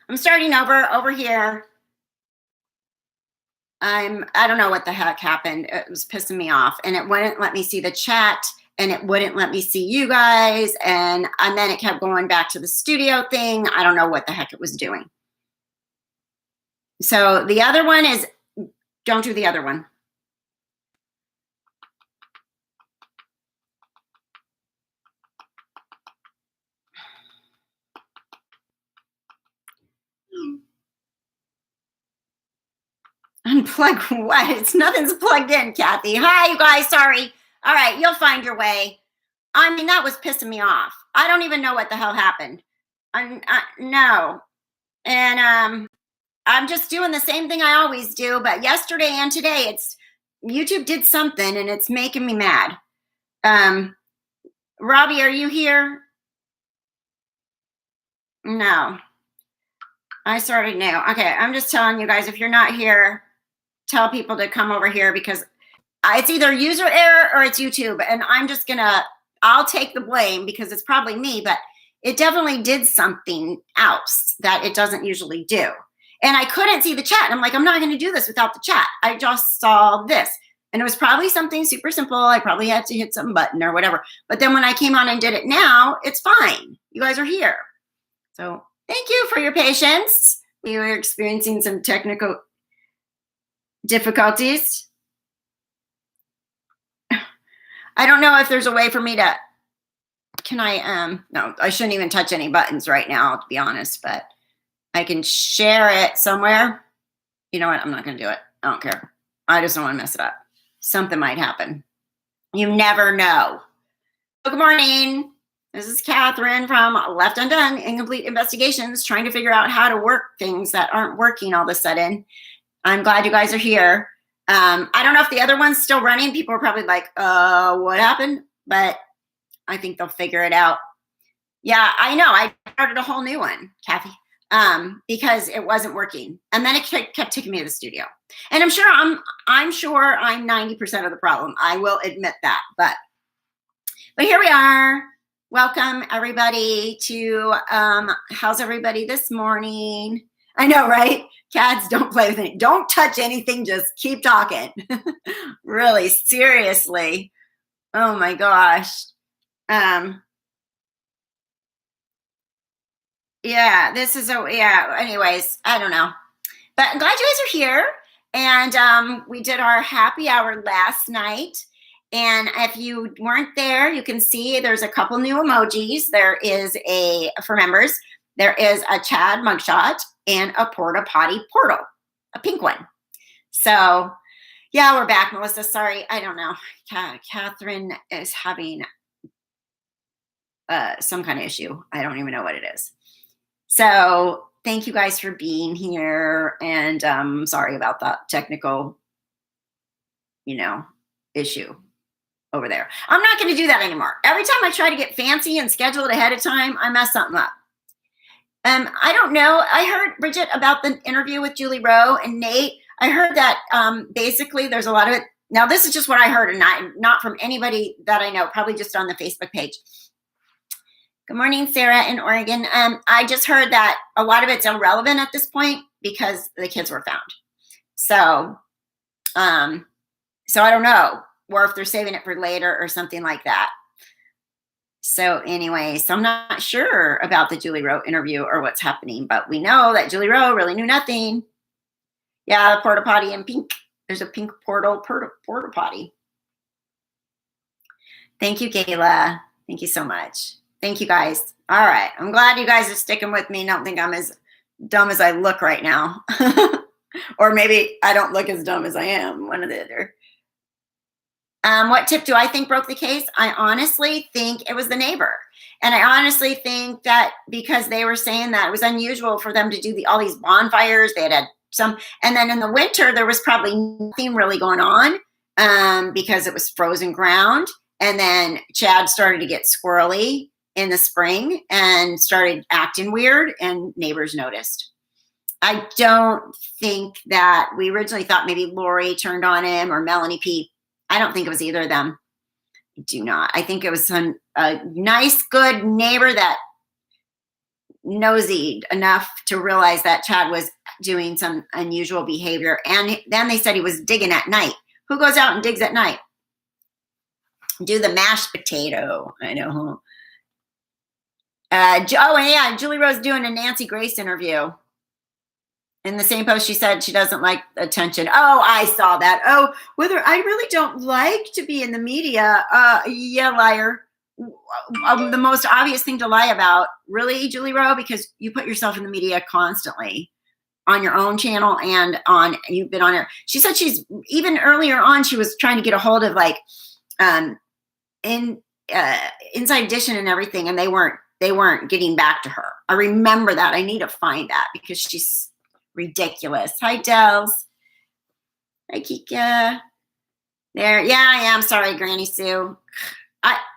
I'm starting over here. I don't know what the heck happened. It was pissing me off, and it wouldn't let me see the chat, and it wouldn't let me see you guys, and then it kept going back to the studio thing. I don't know what the heck it was doing. So the other one is, don't do the other one. Unplug what? It's nothing's plugged in, Kathy. Hi, you guys. Sorry. All right, you'll find your way. I mean, that was pissing me off. I don't even know what the hell happened. No. And I'm just doing the same thing I always do, but yesterday and today, it's YouTube did something and it's making me mad. Robbie, are you here? No. I started new. Okay, I'm just telling you guys, if you're not here, tell people to come over here because it's either user error or it's YouTube. And I'm just I'll take the blame because it's probably me, but it definitely did something else that it doesn't usually do. And I couldn't see the chat. And I'm like, I'm not going to do this without the chat. I just saw this. And it was probably something super simple. I probably had to hit some button or whatever. But then when I came on and did it now, it's fine. You guys are here. So thank you for your patience. We were experiencing some technical difficulties. I don't know if there's a way for me to, no, I shouldn't even touch any buttons right now, to be honest, but I can share it somewhere. You know what? I'm not going to do it. I don't care. I just don't want to mess it up. Something might happen. You never know. Good morning. This is Kathryn from Left Undone, Incomplete Investigations, trying to figure out how to work things that aren't working all of a sudden. I'm glad you guys are here. I don't know if the other one's still running. People are probably like, what happened? But I think they'll figure it out. Yeah, I know. I started a whole new one, Kathy, because it wasn't working. And then it kept taking me to the studio. And I'm sure I'm 90% of the problem. I will admit that. But here we are. Welcome everybody to how's everybody this morning? I know, right? Cats, don't play with it. Don't touch anything. Just keep talking. Really, seriously. Oh my gosh. Yeah, this is anyways, I don't know. But I'm glad you guys are here. And we did our happy hour last night. And if you weren't there, you can see there's a couple new emojis. There is for members, there is a Chad mugshot and a porta potty portal, a pink one. So yeah, we're back, Melissa. Sorry, I don't know. Kathryn is having some kind of issue. I don't even know what it is. So thank you guys for being here. And sorry about that technical, issue over there. I'm not going to do that anymore. Every time I try to get fancy and schedule it ahead of time, I mess something up. I don't know. I heard, Bridget, about the interview with Julie Rowe and Nate. I heard that basically there's a lot of it. Now, this is just what I heard and not from anybody that I know, probably just on the Facebook page. Good morning, Sarah in Oregon. I just heard that a lot of it's irrelevant at this point because the kids were found. So I don't know, or if they're saving it for later or something like that. So anyway, so I'm not sure about the Julie Rowe interview or what's happening, but we know that Julie Rowe really knew nothing. Yeah, porta potty in pink. There's a pink porta potty. Thank you, Gayla. Thank you so much. Thank you, guys. All right. I'm glad you guys are sticking with me. Don't think I'm as dumb as I look right now. Or maybe I don't look as dumb as I am. One or the other. What tip do I think broke the case? I honestly think it was the neighbor. And I honestly think that because they were saying that it was unusual for them to do all these bonfires. They had some. And then in the winter, there was probably nothing really going on because it was frozen ground. And then Chad started to get squirrely in the spring and started acting weird, and neighbors noticed. I don't think that we originally thought maybe Lori turned on him or Melanie P. I don't think it was either of them. I do not. I think it was a nice, good neighbor that nosy enough to realize that Chad was doing some unusual behavior. And then they said he was digging at night. Who goes out and digs at night? Do the mashed potato. I know. Oh, yeah, Julie Rose doing a Nancy Grace interview. In the same post, she said she doesn't like attention. Oh, I saw that. Oh, whether I really don't like to be in the media. Yeah, liar. The most obvious thing to lie about, really, Julie Rowe, because you put yourself in the media constantly on your own channel and you've been on her. She said she's even earlier on, she was trying to get a hold of like Inside Edition and everything, and they weren't getting back to her. I remember that. I need to find that because she's ridiculous. Hi, Dels. Hi, Kika. There. Yeah, I am. Sorry, Granny Sue.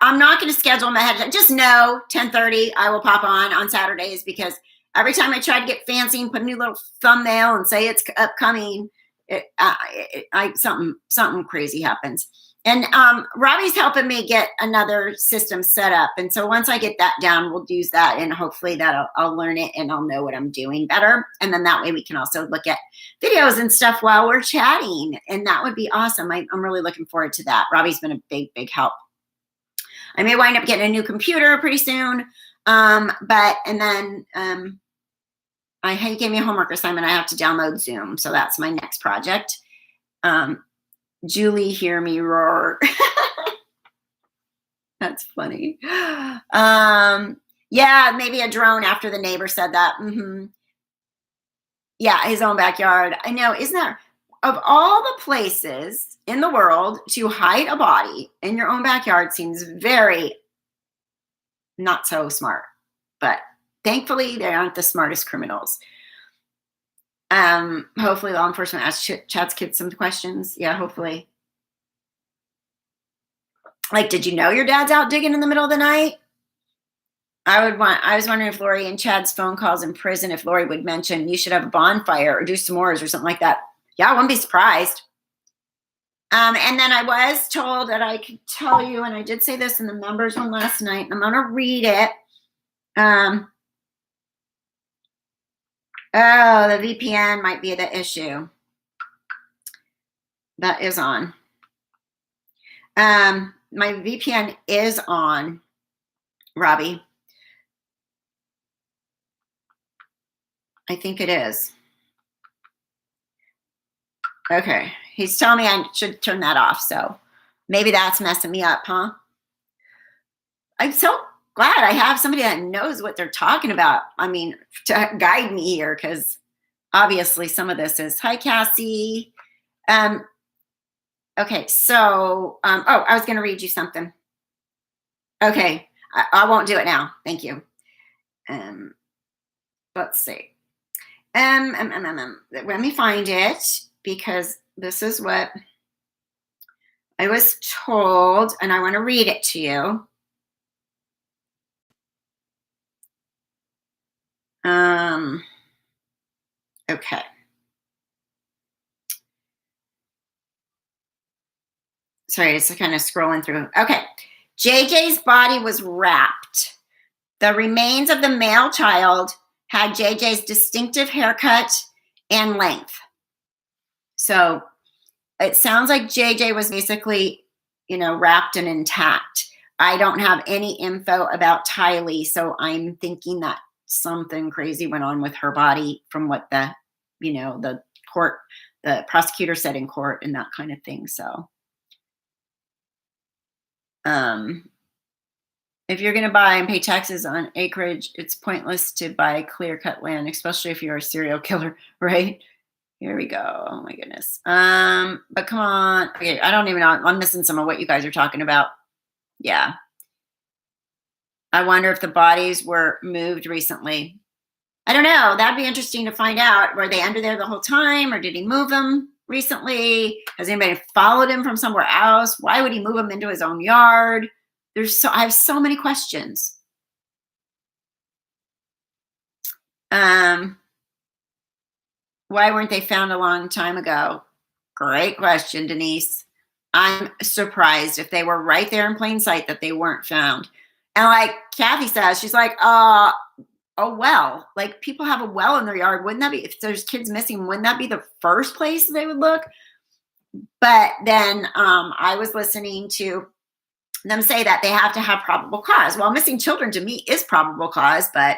I'm not going to schedule them ahead of time. Just know 10:30 I will pop on Saturdays, because every time I try to get fancy and put a new little thumbnail and say it's upcoming, something crazy happens. And Robbie's helping me get another system set up. And so once I get that down, we'll use that, and hopefully I'll learn it and I'll know what I'm doing better. And then that way we can also look at videos and stuff while we're chatting. And that would be awesome. I'm really looking forward to that. Robbie's been a big, big help. I may wind up getting a new computer pretty soon. He gave me a homework assignment. I have to download Zoom. So that's my next project. Julie, hear me roar. That's funny. Yeah, maybe a drone after the neighbor said that. Yeah, his own backyard. I know. Isn't that, of all the places in the world to hide a body, in your own backyard seems very not so smart. But thankfully, they aren't the smartest criminals. Hopefully law enforcement asks Chad's kids some questions. Yeah, hopefully. Like, did you know your dad's out digging in the middle of the night? I was wondering if Lori and Chad's phone calls in prison, if Lori would mention you should have a bonfire or do s'mores or something like that. Yeah, I wouldn't be surprised. And then I was told that I could tell you, and I did say this in the members one last night, and I'm going to read it. Oh, the VPN might be the issue. That is on. My VPN is on, Robbie. I think it is. Okay. He's telling me I should turn that off. So maybe that's messing me up, huh? I'm so glad I have somebody that knows what they're talking about. I mean, to guide me here, because obviously some of this is, hi, Cassie. Okay, so, I was going to read you something. Okay, I won't do it now. Thank you. Let's see. Let me find it, because this is what I was told, and I want to read it to you. Okay. Sorry, it's kind of scrolling through. Okay. JJ's body was wrapped. The remains of the male child had JJ's distinctive haircut and length. So it sounds like JJ was basically, wrapped and intact. I don't have any info about Tylee, so I'm thinking that something crazy went on with her body from what the prosecutor said in court and that kind of thing. So, if you're going to buy and pay taxes on acreage, it's pointless to buy clear-cut land, especially if you're a serial killer, right? Here we go. Oh my goodness. But come on. Okay, I don't even know. I'm missing some of what you guys are talking about. Yeah. I wonder if the bodies were moved recently. I don't know. That'd be interesting to find out. Were they under there the whole time, or did he move them recently? Has anybody followed him from somewhere else? Why would he move them into his own yard? I have so many questions. Why weren't they found a long time ago? Great question, Denise. I'm surprised if they were right there in plain sight that they weren't found. And like Kathy says, she's like, a well. Like, people have a well in their yard. Wouldn't that be, if there's kids missing, wouldn't that be the first place they would look? But then I was listening to them say that they have to have probable cause. Well, missing children to me is probable cause, but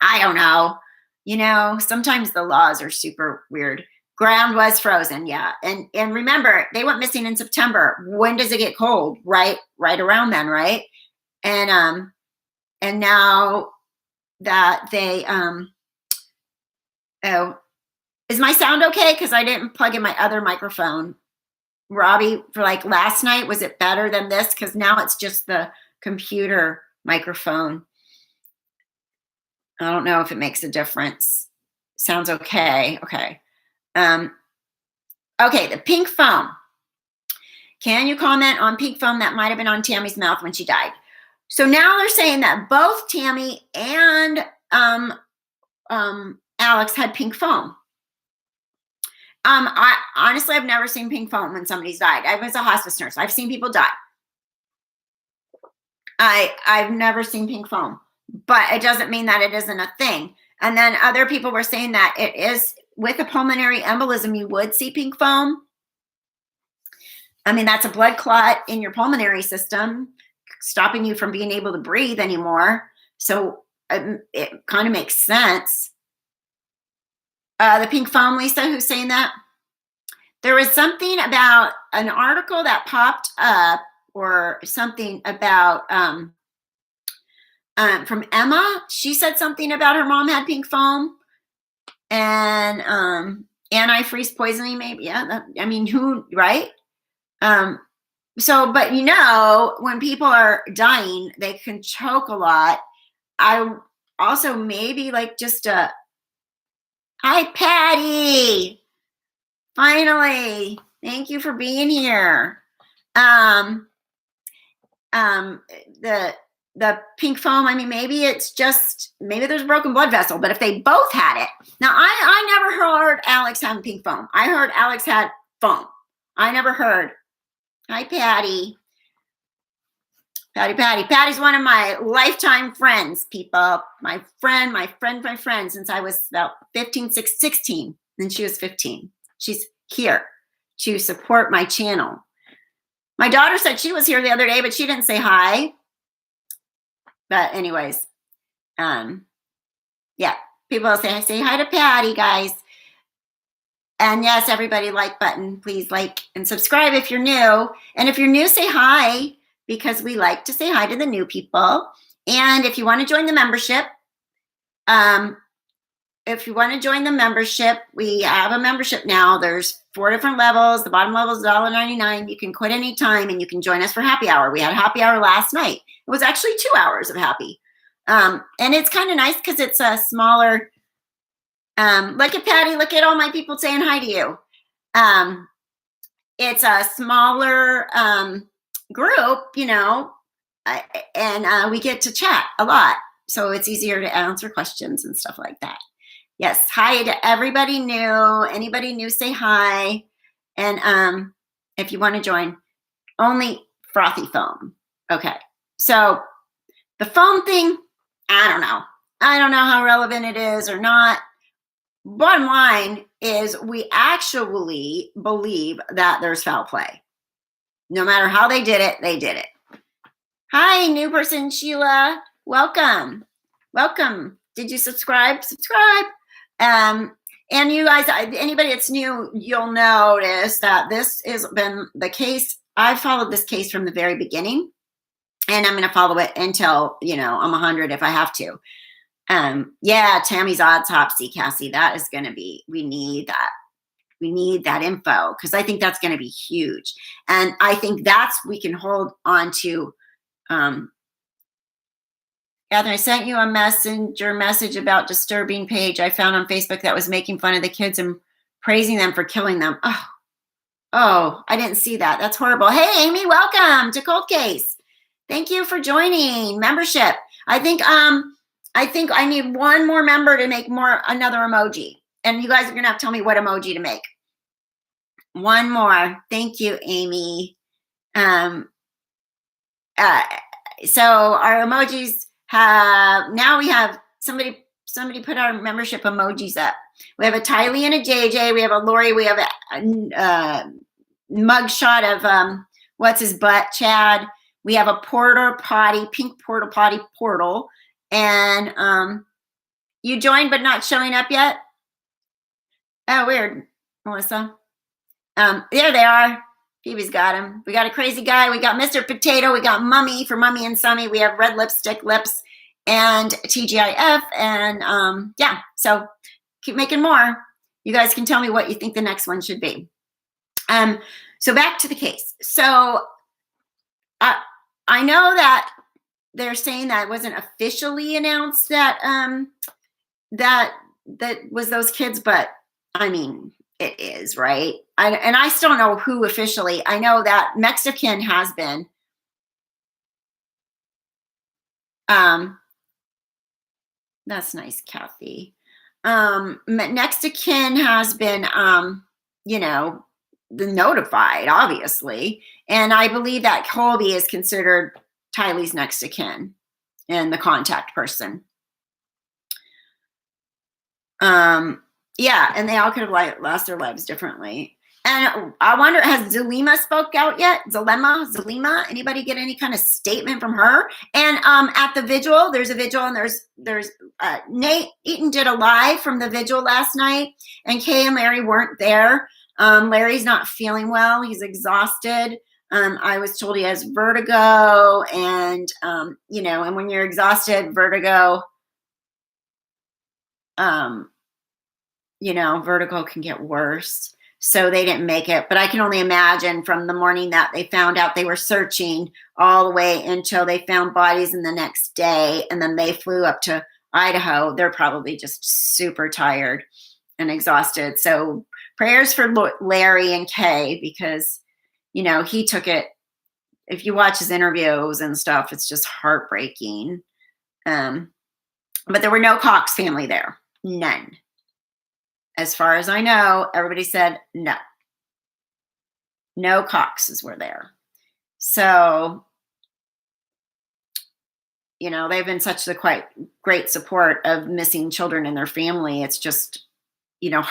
I don't know. You know, sometimes the laws are super weird. Ground was frozen, yeah. And remember, they went missing in September. When does it get cold? Right around then, right? And now that they oh, is my sound okay? Because I didn't plug in my other microphone. Robbie, for like last night, was it better than this? Because now it's just the computer microphone. I don't know if it makes a difference. Sounds okay. Okay. Okay, the pink foam. Can you comment on pink foam that might have been on Tammy's mouth when she died? So now they're saying that both Tammy and Alex had pink foam. I honestly, I've never seen pink foam when somebody's died. I was a hospice nurse. I've seen people die. I've never seen pink foam, but it doesn't mean that it isn't a thing. And then other people were saying that it is, with a pulmonary embolism, you would see pink foam. I mean, that's a blood clot in your pulmonary system, stopping you from being able to breathe anymore. So it kind of makes sense. The pink foam, Lisa, who's saying that? There was something about an article that popped up, or something about from Emma. She said something about her mom had pink foam and antifreeze poisoning, maybe. Yeah, I mean, who, right? So, but you know, when people are dying, they can choke a lot. I also maybe like just a, hi, Patty. Finally, thank you for being here. The pink foam, I mean, maybe it's just, maybe there's a broken blood vessel, but if they both had it. Now, I never heard Alex having pink foam. I heard Alex had foam. I never heard. Hi, Patty. Patty's one of my lifetime friends, people. My friend since I was about 16, and she was 15. She's here to support my channel. My daughter said she was here the other day, but she didn't say hi. But anyways, yeah, people say hi to Patty, guys. And yes, everybody, like button, please like and subscribe if you're new. And if you're new, say hi, because we like to say hi to the new people. And if you want to join the membership, we have a membership now. There's 4 different levels. The bottom level is $1.99. You can quit anytime, and you can join us for happy hour. We had happy hour last night. It was actually 2 hours of happy. And it's kind of nice because it's a smaller, look at Patty, look at all my people saying hi to you. It's a smaller group, you know, and we get to chat a lot. So it's easier to answer questions and stuff like that. Yes, hi to everybody new. Anybody new, say hi. And if you want to join, only frothy foam. Okay, so the foam thing, I don't know. I don't know how relevant it is or not. Bottom line is, we actually believe that there's foul play. No matter how they did it, they did it. Hi, new person, Sheila. Welcome. Did you subscribe? Subscribe. And you guys, anybody that's new, you'll notice that this has been the case. I've followed this case from the very beginning, and I'm going to follow it until, you know, I'm 100 if I have to. Yeah, Tammy's autopsy, Cassie, that is going to be, we need that. We need that info, because I think that's going to be huge. And I think we can hold on to. Kathryn, I sent you a messenger message about disturbing page I found on Facebook that was making fun of the kids and praising them for killing them. Oh, I didn't see that. That's horrible. Hey, Amy, welcome to Cold Case. Thank you for joining membership. I think I need one more member to make another emoji. And you guys are going to have to tell me what emoji to make. One more. Thank you, Amy. So our emojis now we have somebody somebody put our membership emojis up. We have a Tylee and a JJ. We have a Lori. We have a mugshot of what's his butt, Chad. We have a porta potty, pink porta potty portal. And you joined but not showing up yet? Oh, weird, Melissa. There they are. Phoebe's got him. We got a crazy guy. We got Mr. Potato. We got Mummy for Mummy and Summy. We have red lipstick lips and TGIF. And yeah, so keep making more. You guys can tell me what you think the next one should be. So back to the case. So I know that they're saying that it wasn't officially announced that that was those kids, but I mean, it is, right? And I still don't know who officially. I know that Mexican has been. That's nice, Kathy. Next of kin has been, you know, notified, obviously. And I believe that Colby is considered Tylee's next of kin and the contact person. Yeah, and they all could have lost their lives differently. And I wonder, has Zulema spoke out yet? Zulema? Anybody get any kind of statement from her? And at the vigil, there's a vigil, and there's Nate Eaton did a live from the vigil last night, and Kay and Larry weren't there. Larry's not feeling well; he's exhausted. I was told he has vertigo, and you know, and when you're exhausted, vertigo. You know, vertigo can get worse. So they didn't make it. But I can only imagine from the morning that they found out, they were searching all the way until they found bodies in the next day. And then they flew up to Idaho. They're probably just super tired and exhausted. So prayers for Larry and Kay, because, you know, he took it. If you watch his interviews and stuff, it's just heartbreaking. But there were no Cox family there. None. As far as I know, everybody said no. No Coxes were there. So, you know, they've been such the quite great support of missing children and their family. It's just, you know,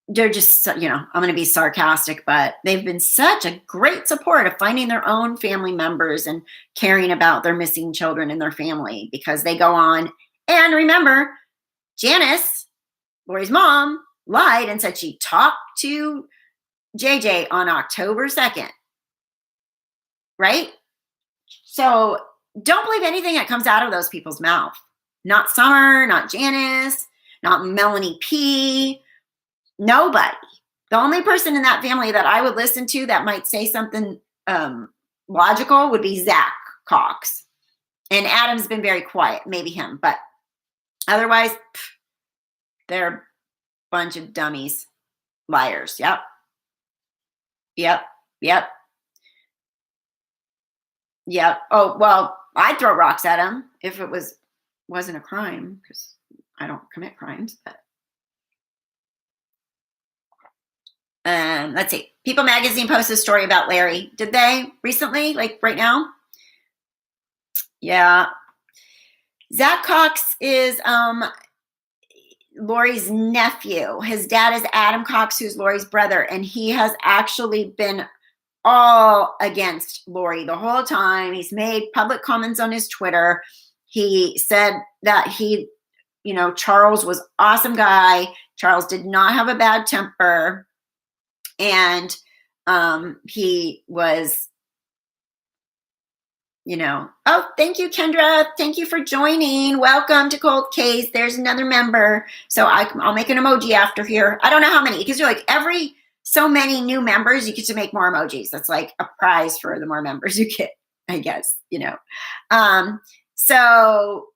they're just, you know, I'm going to be sarcastic, but they've been such a great support of finding their own family members and caring about their missing children and their family, because they go on. And remember, Janice, Lori's mom, lied and said she talked to JJ on October 2nd. Right? So don't believe anything that comes out of those people's mouth. Not Summer, not Janice, not Melanie P. Nobody. The only person in that family that I would listen to that might say something logical would be Zach Cox. And Adam's been very quiet, maybe him, but otherwise, they're a bunch of dummies, liars. Yep. Oh, well, I'd throw rocks at him if it wasn't a crime, because I don't commit crimes. But let's see. People Magazine posted a story about Larry. Did they recently? Like right now? Yeah. Zach Cox is Lori's nephew. His dad is Adam Cox, who's Lori's brother, and he has actually been all against Lori the whole time. He's made public comments on his Twitter. He said that you know, Charles was awesome guy. Charles did not have a bad temper. And he was, you know, oh, thank you, Kendra. Thank you for joining. Welcome to Cold Case. There's another member. So I'll make an emoji after here. I don't know how many, because you're like every so many new members, you get to make more emojis. That's like a prize for the more members you get, I guess, you know. So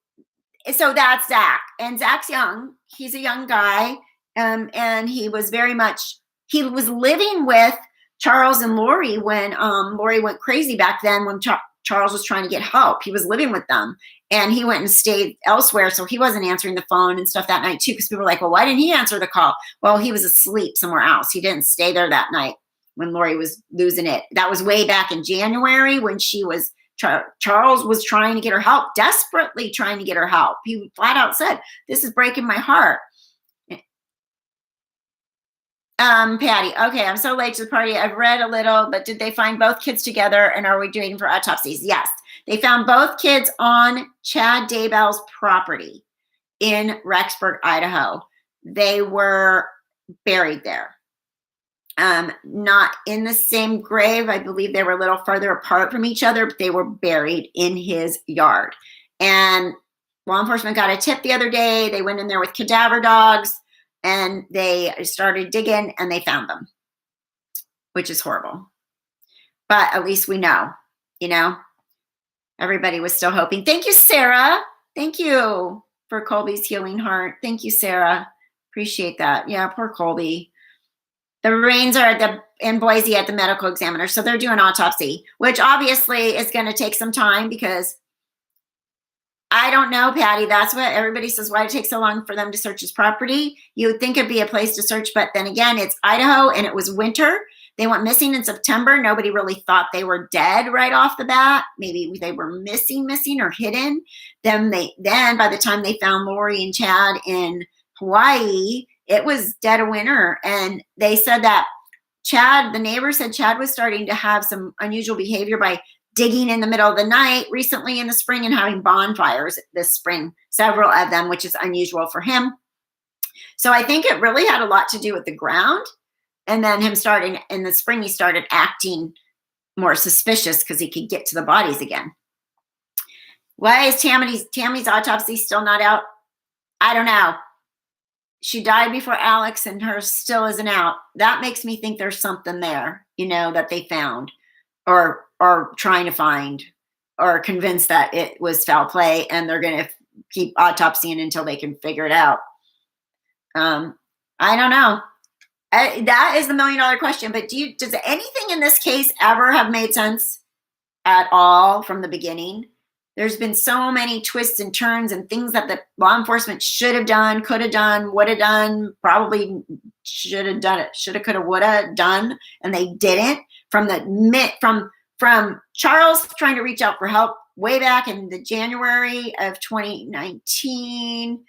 that's Zach. And Zach's young. He's a young guy. And he was living with Charles and Lori when Lori went crazy back then, when Charles was trying to get help. He was living with them, and he went and stayed elsewhere. So he wasn't answering the phone and stuff that night too, because people were like, well, why didn't he answer the call? Well, he was asleep somewhere else. He didn't stay there that night when Lori was losing it. That was way back in January when she was Charles was trying to get her help, desperately trying to get her help. He flat out said, "This is breaking my heart." Patty, okay, I'm so late to the party. I've read a little, but did they find both kids together, and are we waiting for autopsies? Yes, they found both kids on Chad Daybell's property in Rexburg, Idaho. They were buried there. Not in the same grave. I believe they were a little further apart from each other, but they were buried in his yard. And law enforcement got a tip the other day. They went in there with cadaver dogs and they started digging and they found them, which is horrible. But at least we know, everybody was still hoping. Thank you, Sarah. Thank you for Colby's healing heart. Thank you, Sarah. Appreciate that. Yeah, poor Colby. The remains are in Boise at the medical examiner. So they're doing autopsy, which obviously is going to take some time because I don't know, Patty. That's what everybody says. Why it takes so long for them to search his property? You would think it'd be a place to search, but then again, it's Idaho and it was winter. They went missing in September. Nobody really thought they were dead right off the bat. Maybe they were missing or hidden. Then by the time they found Lori and Chad in Hawaii, it was dead of winter. And they said that the neighbor said Chad was starting to have some unusual behavior by digging in the middle of the night recently in the spring and having bonfires this spring, several of them, which is unusual for him. So I think it really had a lot to do with the ground. And then him starting in the spring, he started acting more suspicious because he could get to the bodies again. Why is Tammy's autopsy still not out? I don't know. She died before Alex and hers still isn't out. That makes me think there's something there, that they found or trying to find or convinced that it was foul play and they're going to keep autopsying until they can figure it out. I don't know. That is the $1 million question. But does anything in this case ever have made sense at all from the beginning? There's been so many twists and turns and things that the law enforcement should have done, could have done, would have done, probably should have done it, shoulda, coulda, woulda done, and they didn't. From Charles trying to reach out for help way back in the January of 2019,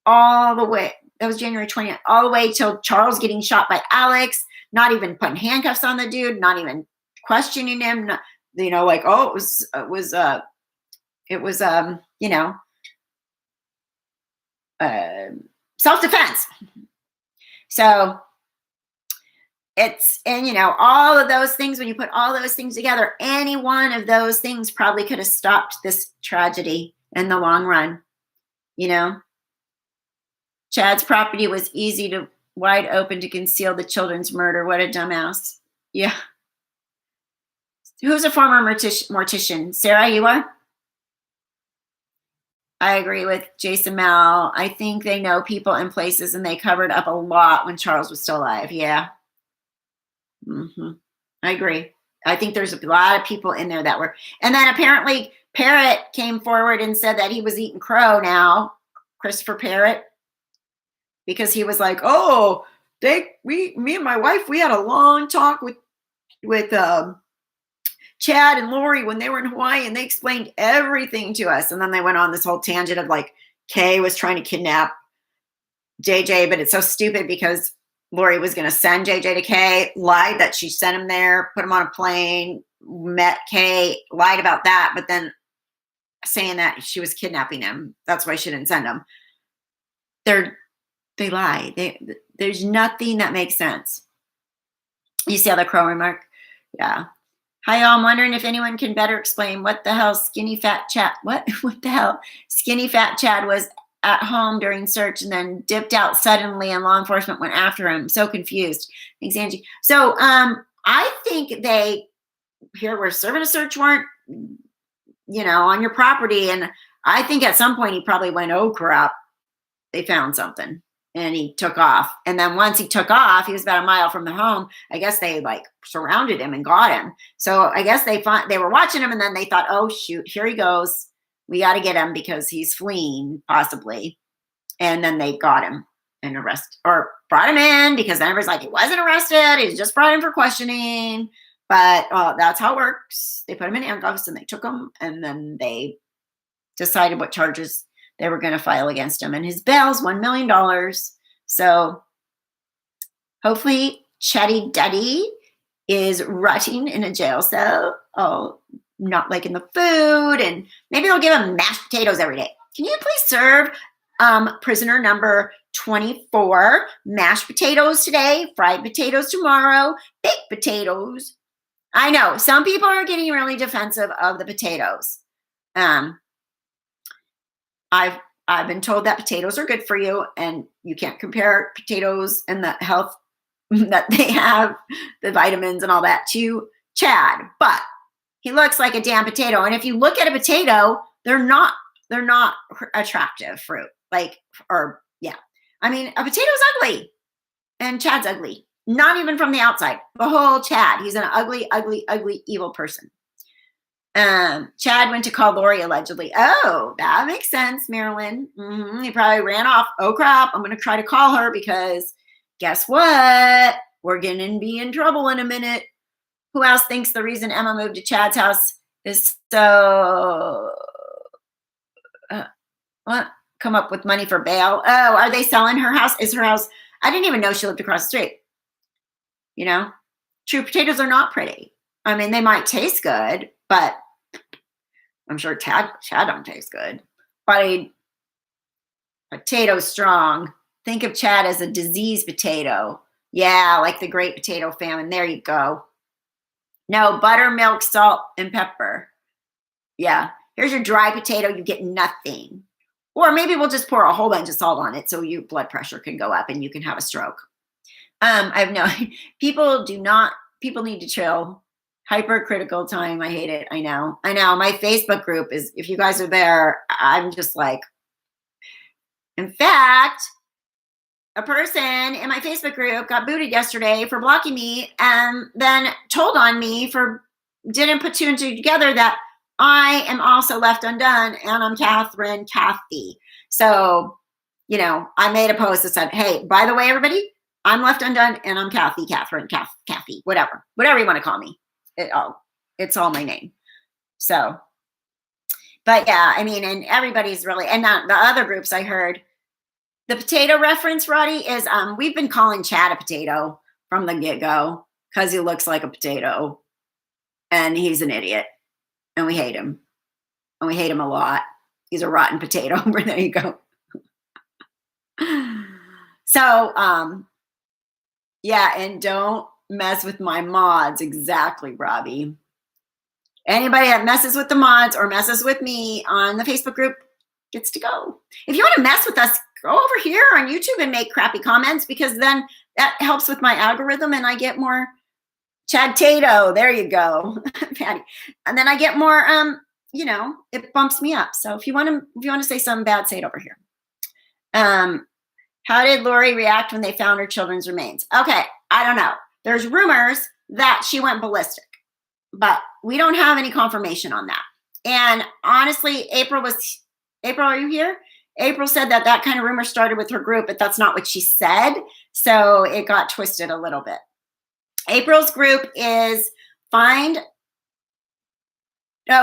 all the way, that was January 20th, all the way till Charles getting shot by Alex, not even putting handcuffs on the dude, not even questioning him, like, oh, it was self-defense. So all of those things, when you put all those things together, any one of those things probably could have stopped this tragedy in the long run. Chad's property was wide open to conceal the children's murder. What a dumbass. Yeah. Who's a former mortician? Sarah, you are? I agree with Jason Mel. I think they know people and places, and they covered up a lot when Charles was still alive. Yeah. I agree. I think there's a lot of people in there that were. And then apparently Parrott came forward and said that he was eating crow now, Christopher Parrott, because he was like, oh, me and my wife, we had a long talk with Chad and Lori when they were in Hawaii, and they explained everything to us. And then they went on this whole tangent of like Kay was trying to kidnap JJ, but it's so stupid because Lori was going to send JJ to Kay, lied that she sent him there, put him on a plane, met Kay, lied about that, but then saying that she was kidnapping him. That's why she didn't send him. They lie. There's nothing that makes sense. You see how the crow remark? Yeah. Hi, y'all. I'm wondering if anyone can better explain what the hell skinny fat Chad was at home during search and then dipped out suddenly and law enforcement went after him. So confused. Thanks, Angie. So I think we're serving a search warrant, on your property. And I think at some point he probably went, oh crap, they found something. And he took off. And then once he took off, he was about a mile from the home. I guess they surrounded him and got him. So I guess they were watching him, and then they thought, oh shoot, here he goes. We got to get him because he's fleeing possibly. And then they got him and brought him in, because then everybody's like, he wasn't arrested. He was just brought in for questioning. But that's how it works. They put him in handcuffs and they took him, and then they decided what charges they were going to file against him. And his bail's $1 million. So hopefully Chatty Duddy is rotting in a jail cell. Oh, not liking the food. And maybe they'll give him mashed potatoes every day. Can you please serve prisoner number 24 mashed potatoes today, fried potatoes tomorrow, baked potatoes? I know some people are getting really defensive of the potatoes. I've been told that potatoes are good for you, and you can't compare potatoes and the health that they have, the vitamins and all that, to Chad. But he looks like a damn potato. And if you look at a potato, they're not attractive fruit. I mean, a potato's ugly, and Chad's ugly. Not even from the outside. The whole Chad. He's an ugly, ugly, ugly, evil person. Chad went to call Lori allegedly. Oh, that makes sense, Marilyn. He probably ran off. Oh crap, I'm gonna try to call her because guess what? We're gonna be in trouble in a minute. Who else thinks the reason Emma moved to Chad's house is so what? Come up with money for bail? Oh, are they selling her house? Is her house? I didn't even know she lived across the street. True potatoes are not pretty. I mean, they might taste good, but I'm sure Chad don't taste good. But potato strong. Think of Chad as a diseased potato. Yeah, like the Great Potato Famine. There you go. No, buttermilk, salt, and pepper. Yeah, here's your dry potato. You get nothing. Or maybe we'll just pour a whole bunch of salt on it so your blood pressure can go up and you can have a stroke. People need to chill. Hypercritical time. I hate it. I know. My Facebook group is, if you guys are there, I'm just like, in fact, a person in my Facebook group got booted yesterday for blocking me and then told on me didn't put two and two together that I am also Left Undone and I'm Kathryn Kathy. So, I made a post that said, hey, by the way, everybody, I'm Left Undone and I'm Kathryn, Kathy, whatever you want to call me. It's all my name. So, but yeah, I mean, and everybody's really, and the other groups I heard, the potato reference, Roddy, is we've been calling Chad a potato from the get-go because he looks like a potato and he's an idiot and we hate him. And we hate him a lot. He's a rotten potato. There you go. So, yeah, and don't mess with my mods. Exactly, Robbie. Anybody that messes with the mods or messes with me on the Facebook group gets to go. If you want to mess with us, go over here on YouTube and make crappy comments because then that helps with my algorithm and I get more Chad Tato. There you go. Patty. And then I get more, it bumps me up. So if you want to say something bad, say it over here. How did Lori react when they found her children's remains? Okay, I don't know. There's rumors that she went ballistic, but we don't have any confirmation on that. And honestly, April, are you here? April said that kind of rumor started with her group, but that's not what she said. So it got twisted a little bit. April's group is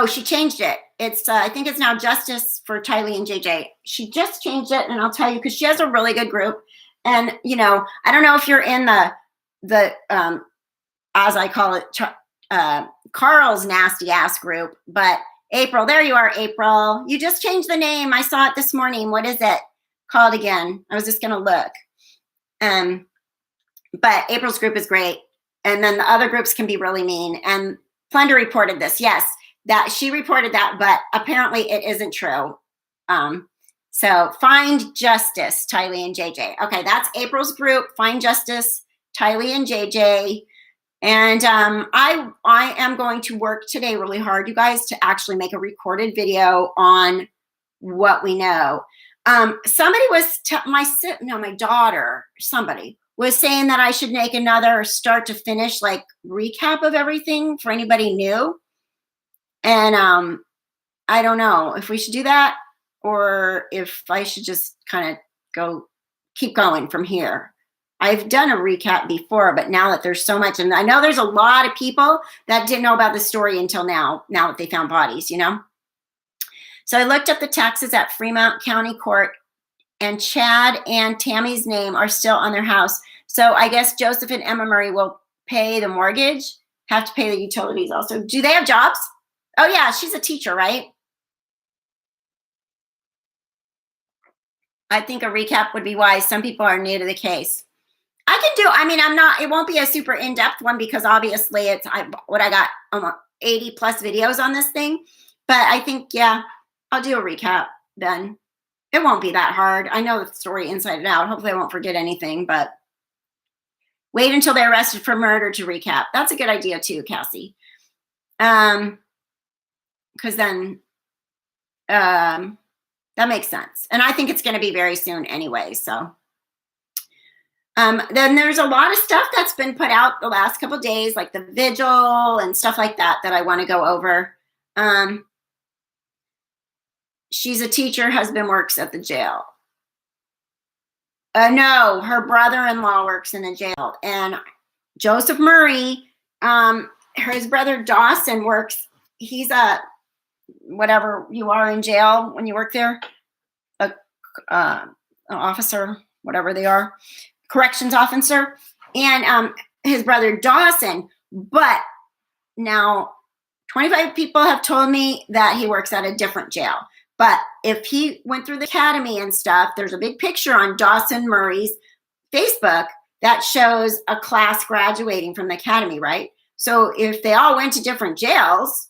she changed it. It's I think it's now Justice for Tylee and JJ. She just changed it, and I'll tell you because she has a really good group. And I don't know if you're in the as I call it, Carl's nasty ass group, but April, there you are, April. You just changed the name. I saw it this morning. What is it called again? I was just gonna look. But April's group is great, and then the other groups can be really mean. And Plunder reported this. Yes. That she reported that, but apparently it isn't true. So Find Justice, Tylee and JJ. Okay, that's April's group. Find Justice, Tylee and JJ. And I am going to work today really hard, you guys, to actually make a recorded video on what we know. Somebody was my daughter. Somebody was saying that I should make another start to finish recap of everything for anybody new. And I don't know if we should do that or if I should just kind of keep going from here. I've done a recap before, but now that there's so much, and I know there's a lot of people that didn't know about the story until now that they found bodies, you know? So I looked up the taxes at Fremont County Court, and Chad and Tammy's name are still on their house. So I guess Joseph and Emma Murray will pay the mortgage, have to pay the utilities also. Do they have jobs? Oh yeah, she's a teacher, right? I think a recap would be wise. Some people are new to the case. I can do, I mean, it won't be a super in-depth one because obviously I got almost 80 plus videos on this thing. But I think, yeah, I'll do a recap then. It won't be that hard. I know the story inside and out. Hopefully I won't forget anything, but wait until they're arrested for murder to recap. That's a good idea too, Cassie. Because then that makes sense. And I think it's going to be very soon anyway. So then there's a lot of stuff that's been put out the last couple of days, like the vigil and stuff like that I want to go over. She's a teacher, husband works at the jail. No, her brother-in-law works in a jail. And Joseph Murray, his brother Dawson works, he's a, whatever you are in jail when you work there, an officer, whatever they are, corrections officer. And his brother Dawson, but now 25 people have told me that he works at a different jail. But if he went through the academy and stuff, there's a big picture on Dawson Murray's Facebook that shows a class graduating from the academy, right? So if they all went to different jails,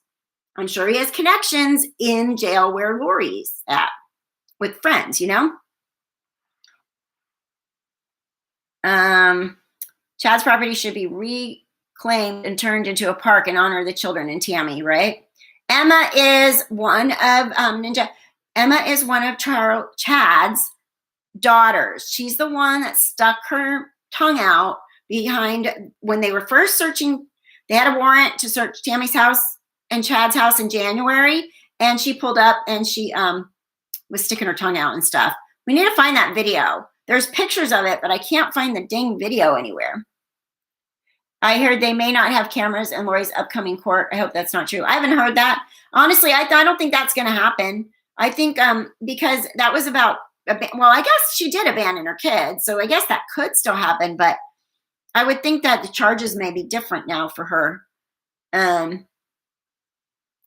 I'm sure he has connections in jail where Lori's at with friends, you know? Chad's property should be reclaimed and turned into a park in honor of the children and Tammy, right? Emma is one of Emma is one of Chad's daughters. She's the one that stuck her tongue out behind when they were first searching. They had a warrant to search Tammy's house and Chad's house in January, and she pulled up and she was sticking her tongue out and stuff. We need to find that video. There's pictures of it, but I can't find the dang video anywhere. I heard they may not have cameras in Lori's upcoming court. I hope that's not true. I haven't heard that. Honestly, I don't think that's going to happen. I think because that was about, well, I guess she did abandon her kids. So I guess that could still happen. But I would think that the charges may be different now for her. Oh,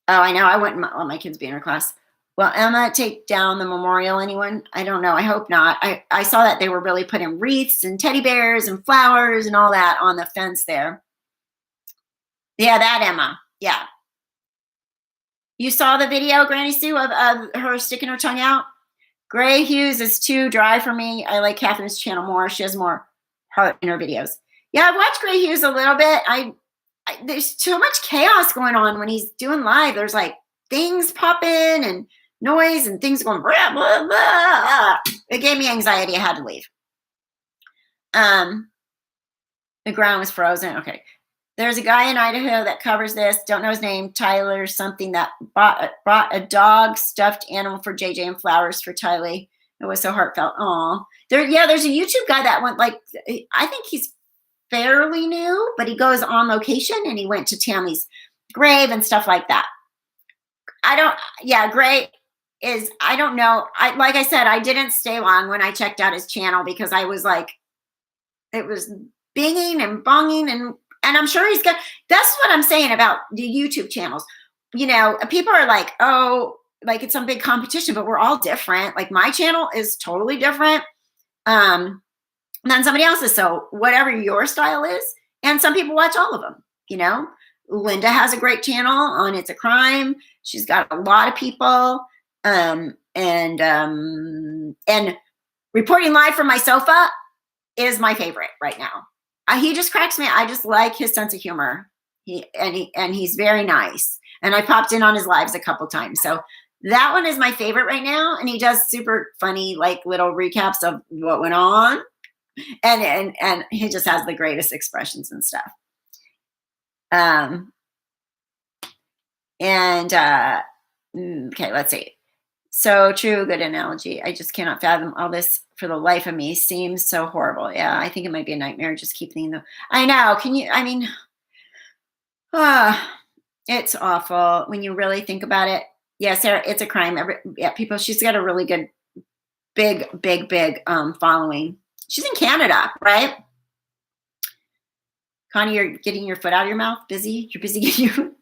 I know. I wouldn't let my kids be in her class. Will Emma take down the memorial, anyone? I don't know. I hope not. I saw that they were really putting wreaths and teddy bears and flowers and all that on the fence there. Yeah, that Emma. Yeah. You saw the video, Granny Sue, of her sticking her tongue out? Gray Hughes is too dry for me. I like Kathryn's channel more. She has more heart in her videos. Yeah, I watched Gray Hughes a little bit. There's too much chaos going on when he's doing live. There's like things popping and noise and things going blah, blah, blah. It gave me anxiety. I had to leave. The ground was frozen. Okay. There's a guy in Idaho that covers this. Don't know his name. Tyler something that brought a dog stuffed animal for JJ and flowers for Tylee. It was so heartfelt. Aw. There's a YouTube guy that went like, I think he's fairly new, but he goes on location and he went to Tammy's grave and stuff like that. Gray is, I don't know. Like I said, I didn't stay long when I checked out his channel because I was like, it was binging and bonging and I'm sure he's good. That's what I'm saying about the YouTube channels. You know, people are like, oh, like it's some big competition, but we're all different. Like my channel is totally different than somebody else's. So whatever your style is, and some people watch all of them, you know. Linda has a great channel on It's a Crime. She's got a lot of people. And reporting live from my sofa is my favorite right now. He just cracks me. I just like his sense of humor. He's very nice. And I popped in on his lives a couple times. So that one is my favorite right now. And he does super funny, like little recaps of what went on. And he just has the greatest expressions and stuff. Okay, let's see. So true. Good analogy. I just cannot fathom all this for the life of me. Seems so horrible. Yeah, I think it might be a nightmare. Just keep thinking though. I know. Can you, I mean, it's awful when you really think about it. Yeah, Sarah, it's a crime. Yeah, people, she's got a really good, big following. She's in Canada, right? Connie, you're getting your foot out of your mouth. Busy? You're busy getting your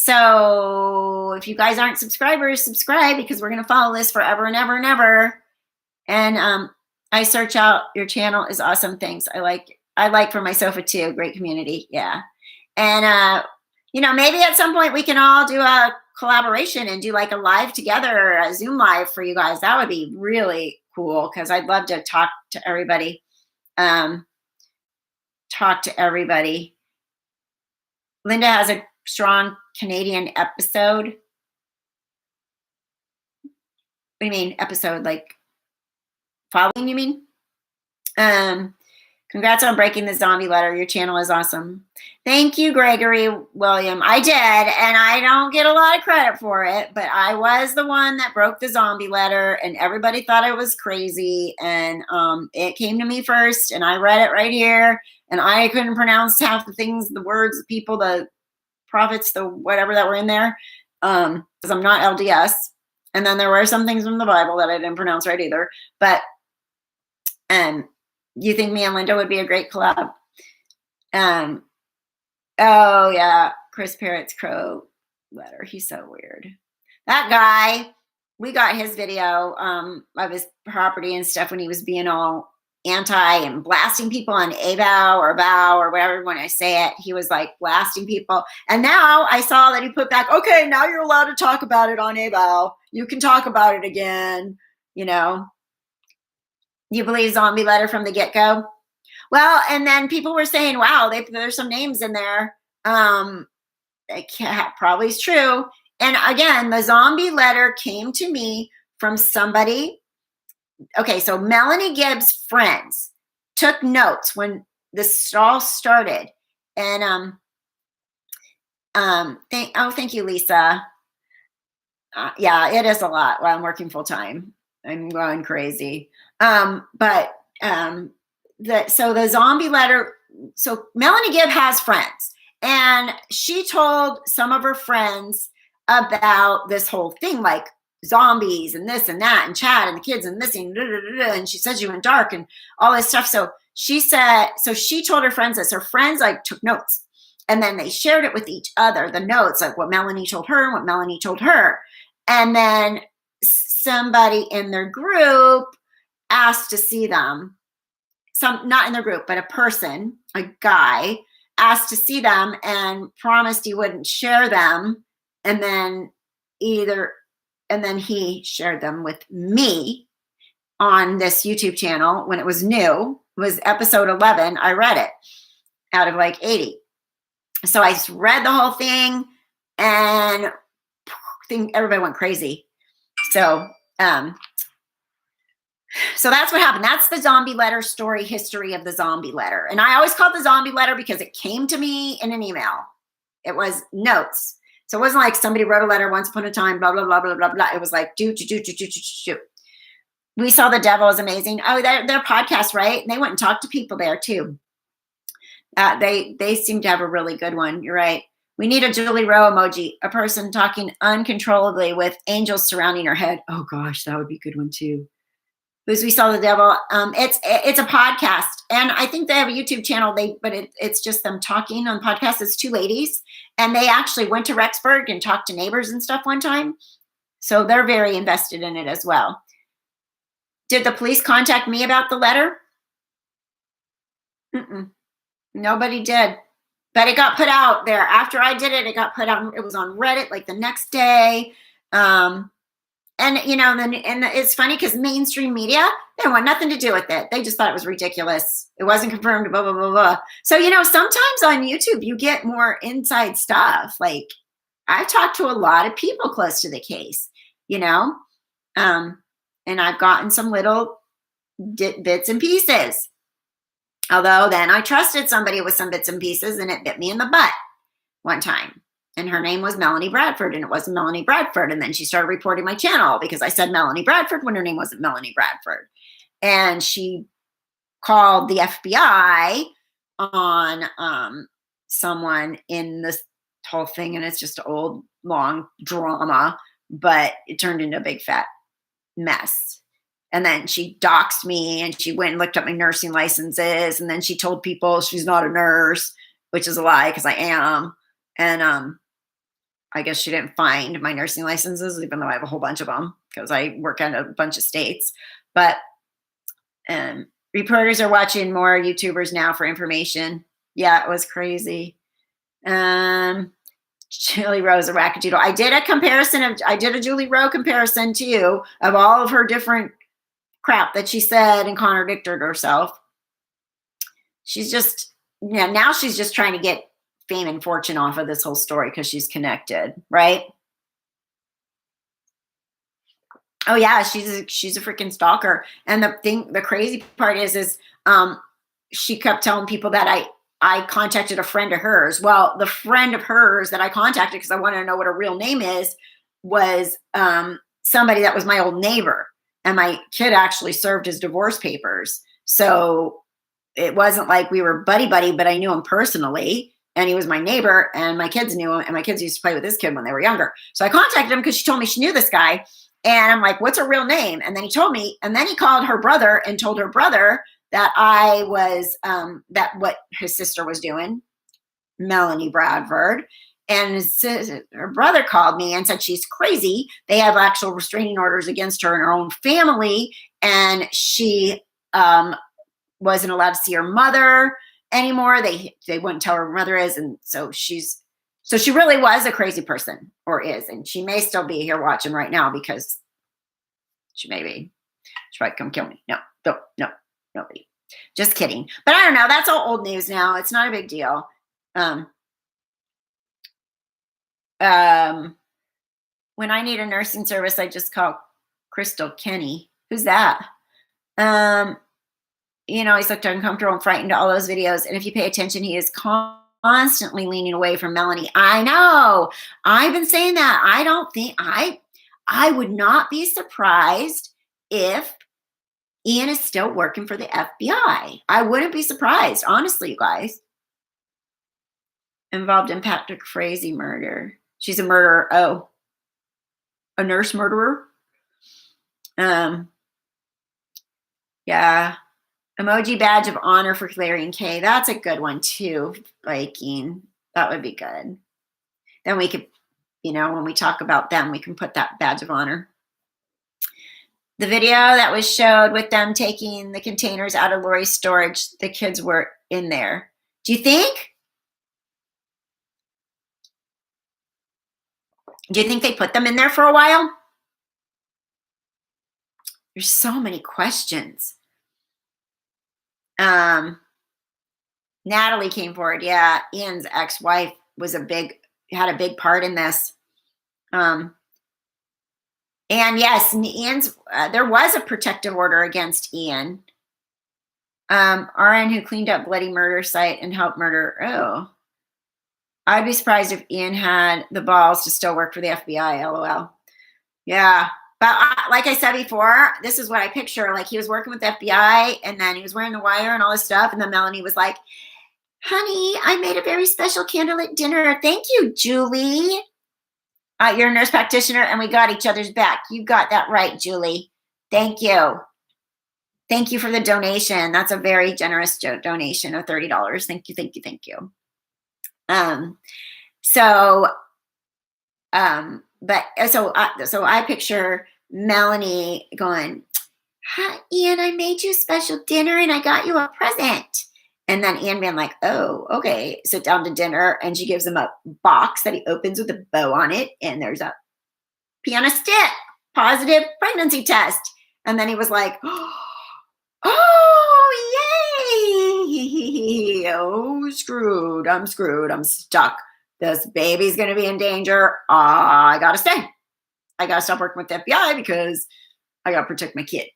So if you guys aren't subscribers, subscribe, because we're going to follow this forever and ever and ever. And I search out your channel is awesome. Thanks. I like For My Sofa too. Great community. Yeah. And maybe at some point we can all do a collaboration and do like a live together, a Zoom live for you guys. That would be really cool, because I'd love to talk to everybody. Linda has a strong Canadian episode. What do you mean episode? Like following, you mean? Congrats on breaking the zombie letter. Your channel is awesome. Thank you, Gregory William. I did, and I don't get a lot of credit for it, but I was the one that broke the zombie letter, and everybody thought I was crazy, and it came to me first, and I read it right here, and I couldn't pronounce half the things, the words, the people, the prophets, the whatever that were in there, because I'm not LDS. And then there were some things from the Bible that I didn't pronounce right either. But you think me and Linda would be a great collab? Oh yeah, Chris Parrott's crow letter. He's so weird. That guy, we got his video of his property and stuff when he was being all anti and blasting people on avow or vow or whatever when I say it. He was like blasting people. And now I saw that he put back, okay, now you're allowed to talk about it on avow. You can talk about it again. You believe zombie letter from the get-go? Well, and then people were saying, wow, there's some names in there. Probably is true. And again, the zombie letter came to me from somebody. Okay, so Melanie Gibb's friends took notes when this all started. And thank you, Lisa. Yeah, it is a lot while I'm working full time. I'm going crazy. So the zombie letter, so Melanie Gibb has friends, and she told some of her friends about this whole thing, like zombies and this and that and Chad and the kids and missing, and she said she went dark and all this stuff. So she told her friends this. Her friends like took notes, and then they shared it with each other, the notes, like what Melanie told her and what Melanie told her. And then somebody in their group asked to see them. Not in their group, but a guy asked to see them and promised he wouldn't share them. And then he shared them with me on this YouTube channel when it was new. It was episode 11. I read it out of like 80. So I just read the whole thing, and I think everybody went crazy. So that's what happened. That's the zombie letter story, history of the zombie letter. And I always call it the zombie letter because it came to me in an email. It was notes. So it wasn't like somebody wrote a letter once upon a time, blah, blah, blah, blah, blah, blah. It was like, do. We Saw the Devil is amazing. Oh, their podcast, right? And they went and talked to people there too. They seem to have a really good one. You're right. We need a Julie Rowe emoji, a person talking uncontrollably with angels surrounding her head. Oh gosh, that would be a good one too. Who's We Saw the Devil. It's a podcast, and I think they have a YouTube channel. It's just them talking on podcasts. It's two ladies, and they actually went to Rexburg and talked to neighbors and stuff one time. So they're very invested in it as well. Did the police contact me about the letter? Nobody did. But it got put out there. After I did it, it got put out. It was on Reddit like the next day. And it's funny because mainstream media, they want nothing to do with it. They just thought it was ridiculous. It wasn't confirmed, blah, blah, blah, blah. So, sometimes on YouTube, you get more inside stuff. Like, I've talked to a lot of people close to the case, and I've gotten some little bits and pieces. Although then I trusted somebody with some bits and pieces, and it bit me in the butt one time. and her name was Melanie Bradford, and it wasn't Melanie Bradford. And then she started reporting my channel because I said Melanie Bradford when her name wasn't Melanie Bradford. And she called the FBI on someone in this whole thing, and it's just old, long drama, but it turned into a big fat mess. And then she doxed me, and she went and looked up my nursing licenses, and then she told people she's not a nurse, which is a lie because I am. And I guess she didn't find my nursing licenses, even though I have a whole bunch of them because I work in a bunch of states. But reporters are watching more YouTubers now for information. Yeah, it was crazy. Julie Rowe's a wackadoodle. I did a Julie Rowe comparison too of all of her different crap that she said and contradicted herself. She's just, now she's just trying to get fame and fortune off of this whole story because she's connected, right? Oh yeah, she's a freaking stalker. And the crazy part is she kept telling people that I contacted a friend of hers. Well, the friend of hers that I contacted because I wanted to know what her real name is was somebody that was my old neighbor, and my kid actually served his divorce papers. So it wasn't like we were buddy, but I knew him personally, and he was my neighbor, and my kids knew him, and my kids used to play with this kid when they were younger. So I contacted him because she told me she knew this guy, and I'm like, what's her real name? And then he told me, and then he called her brother and told her brother that I was, that what his sister was doing, Melanie Bradford. And her brother called me and said she's crazy. They have actual restraining orders against her in her own family. And she wasn't allowed to see her mother anymore. They wouldn't tell her her mother is. And so she really was a crazy person, or is. And she may still be here watching right now because she may be. She might come kill me. No, nobody. Just kidding. But I don't know. That's all old news now. It's not a big deal. When I need a nursing service, I just call Crystal Kenny. Who's that? He's looked uncomfortable and frightened, all those videos. And if you pay attention, he is constantly leaning away from Melanie. I know. I've been saying that. I don't think I would not be surprised if Ian is still working for the FBI. I wouldn't be surprised, honestly, you guys. Involved in Patrick Frazee murder. She's a murderer. Oh, a nurse murderer. Yeah. Emoji badge of honor for Larry and Kay. That's a good one too, Viking. That would be good. Then we could, when we talk about them, we can put that badge of honor. The video that was showed with them taking the containers out of Lori's storage, the kids were in there. Do you think they put them in there for a while? There's so many questions. Natalie came forward. Yeah, Ian's ex-wife had a big part in this. And yes, Ian's there was a protective order against Ian. RN who cleaned up bloody murder site and helped murder. Oh, I'd be surprised if Ian had the balls to still work for the FBI. LOL. Yeah. But like I said before, this is what I picture. Like he was working with the FBI, and then he was wearing the wire and all this stuff. And then Melanie was like, honey, I made a very special candlelit dinner. Thank you, Julie. You're a nurse practitioner, and we got each other's back. You got that right, Julie. Thank you. Thank you for the donation. That's a very generous donation of $30. Thank you, thank you, thank you. So I picture Melanie going, hi, Ian, I made you a special dinner and I got you a present. And then Ian being like, oh, okay, sit down to dinner. And she gives him a box that he opens with a bow on it. And there's a piano stick, positive pregnancy test. And then he was like, oh, yay. Oh, screwed. I'm stuck. This baby's going to be in danger. I got to stay. I got to stop working with the FBI because I got to protect my kid.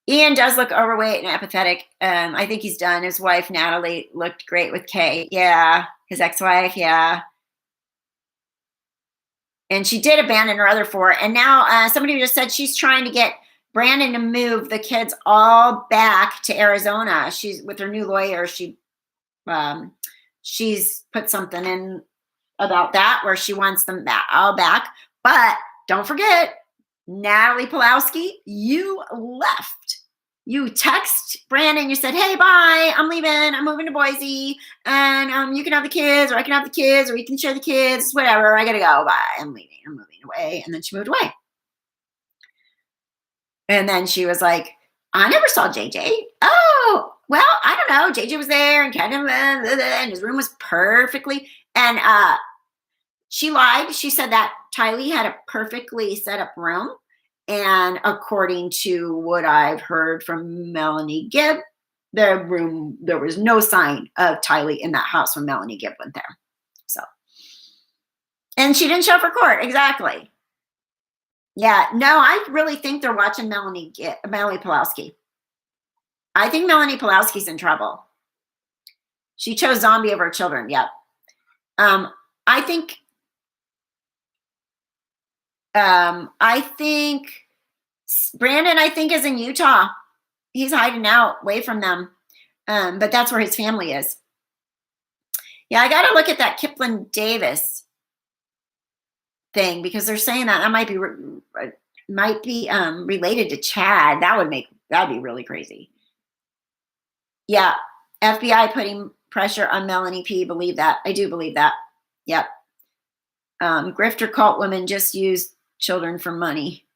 Ian does look overweight and apathetic. I think he's done. His wife, Natalie, looked great with Kay. Yeah, His ex-wife, yeah. And she did abandon her other 4. And now somebody just said she's trying to get Brandon to move the kids all back to Arizona. She's with her new lawyer. She's put something in about that where she wants them all back. But don't forget, Natalie Pulowski, you left. You text Brandon, you said, hey, bye, I'm leaving, I'm moving to Boise, and you can have the kids, or I can have the kids, or you can share the kids, whatever, I gotta go, bye, I'm leaving, I'm moving away. And then she moved away. And then she was like, I never saw JJ. Oh, well, I don't know. JJ was there and kind of, and his room was perfectly, and she lied. She said that Tylee had a perfectly set up room. And according to what I've heard from Melanie Gibb, there was no sign of Tylee in that house when Melanie Gibb went there. So, and she didn't show up for court. Exactly. Yeah, no, I really think they're watching Melanie Pulowski. I think Melanie Pulowski's in trouble. She chose zombie over children. Yep. I think Brandon, is in Utah. He's hiding out away from them. But that's where his family is. Yeah, I got to look at that Kipling Davis thing because they're saying that might be related to Chad. That'd be really crazy. Yeah, FBI putting pressure on Melanie P. Believe that. I do believe that. Yep. Grifter cult women just use children for money.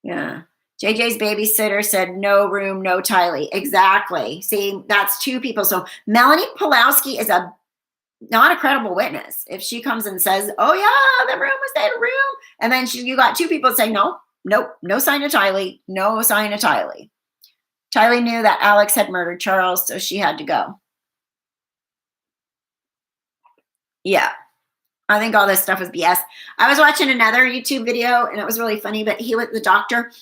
Yeah. JJ's babysitter said no room, no Tylee. Exactly. See, that's 2 people. So Melanie Pulowski is not a credible witness. If she comes and says, oh yeah, the room was that room. And then you got 2 people saying, nope, no sign of Tylee, no sign of Tylee. Tylee knew that Alex had murdered Charles, so she had to go. Yeah. I think all this stuff was BS. I was watching another YouTube video and it was really funny, but he was the doctor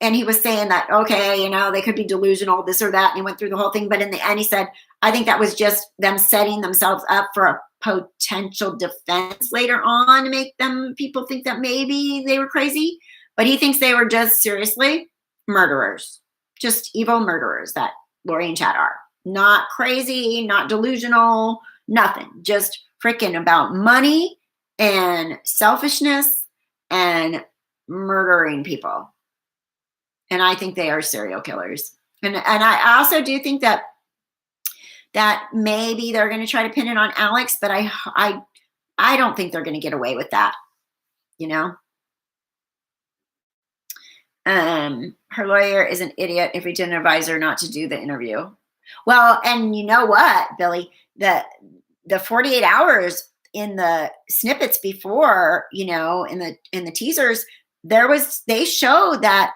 and he was saying that, okay, they could be delusional, this or that. And he went through the whole thing. But in the end, he said, I think that was just them setting themselves up for a potential defense later on to make people think that maybe they were crazy. But he thinks they were just seriously murderers, just evil murderers that Lori and Chad are. Not crazy, not delusional, nothing. Just freaking about money and selfishness and murdering people. And I think they are serial killers. And I also do think that maybe they're going to try to pin it on Alex, but I don't think they're going to get away with that. Her lawyer is an idiot if he didn't advise her not to do the interview. Well, and you know what, Billy, the 48 hours in the snippets before, in the teasers, they showed that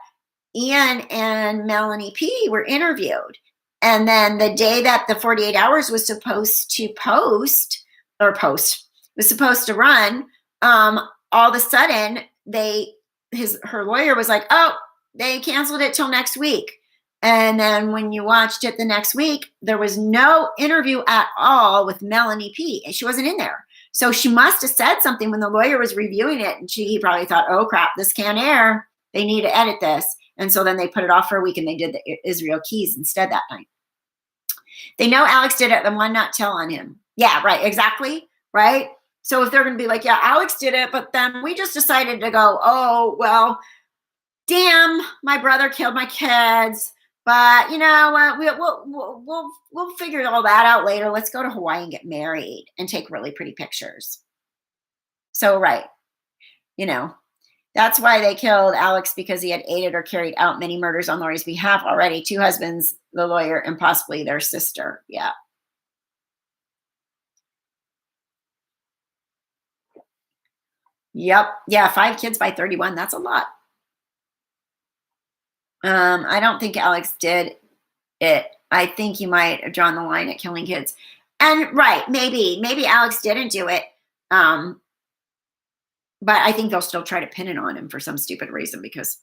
Ian and Melanie P were interviewed. And then the day that the 48 hours was supposed to run, all of a sudden her lawyer was like, oh, they canceled it till next week. And then when you watched it the next week, there was no interview at all with Melanie P. And she wasn't in there. So she must have said something when the lawyer was reviewing it. And he probably thought, oh, crap, this can't air. They need to edit this. And so then they put it off for a week and they did the Israel Keys instead that night. They know Alex did it, then why not tell on him? Yeah, right, exactly, right? So if they're going to be like, yeah, Alex did it, but then we just decided to go, oh, well, damn, my brother killed my kids. But we'll figure all that out later. Let's go to Hawaii and get married and take really pretty pictures. So, right. That's why they killed Alex, because he had aided or carried out many murders on Lori's behalf already. 2 husbands, the lawyer, and possibly their sister. Yeah. Yep. Yeah. 5 kids by 31. That's a lot. I don't think Alex did it. I think he might have drawn the line at killing kids. And right, maybe Alex didn't do it. But I think they'll still try to pin it on him for some stupid reason because.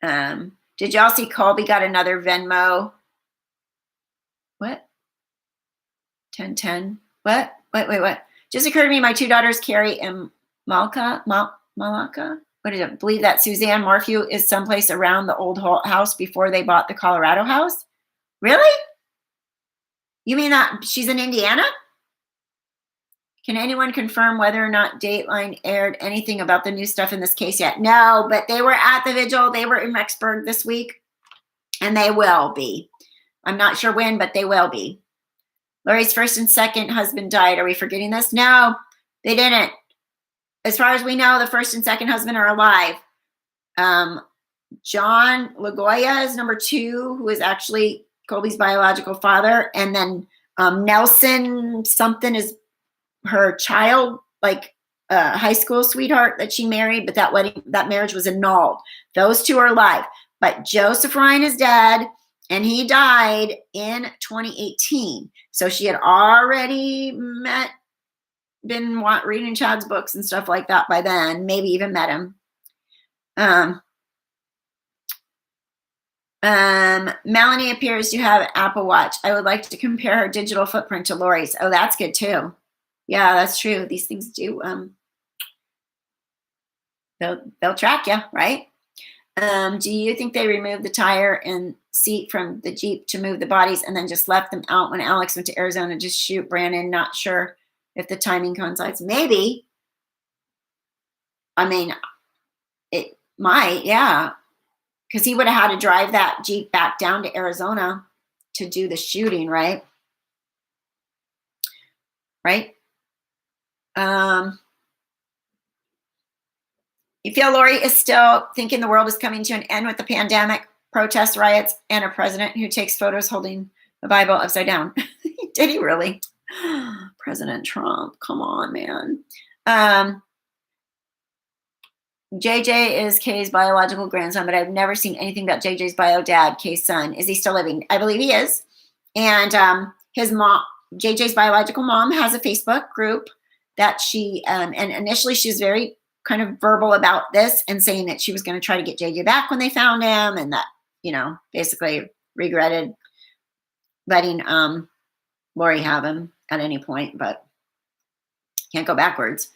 Did y'all see Colby got another Venmo? What? 10:10. What? Wait. Just occurred to me, my two daughters, Carrie and Malaka. What did it? Believe that Suzanne Morphew is someplace around the old house before they bought the Colorado house? Really? You mean that she's in Indiana? Can anyone confirm whether or not Dateline aired anything about the new stuff in this case yet? No, but they were at the vigil. They were in Rexburg this week, and they will be. I'm not sure when, but they will be. Lori's first and second husband died. Are we forgetting this? No, they didn't. As far as we know, the first and second husband are alive. John Lagoya is number 2, who is actually Colby's biological father. And then Nelson something is her child, like a high school sweetheart that she married, but that marriage was annulled. Those 2 are alive. But Joseph Ryan is dead, and he died in 2018. So she had already been reading Chad's books and stuff like that by then, maybe even met him. Melanie appears to have an Apple Watch. I would like to compare her digital footprint to Lori's. Oh, that's good too. Yeah, that's true. These things do, they'll track you, right? Do you think they removed the tire and seat from the Jeep to move the bodies and then just left them out when Alex went to Arizona to shoot Brandon? Not sure if the timing coincides. Maybe. I mean, it might, yeah. Because he would have had to drive that Jeep back down to Arizona to do the shooting, right? Right? You feel Lori is still thinking the world is coming to an end with the pandemic, protest riots, and a president who takes photos holding the Bible upside down. Did he really? President Trump, come on, man. JJ is Kay's biological grandson, but I've never seen anything about JJ's bio dad, Kay's son. Is he still living? I believe he is. And his mom, JJ's biological mom, has a Facebook group that she, and initially she was very kind of verbal about this and saying that she was going to try to get JJ back when they found him, and that, basically regretted letting Lori have him at any point, but can't go backwards.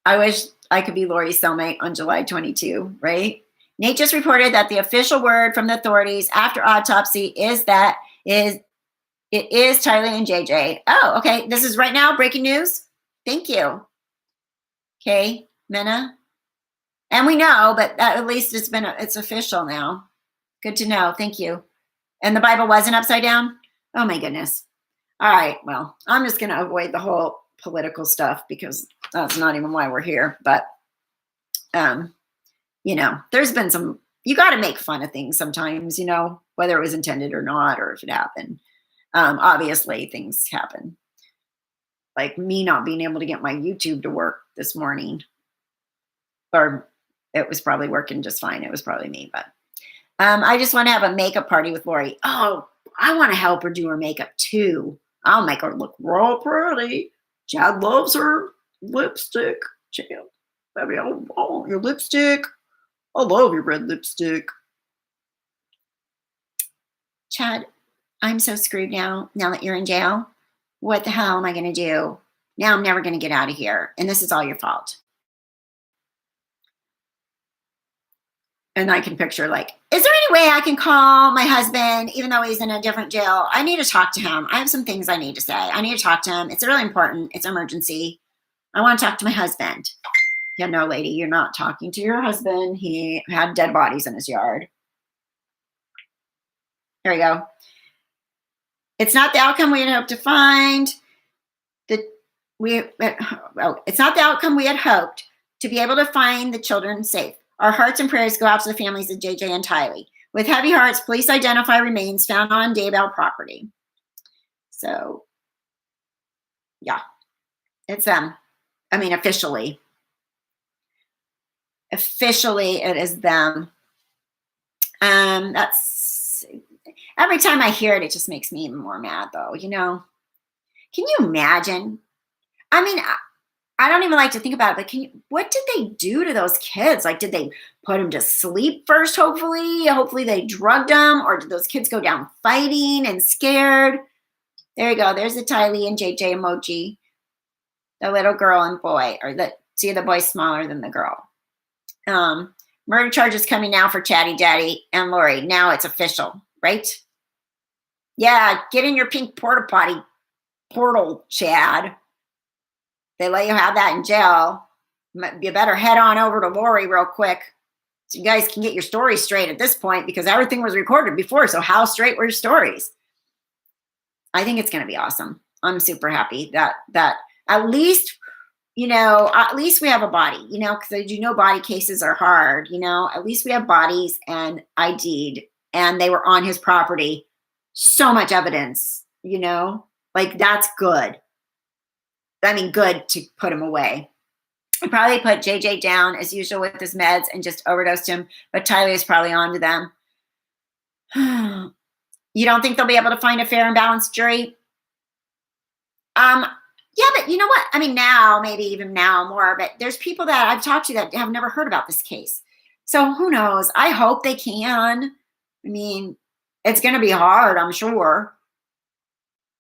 I wish I could be Lori's cellmate on July 22, right? Nate just reported that the official word from the authorities after autopsy is that it is Tylee and JJ. Oh, okay. This is right now breaking news. Thank you. Okay, Minna. And we know, but at least it's official now. Good to know. Thank you. And the Bible wasn't upside down? Oh my goodness. All right. Well, I'm just going to avoid the whole political stuff because that's not even why we're here. But, there's been some, you got to make fun of things sometimes, whether it was intended or not, or if it happened. Obviously things happen. Like me not being able to get my YouTube to work this morning, or it was probably working just fine. It was probably me, but I just want to have a makeup party with Lori. Oh, I want to help her do her makeup too. I'll make her look real pretty. Chad loves her lipstick. Chad, baby, I want your lipstick. I love your red lipstick. Chad, I'm so screwed now that you're in jail. What the hell am I going to do? Now I'm never going to get out of here. And this is all your fault. And I can picture like, is there any way I can call my husband, even though he's in a different jail? I need to talk to him. I have some things I need to say. I need to talk to him. It's really important. It's an emergency. I want to talk to my husband. Yeah, no, lady, you're not talking to your husband. He had dead bodies in his yard. Here we go. It's not the outcome we had hoped to find. It's not the outcome we had hoped to be able to find the children safe. Our hearts and prayers go out to the families of JJ and Tylee. With heavy hearts, police identify remains found on Daybell property. So, yeah, it's officially it is them. That's every time I hear it, it just makes me even more mad, though. Can you imagine? I mean, I don't even like to think about it, but what did they do to those kids? Like, did they put them to sleep first, hopefully? Hopefully they drugged them, or did those kids go down fighting and scared? There you go. There's the Tylee and JJ emoji. The little girl and boy, or see the boy's smaller than the girl. Murder charges coming now for Chatty Daddy and Lori. Now it's official, right? Yeah, get in your pink porta potty portal, Chad. They let you have that in jail. You better head on over to Lori real quick so you guys can get your stories straight at this point, because everything was recorded before. So how straight were your stories? I think it's going to be awesome. I'm super happy that at least, at least we have a body, because body cases are hard, at least we have bodies and ID'd, and they were on his property. So much evidence, like that's good. I mean, good to put him away. I probably put JJ down as usual with his meds and just overdosed him, but Tylee is probably on to them. You don't think they'll be able to find a fair and balanced jury? Yeah, but you know what? I mean, now, maybe even now more, but there's people that I've talked to that have never heard about this case. So who knows? I hope they can. I mean, it's going to be hard, I'm sure.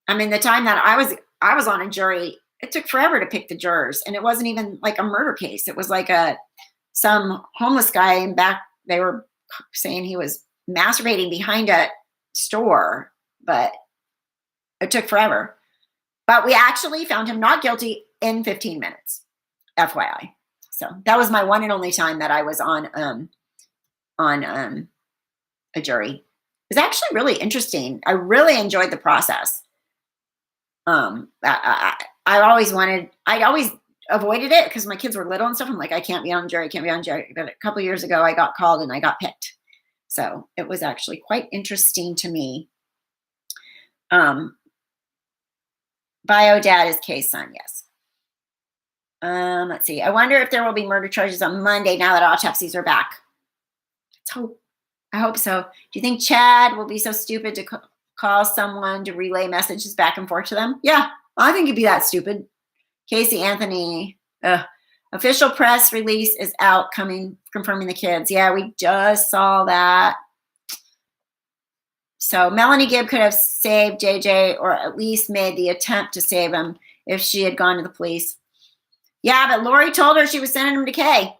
I mean, the time that I was on a jury, it took forever to pick the jurors, and it wasn't even like a murder case. It was like some homeless guy in back. They were saying he was masturbating behind a store, but it took forever. But we actually found him not guilty in 15 minutes, FYI. So that was my one and only time that I was on a jury. It was actually really interesting. I really enjoyed the process. I'd always avoided it because my kids were little and stuff. I'm like, I can't be on jury, But a couple of years ago, I got called and I got picked. So it was actually quite interesting to me. Bio dad is Kay's son, yes. Let's see. I wonder if there will be murder charges on Monday now that autopsies are back. I hope so. Do you think Chad will be so stupid to call someone to relay messages back and forth to them? Yeah, I think he'd be that stupid. Casey Anthony, official press release is out confirming the kids. Yeah, we just saw that. So Melanie Gibb could have saved JJ, or at least made the attempt to save him if she had gone to the police. Yeah, but Lori told her she was sending him to Kay.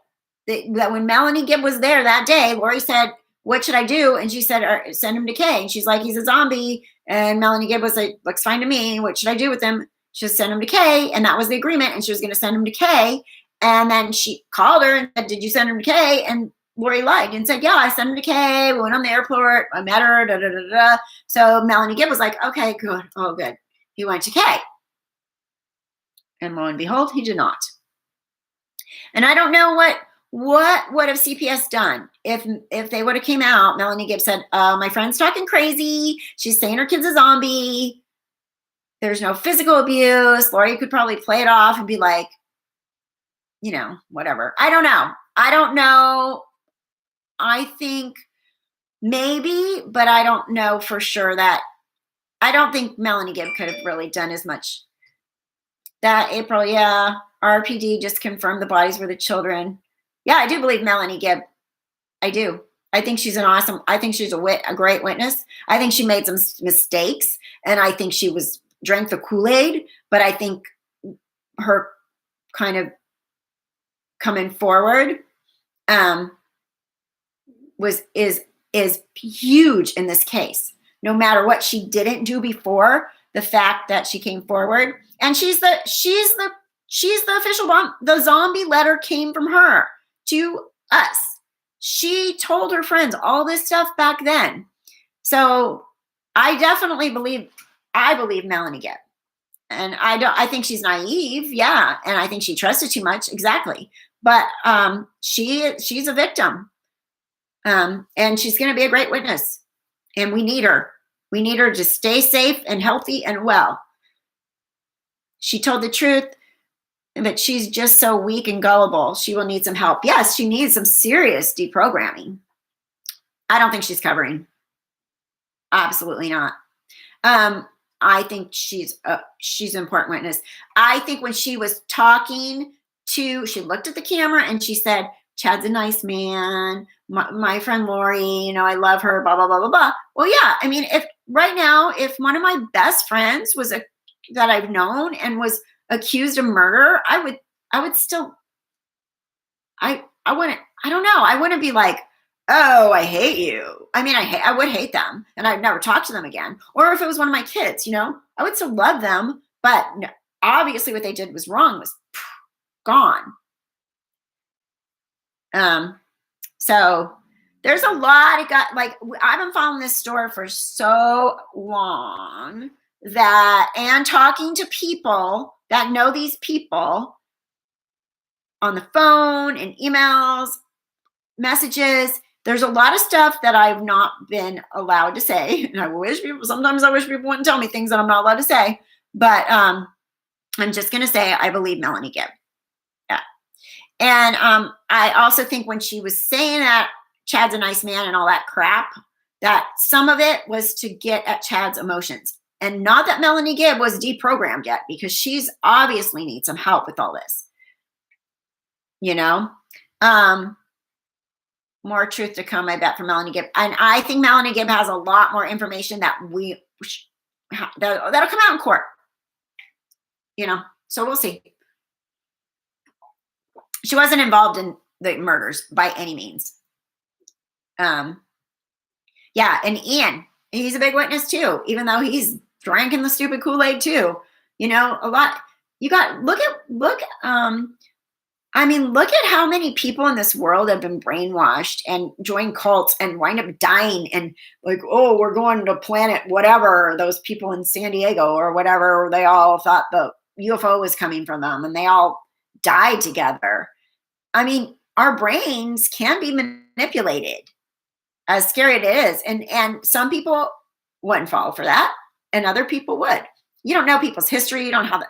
That when Melanie Gibb was there that day, Lori said, what should I do? And she said, send him to Kay. And she's like, he's a zombie. And Melanie Gibb was like, looks fine to me. What should I do with him? She just send him to Kay. And that was the agreement. And she was going to send him to Kay. And then she called her and said, did you send him to Kay? And Lori lied and said, yeah, I sent him to Kay. We went on the airport. I met her. Da, da, da, da. So Melanie Gibb was like, okay, good. Oh, good. He went to Kay. And lo and behold, he did not. And I don't know what would have CPS done if they would have came out. Melanie Gibb said, my friend's talking crazy. She's saying her kid's a zombie. There's no physical abuse. Lori could probably play it off and be like, whatever. I don't know. I think maybe, but I don't know for sure that I don't think Melanie Gibb could have really done as much. That April, yeah. RPD just confirmed the bodies were the children. Yeah, I do believe Melanie Gibb. I do. I think she's I think she's a great witness. I think she made some mistakes, and I think she drank the Kool-Aid, but I think her kind of coming forward is huge in this case. No matter what she didn't do before, the fact that she came forward, and she's the official bomb. The zombie letter came from her to us. She told her friends all this stuff back then. So I definitely believe Melanie Gibb. And I think she's naive, yeah, and I think she trusted too much, exactly. But she's a victim. And she's going to be a great witness. And we need her. We need her to stay safe and healthy and well. She told the truth, but she's just so weak and gullible. She will need some help. Yes, she needs some serious deprogramming. I don't think she's covering. Absolutely not. I think she's an important witness. I think when she was talking she looked at the camera and she said, Chad's a nice man. My friend Lori, I love her, blah, blah, blah, blah, blah. Well, yeah, I mean, if right now, if one of my best friends that I've known and was accused of murder, I would still, I wouldn't, I don't know. I wouldn't be like, oh, I hate you. I mean, I would hate them and I'd never talk to them again. Or if it was one of my kids, I would still love them, but no, obviously what they did was wrong, was gone. So there's a lot of I've been following this story for so long and talking to people that know these people on the phone and emails, messages. There's a lot of stuff that I've not been allowed to say. And sometimes I wish people wouldn't tell me things that I'm not allowed to say. But I'm just going to say I believe Melanie Gibb. Yeah. And I also think when she was saying that Chad's a nice man and all that crap, that some of it was to get at Chad's emotions. And not that Melanie Gibb was deprogrammed yet, because she's obviously needs some help with all this. More truth to come, I bet, from Melanie Gibb. And I think Melanie Gibb has a lot more information that'll come out in court. So we'll see. She wasn't involved in the murders by any means. Yeah, and Ian, he's a big witness too, even though he's drinking the stupid Kool-Aid too. A lot. Look at how many people in this world have been brainwashed and joined cults and wind up dying, and we're going to planet whatever, those people in San Diego or whatever, they all thought the UFO was coming from them and they all died together. Our brains can be manipulated, as scary it is. And some people wouldn't fall for that and other people would. You don't know people's history. You don't know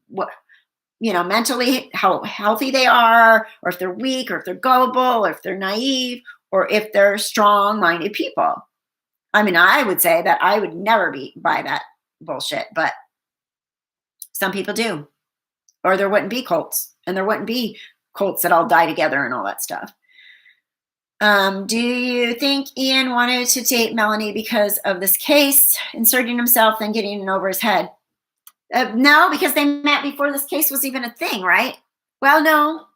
what mentally, how healthy they are, or if they're weak, or if they're gullible, or if they're naive, or if they're strong-minded people. I would say that I would never buy that bullshit, but some people do. Or there wouldn't be cults, and there wouldn't be cults that all die together and all that stuff. Do you think Ian wanted to date Melanie because of this case, inserting himself and getting in over his head? No, because they met before this case was even a thing, right? Well, no.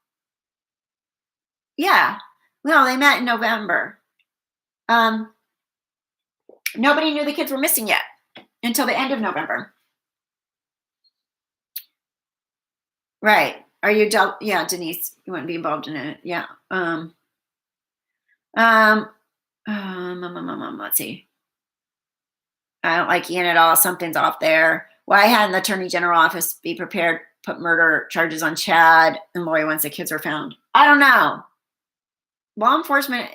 Yeah. No, they met in November. Nobody knew the kids were missing yet until the end of November. Right. Are you, yeah, Denise, you wouldn't be involved in it. Yeah. Let's see. I don't like Ian at all. Something's off there. Why hadn't the Attorney General office be prepared, put murder charges on Chad and Lori once the kids were found? I don't know. Law enforcement,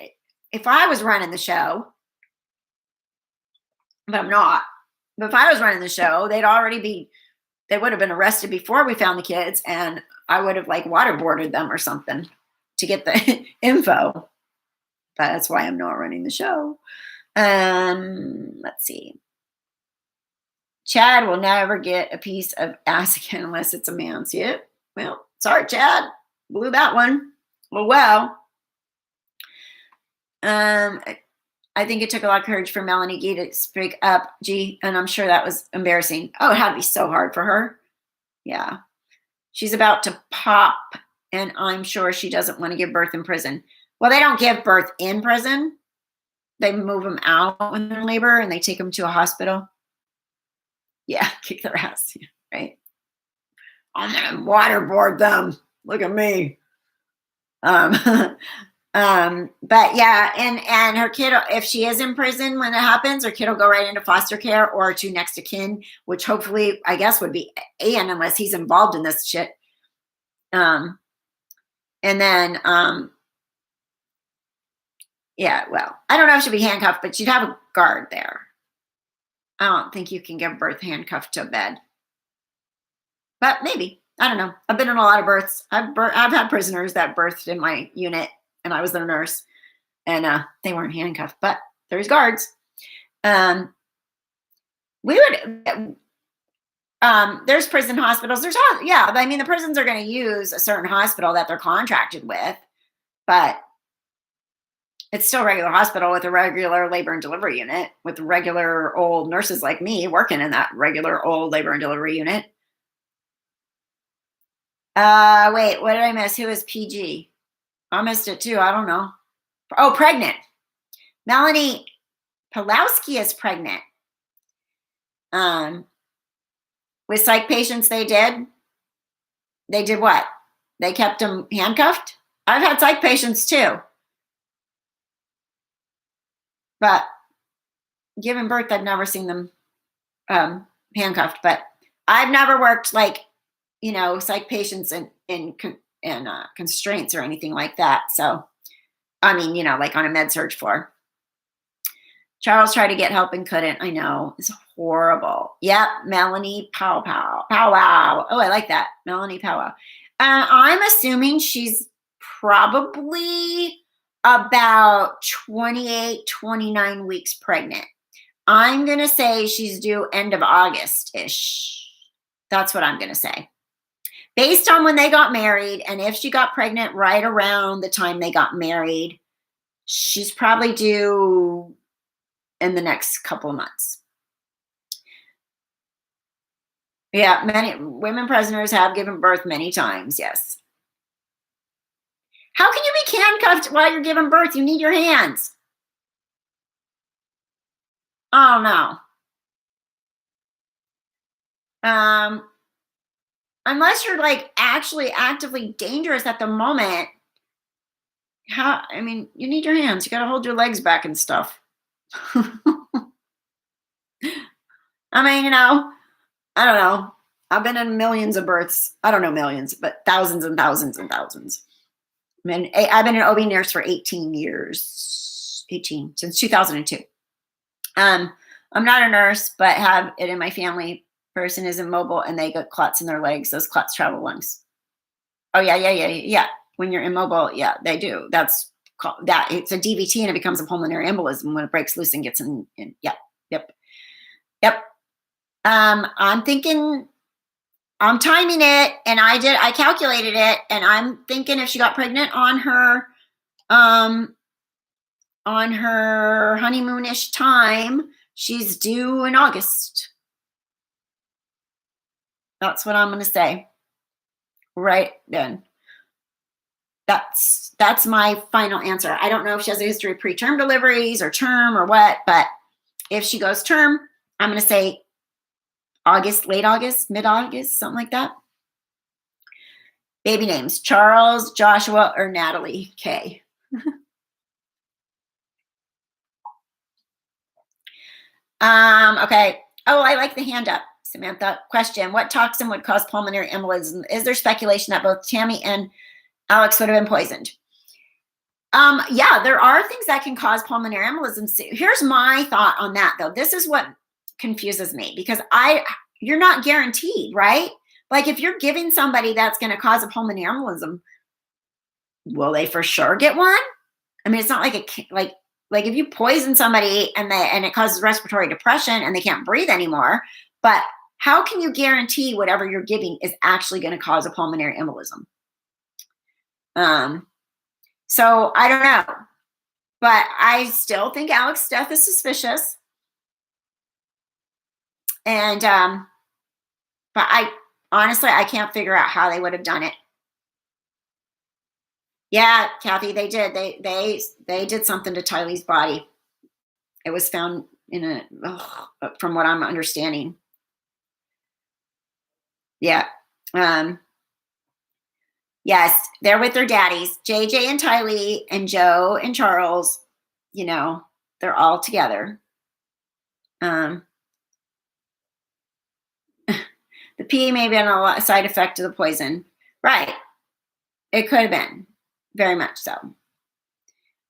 if I was running the show, but I'm not. But if I was running the show, they would have been arrested before we found the kids, and I would have waterboarded them or something to get the info. That's why I'm not running the show. Let's see. Chad will never get a piece of ass again unless it's a man's. Yeah. Well, sorry, Chad. Blew that one. Well. I think it took a lot of courage for Melanie Gibb to speak up, and I'm sure that was embarrassing. Oh, it had to be so hard for her. Yeah. She's about to pop, and I'm sure she doesn't want to give birth in prison. Well, they don't give birth in prison. They move them out when they're in labor, and they take them to a hospital. Yeah, kick their ass, right? I'm gonna waterboard them. Look at me. But yeah, and her kid, if she is in prison when it happens, her kid will go right into foster care or to next of kin, which hopefully, I guess, would be Ian, unless he's involved in this shit. And then, yeah, well, I don't know if she'd be handcuffed, but she'd have a guard there. I don't think you can give birth handcuffed to a bed, but maybe. I don't know. I've been in a lot of births. I've had prisoners that birthed in my unit, and I was their nurse, and they weren't handcuffed, but there's guards. There's prison hospitals. Yeah, I mean, the prisons are going to use a certain hospital that they're contracted with, but It's still a regular hospital with a regular labor and delivery unit with regular old nurses like me working in that regular old labor and delivery unit. Wait, what did I miss? Who is PG? I missed it too. I don't know. Oh, pregnant. Melanie Pulowski is pregnant. With psych patients, they did what? They kept them handcuffed. I've had psych patients too, but giving birth, I've never seen them handcuffed. But I've never worked like, psych patients in constraints or anything like that. So, I mean, like on a med surg floor. Charles tried to get help and couldn't. I know. It's horrible. Yep. Melanie Powwow. Oh, I like that. Melanie Powwow. I'm assuming she's probably about 28, 29 weeks pregnant. I'm going to say she's due end of August-ish. That's what I'm going to say. Based on when they got married, and if she got pregnant right around the time they got married, she's probably due in the next couple of months. Yeah, many women prisoners have given birth many times, yes. How can you be handcuffed while you're giving birth? You need your hands. Oh, no. Unless you're like actually actively dangerous at the moment, you need your hands. You got to hold your legs back and stuff. I don't know. I've been in millions of births. I don't know millions, but thousands and thousands and thousands. I've been an OB nurse for 18 years, since 2002. I'm not a nurse, but have it in my family. Person is immobile and they get clots in their legs. Those clots travel lungs. Oh, yeah. When you're immobile, yeah, they do. That's called that. It's a DVT and it becomes a pulmonary embolism when it breaks loose and gets in. Yep. I'm thinking, I'm timing it, and I calculated it, and I'm thinking if she got pregnant on her honeymoonish time, she's due in August. That's what I'm going to say. Right then. That's my final answer. I don't know if she has a history of preterm deliveries or term or what, but if she goes term, I'm going to say August, late August, mid-August, something like that. Baby names: Charles, Joshua, or Natalie K. Okay. Oh, I like the hand up. Samantha, question: what toxin would cause pulmonary embolism? Is there speculation that both Tammy and Alex would have been poisoned? Yeah, there are things that can cause pulmonary embolism. Here's my thought on that, though. This is what confuses me, because you're not guaranteed, right? Like if you're giving somebody that's going to cause a pulmonary embolism, will they for sure get one? I mean, it's not like if you poison somebody and it causes respiratory depression and they can't breathe anymore, but how can you guarantee whatever you're giving is actually going to cause a pulmonary embolism? So I don't know, but I still think Alex's death is suspicious. And, but honestly, I can't figure out how they would have done it. Yeah, Kathy, they did. They did something to Tylee's body. It was found from what I'm understanding. Yeah. Yes, they're with their daddies, JJ and Tylee and Joe and Charles. They're all together. The pee may have been a side effect of the poison. Right. It could have been. Very much so.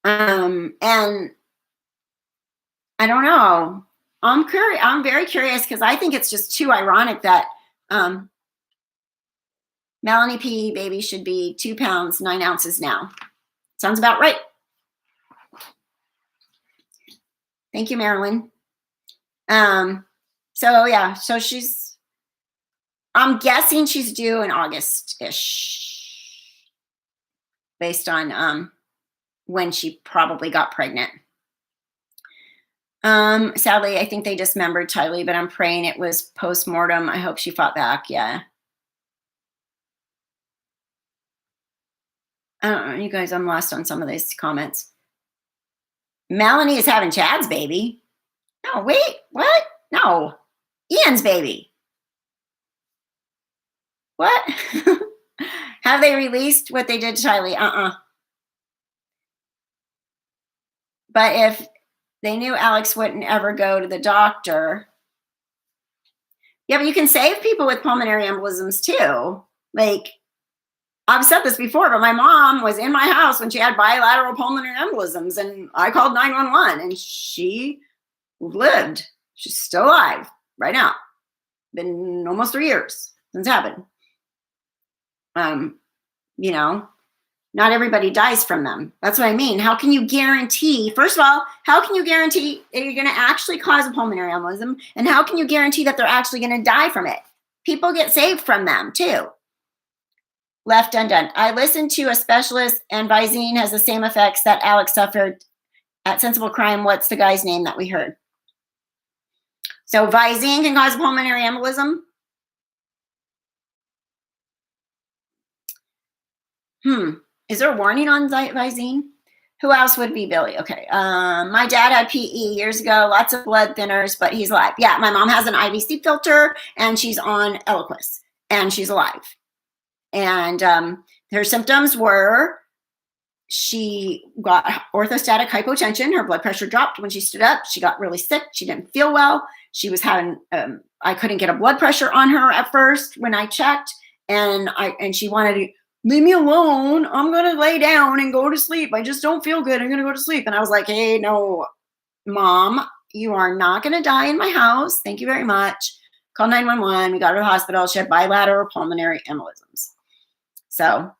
And I don't know. I'm curious. I'm very curious because I think it's just too ironic that Melanie P. baby should be 2 pounds, 9 ounces now. Sounds about right. Thank you, Marilyn. So yeah, so I'm guessing she's due in August-ish, based on when she probably got pregnant. Sadly, I think they dismembered Tylee, but I'm praying it was post-mortem. I hope she fought back. Yeah. I don't know, you guys, I'm lost on some of these comments. Melanie is having Chad's baby. No, wait, what? No. Ian's baby. What? Have they released what they did to Tylee? But if they knew Alex wouldn't ever go to the doctor. Yeah, but you can save people with pulmonary embolisms too. Like, I've said this before, but my mom was in my house when she had bilateral pulmonary embolisms, and I called 911, and she lived. She's still alive right now. Been almost 3 years since it happened. You know, not everybody dies from them. That's what I mean. How can you guarantee, first of all, how can you guarantee that you're going to actually cause a pulmonary embolism? And how can you guarantee that they're actually going to die from it? People get saved from them too. Left Undone. I listened to a specialist, and Visine has the same effects that Alex suffered at Sensible Crime. What's the guy's name that we heard? So Visine can cause pulmonary embolism. Is there a warning on Visine? Who else would be Billy? Okay. My dad had PE years ago, lots of blood thinners, but he's alive. Yeah, my mom has an IVC filter, and she's on Eliquis, and she's alive. And her symptoms were she got orthostatic hypotension. Her blood pressure dropped when she stood up. She got really sick. She didn't feel well. She was having, I couldn't get a blood pressure on her at first when I checked. And she wanted to leave me alone. I'm going to lay down and go to sleep. I just don't feel good. I'm going to go to sleep. And I was like, hey, no, Mom, you are not going to die in my house. Thank you very much. Call 911. We got her to the hospital. She had bilateral pulmonary embolisms. So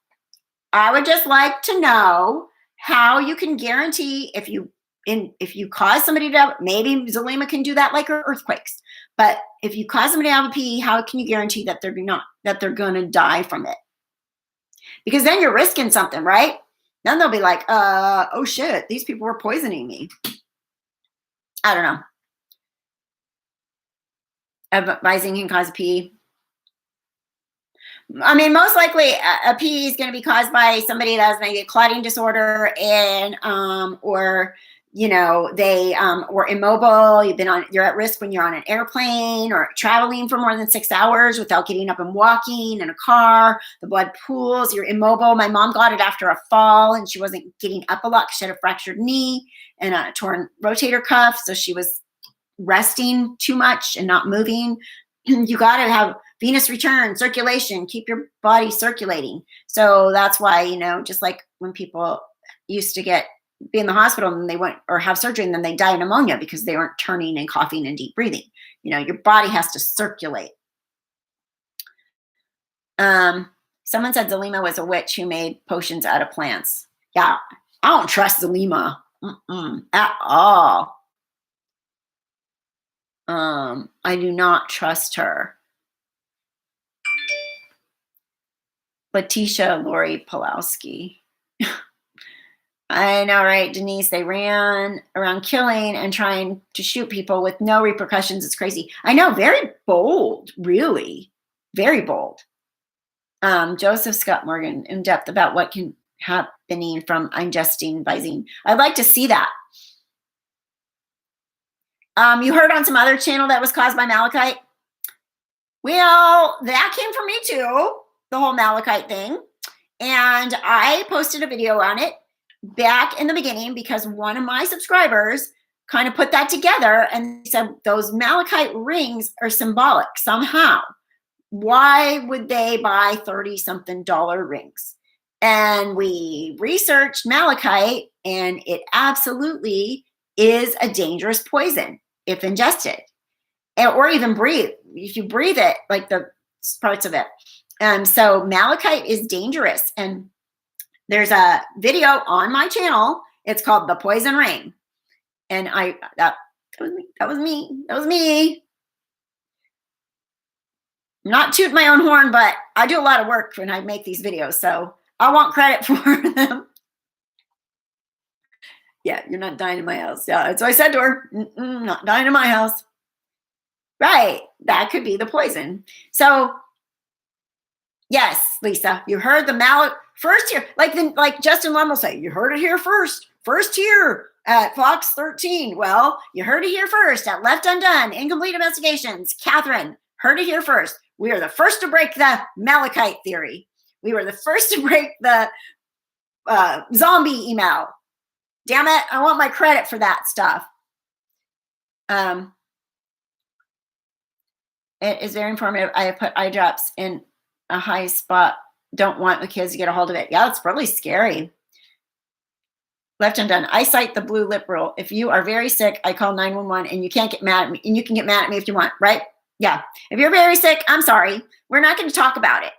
I would just like to know how you can guarantee if you cause somebody to have, maybe Zulema can do that like earthquakes, but if you cause somebody to have a PE, how can you guarantee that they're going to die from it? Because then you're risking something, right? Then they'll be like, oh shit, these people were poisoning me. I don't know. Visine can cause a PE. I mean, most likely a PE is going to be caused by somebody that has maybe a clotting disorder, and or they were immobile. You're at risk when you're on an airplane or traveling for more than 6 hours without getting up and walking in a car. The blood pools. You're immobile. My mom got it after a fall, and she wasn't getting up a lot because she had a fractured knee and a torn rotator cuff, so she was resting too much and not moving. You got to have venous return, circulation, keep your body circulating. So that's why, just like when people used to be in the hospital and they went or have surgery and then they die of pneumonia because they weren't turning and coughing and deep breathing. Your body has to circulate. Someone said Zulema was a witch who made potions out of plants. Yeah, I don't trust Zulema at all. I do not trust her. Letitia Lori Pulowski. I know, right, Denise? They ran around killing and trying to shoot people with no repercussions. It's crazy. I know, very bold, really, very bold. Joseph Scott Morgan, in depth about what can happening from ingesting Visine. I'd like to see that. You heard on some other channel that was caused by malachite. Well, that came from me too, the whole malachite thing. And I posted a video on it back in the beginning because one of my subscribers kind of put that together and said those malachite rings are symbolic somehow. Why would they buy $30-something rings? And we researched malachite, and it absolutely is a dangerous poison if ingested, or even breathe. If you breathe it, like the parts of it. So malachite is dangerous. And there's a video on my channel. It's called The Poison Ring. And that was me. I'm not tooting my own horn, but I do a lot of work when I make these videos, so I want credit for them. Yeah, you're not dying in my house. Yeah, so I said to her, not dying in my house. Right, that could be the poison. So, yes, Lisa, you heard the first here, like Justin Lum will say, you heard it here first here at Fox 13. Well, you heard it here first at Left Undone, Incomplete Investigations. Kathryn heard it here first. We are the first to break the Malachite theory. We were the first to break the zombie email. Damn it, I want my credit for that stuff. It is very informative. I have put eye drops in a high spot. Don't want the kids to get a hold of it. Yeah, it's really scary. Left Undone. I cite the blue lip rule. If you are very sick, I call 911 and you can't get mad at me. And you can get mad at me if you want, right? Yeah. If you're very sick, I'm sorry. We're not going to talk about it.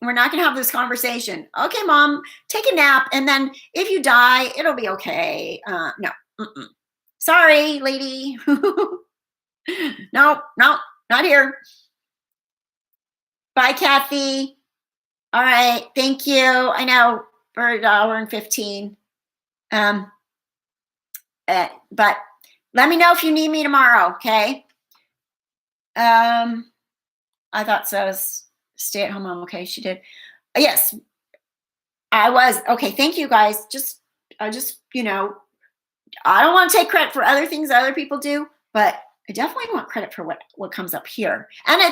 We're not going to have this conversation. Okay, Mom, take a nap. And then if you die, it'll be okay. No. Sorry, lady. No, not here. Bye, Kathy. All right. Thank you. I know for $1.15. But let me know if you need me tomorrow. Okay. I thought so. Stay at home mom. Okay. She did. Yes, I was. Okay. Thank you guys. I don't want to take credit for other things that other people do, but I definitely want credit for what comes up here. And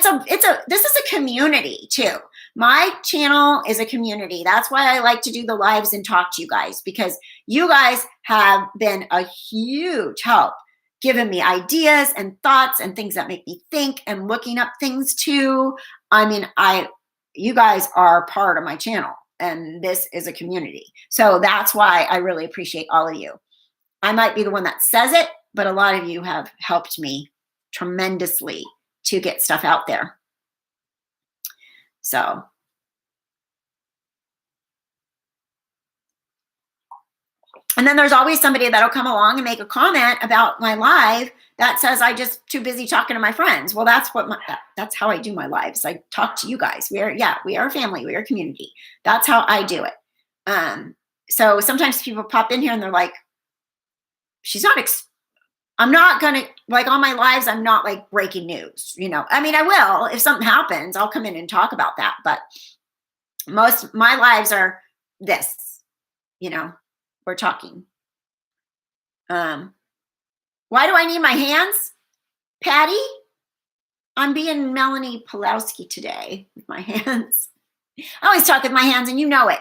this is a community too. My channel is a community. That's why I like to do the lives and talk to you guys, because you guys have been a huge help, giving me ideas and thoughts and things that make me think and looking up things too. I mean, you guys are part of my channel and this is a community. So that's why I really appreciate all of you. I might be the one that says it, but a lot of you have helped me tremendously to get stuff out there. So, and then there's always somebody that'll come along and make a comment about my live that says I just too busy talking to my friends. Well, that's how I do my lives. I talk to you guys. We are a family. We are a community. That's how I do it. So sometimes people pop in here and they're like, I'm not going to, like on my lives, I'm not like breaking news, I mean, I will, if something happens, I'll come in and talk about that. But most my lives are this, we're talking. Why do I need my hands? Patty? I'm being Melanie Pulowski today with my hands. I always talk with my hands and you know it.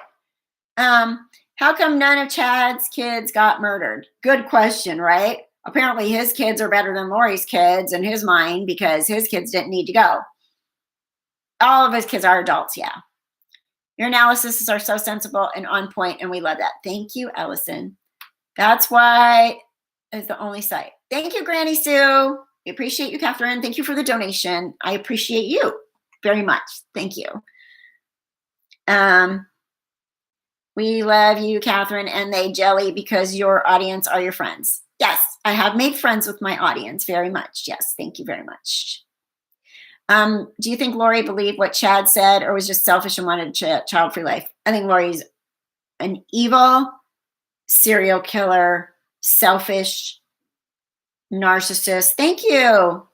How come none of Chad's kids got murdered? Good question, right? Apparently his kids are better than Lori's kids in his mind because his kids didn't need to go. All of his kids are adults, yeah. Your analyses are so sensible and on point, and we love that. Thank you, Ellison. That's why it's the only site. Thank you, Granny Sue. We appreciate you, Kathryn. Thank you for the donation. I appreciate you very much. Thank you. We love you, Kathryn, and they jelly because your audience are your friends. Yes, I have made friends with my audience very much. Yes, thank you very much. Do you think Lori believed what Chad said or was just selfish and wanted a child-free life? I think Lori's an evil serial killer, selfish narcissist. Thank you.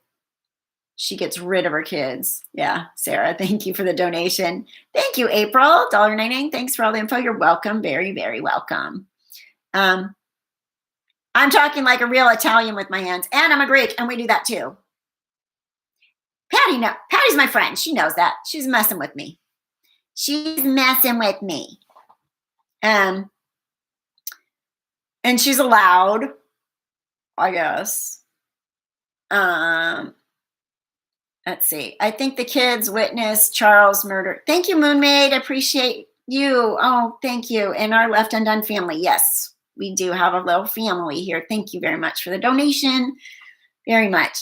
She gets rid of her kids. Yeah, Sarah, thank you for the donation. Thank you, April, $1.99. Thanks for all the info. You're welcome. Very, very welcome. I'm talking like a real Italian with my hands, and I'm a Greek, and we do that too. Patty's my friend. She knows that. She's messing with me. And she's allowed, I guess. Let's see. I think the kids witnessed Charles' murder. Thank you, Moonmaid. I appreciate you. Oh, thank you. And our Left Undone family. Yes, we do have a little family here. Thank you very much for the donation. Very much.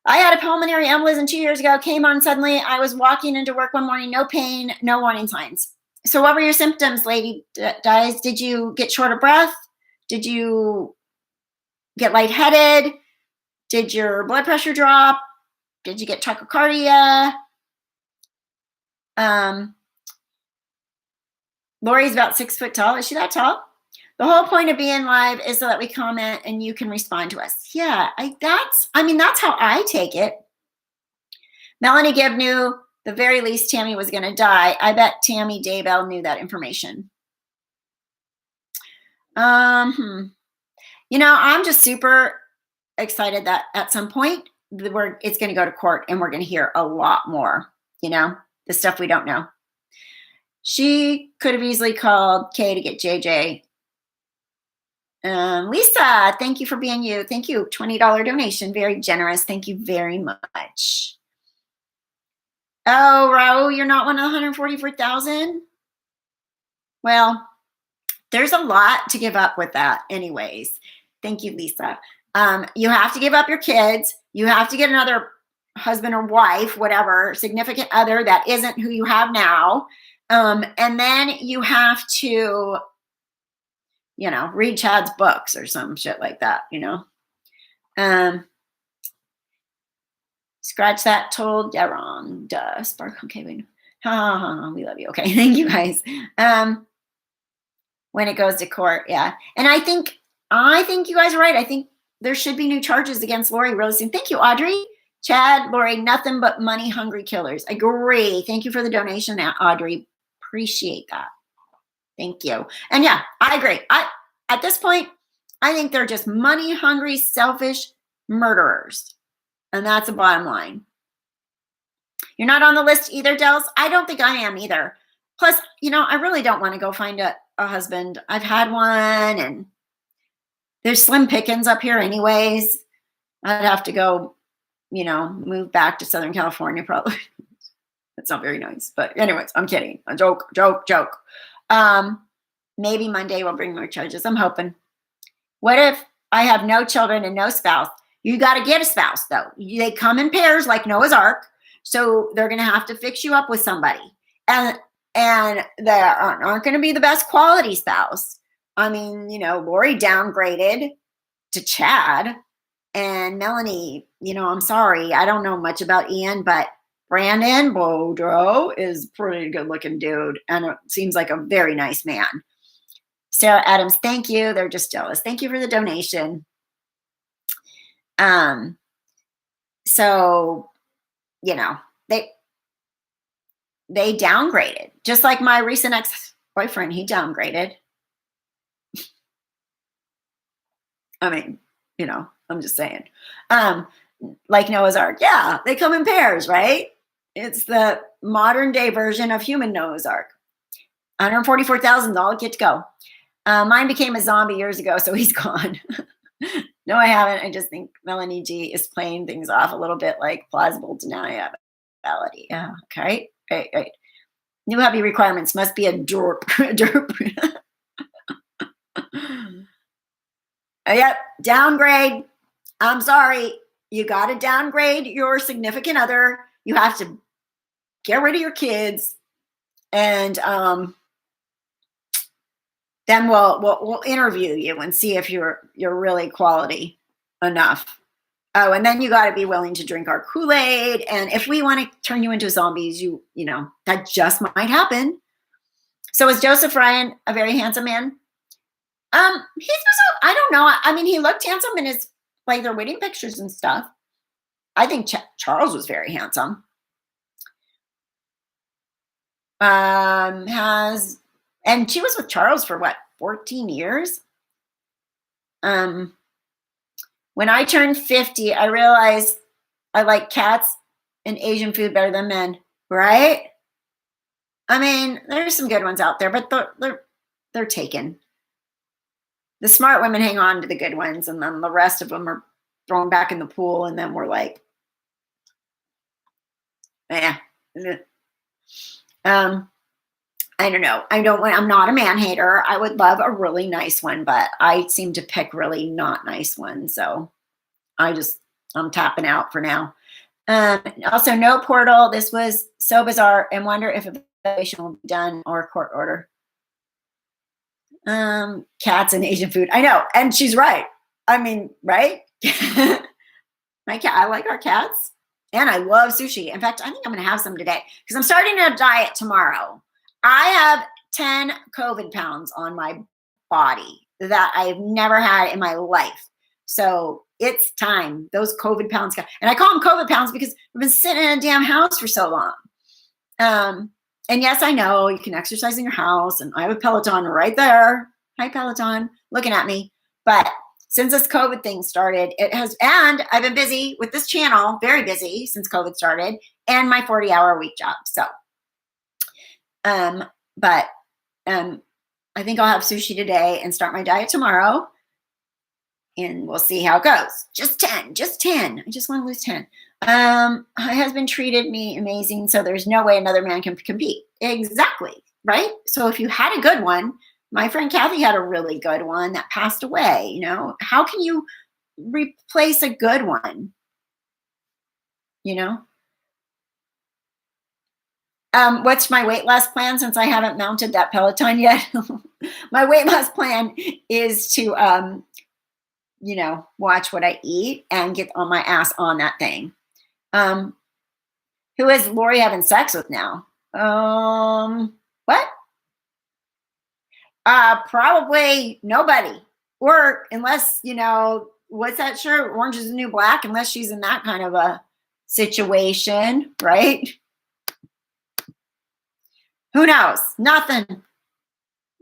I had a pulmonary embolism 2 years ago. Came on suddenly. I was walking into work one morning. No pain, no warning signs. So what were your symptoms, Lady Dies? Did you get short of breath? Did you get lightheaded? Did your blood pressure drop? Did you get tachycardia? Lori's about 6 foot tall. Is she that tall? The whole point of being live is so that we comment and you can respond to us. Yeah, that's how I take it. Melanie Gibb knew the very least Tammy was going to die. I bet Tammy Daybell knew that information. You know, I'm just super excited that at some point it's going to go to court and we're going to hear a lot more, you know, the stuff we don't know. She could have easily called Kay to get JJ. Lisa, thank you for being you. Thank you. $20 donation. Very generous. Thank you very much. Oh, Raul, you're not one of the 144,000? Well, there's a lot to give up with that anyways. Thank you, Lisa. You have to give up your kids. You have to get another husband or wife, whatever, significant other that isn't who you have now. And then you have to, you know, read Chad's books or some shit like that, you know. Scratch that, told, yeah, wrong, duh, spark, okay, we love you, okay, thank you guys. When it goes to court, yeah. And I think you guys are right. I think there should be new charges against Lori really soon. Thank you, Audrey. Chad, Lori, nothing but money-hungry killers. I agree. Thank you for the donation, Audrey. Appreciate that. Thank you. And yeah, I agree. At this point, I think they're just money-hungry, selfish murderers. And that's the bottom line. You're not on the list either, Dels? I don't think I am either. Plus, you know, I really don't want to go find a husband. I've had one, and there's slim pickings up here anyways. I'd have to go, you know, move back to Southern California probably. That's not very nice. But anyways, I'm kidding. A joke. Maybe Monday will bring more charges. I'm hoping. What if I have no children and no spouse? You got to get a spouse, though. They come in pairs like Noah's Ark. So they're going to have to fix you up with somebody. And they aren't going to be the best quality spouse. I mean, you know, Lori downgraded to Chad. And Melanie, you know, I'm sorry. I don't know much about Ian, but Brandon Boudreaux is a pretty good-looking dude. And it seems like a very nice man. Sarah Adams, thank you. They're just jealous. Thank you for the donation. So, you know, they downgraded, just like my recent ex-boyfriend, he downgraded. I mean, you know, I'm just saying, like Noah's Ark. Yeah, they come in pairs, right? It's the modern day version of human Noah's Ark. 144,000, all get to go. Mine became a zombie years ago, so he's gone. No, I haven't. I just think Melanie G is playing things off a little bit like plausible deniability. Yeah, okay. Right. New hubby requirements must be a derp. Yep, downgrade. I'm sorry. You got to downgrade your significant other. You have to get rid of your kids. And then we'll interview you and see if you're really quality enough. Oh, and then you got to be willing to drink our Kool-Aid. And if we want to turn you into zombies, you know, that just might happen. So is Joseph Ryan a very handsome man? I don't know. I mean, he looked handsome in his, like, their wedding pictures and stuff. I think Charles was very handsome. And she was with Charles for what, 14 years? When I turned 50, I realized I like cats and Asian food better than men, right? I mean, there's some good ones out there, but they're taken. The smart women hang on to the good ones, and then the rest of them are thrown back in the pool, and then we're like, I don't know. I'm not a man hater. I would love a really nice one, but I seem to pick really not nice ones. So I'm tapping out for now. Also, no portal. This was so bizarre, and wonder if evaluation will be done or a court order. Cats and Asian food. I know. And she's right. I mean, right? My cat, I like our cats, and I love sushi. In fact, I think I'm going to have some today because I'm starting a diet tomorrow. I have 10 COVID pounds on my body that I've never had in my life. So it's time. Those COVID pounds and I call them COVID pounds because I've been sitting in a damn house for so long. And yes, I know you can exercise in your house, and I have a Peloton right there. Hi, Peloton, looking at me. But since this COVID thing started, and I've been busy with this channel, very busy since COVID started, and my 40-hour-a-week job. So, but I think I'll have sushi today and start my diet tomorrow, and we'll see how it goes. Just 10. I just want to lose 10. My husband treated me amazing, so there's no way another man can compete. Exactly, right? So if you had a good one, my friend Kathy had a really good one that passed away. You know, how can you replace a good one? You know? What's my weight loss plan since I haven't mounted that Peloton yet? My weight loss plan is to, you know, watch what I eat and get on my ass on that thing. Who is Lori having sex with now? What? Probably nobody. Or unless, you know, what's that shirt? Orange is the New Black, unless she's in that kind of a situation, right? Who knows? Nothing.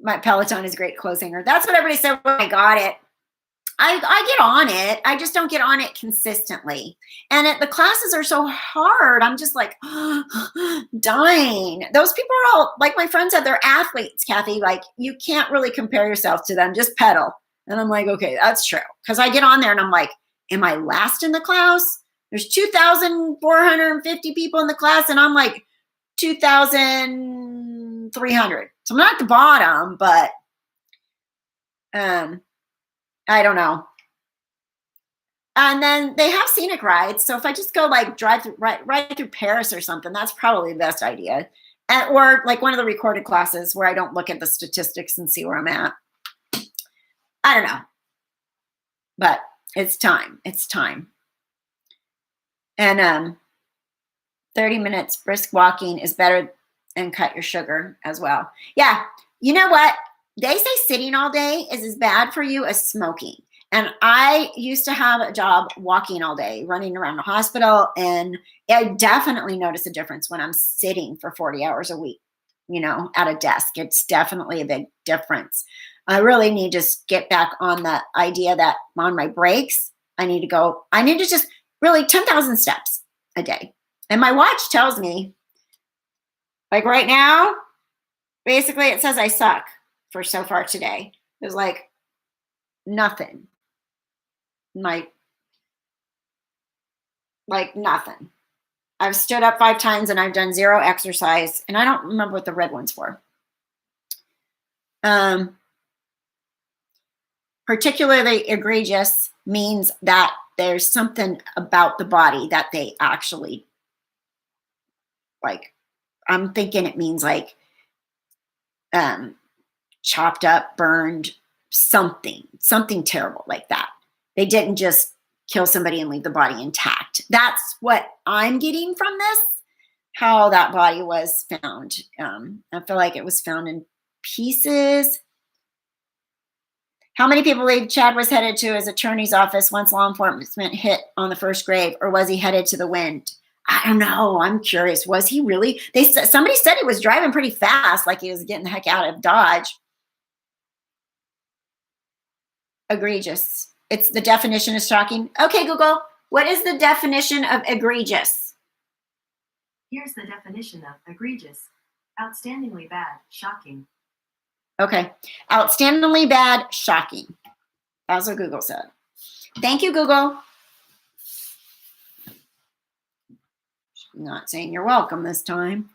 My Peloton is a great clothes hanger. That's what everybody said when I got it. I get on it. I just don't get on it consistently. And the classes are so hard. I'm just like dying. Those people are all, like my friend said, they're athletes, Kathy. Like, you can't really compare yourself to them. Just pedal. And I'm like, okay, that's true. Because I get on there and I'm like, am I last in the class? There's 2,450 people in the class. And I'm like 2,300. So I'm not at the bottom, but I don't know. And then they have scenic rides. So if I just go like drive through, right through Paris or something, that's probably the best idea. Or like one of the recorded classes where I don't look at the statistics and see where I'm at. I don't know. But it's time. It's time. And 30 minutes brisk walking is better, and cut your sugar as well. Yeah. You know what? They say sitting all day is as bad for you as smoking. And I used to have a job walking all day, running around the hospital. And I definitely notice a difference when I'm sitting for 40 hours a week, you know, at a desk. It's definitely a big difference. I really need to just get back on the idea that on my breaks, I need to just really 10,000 steps a day. And my watch tells me, like right now, basically it says I suck for so far today. There's like nothing. Like nothing. I've stood up 5 times and I've done 0 exercise, and I don't remember what the red one's for. Particularly egregious means that there's something about the body that they actually like. I'm thinking it means like chopped up, burned, something terrible like that. They didn't just kill somebody and leave the body intact. That's what I'm getting from this, how that body was found. I feel like it was found in pieces. How many people believe Chad was headed to his attorney's office once law enforcement hit on the first grave, or was he headed to the wind? I don't know. I'm curious. Was he really? Somebody said he was driving pretty fast, like he was getting the heck out of Dodge. Egregious. It's the definition is shocking. Okay, Google, what is the definition of egregious? Here's the definition of egregious. Outstandingly bad, shocking. Okay. Outstandingly bad, shocking. That's what Google said. Thank you, Google. Not saying you're welcome this time.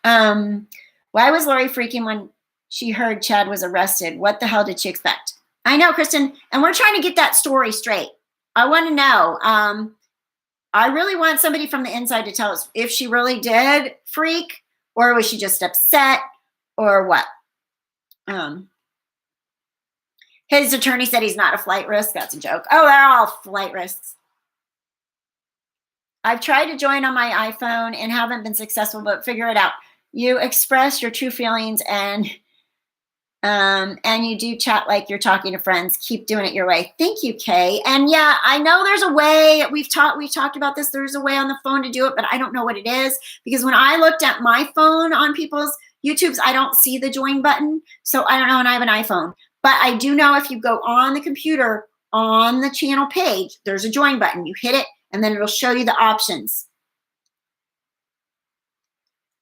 Why was Lori freaking when she heard Chad was arrested? What the hell did she expect? I know, Kristen, and we're trying to get that story straight. I want to know. I really want somebody from the inside to tell us if she really did freak, or was she just upset, or what? His attorney said he's not a flight risk. That's a joke. Oh, they're all flight risks. I've tried to join on my iPhone and haven't been successful, but figure it out. You express your true feelings and And you do chat like you're talking to friends. Keep doing it your way. Thank you, Kay. And yeah, I know there's a way. We've talked about this. There's a way on the phone to do it, but I don't know what it is, because when I looked at my phone on people's YouTubes, I don't see the join button. So I don't know, and I have an iPhone. But I do know if you go on the computer on the channel page, there's a join button. You hit it, and then it'll show you the options.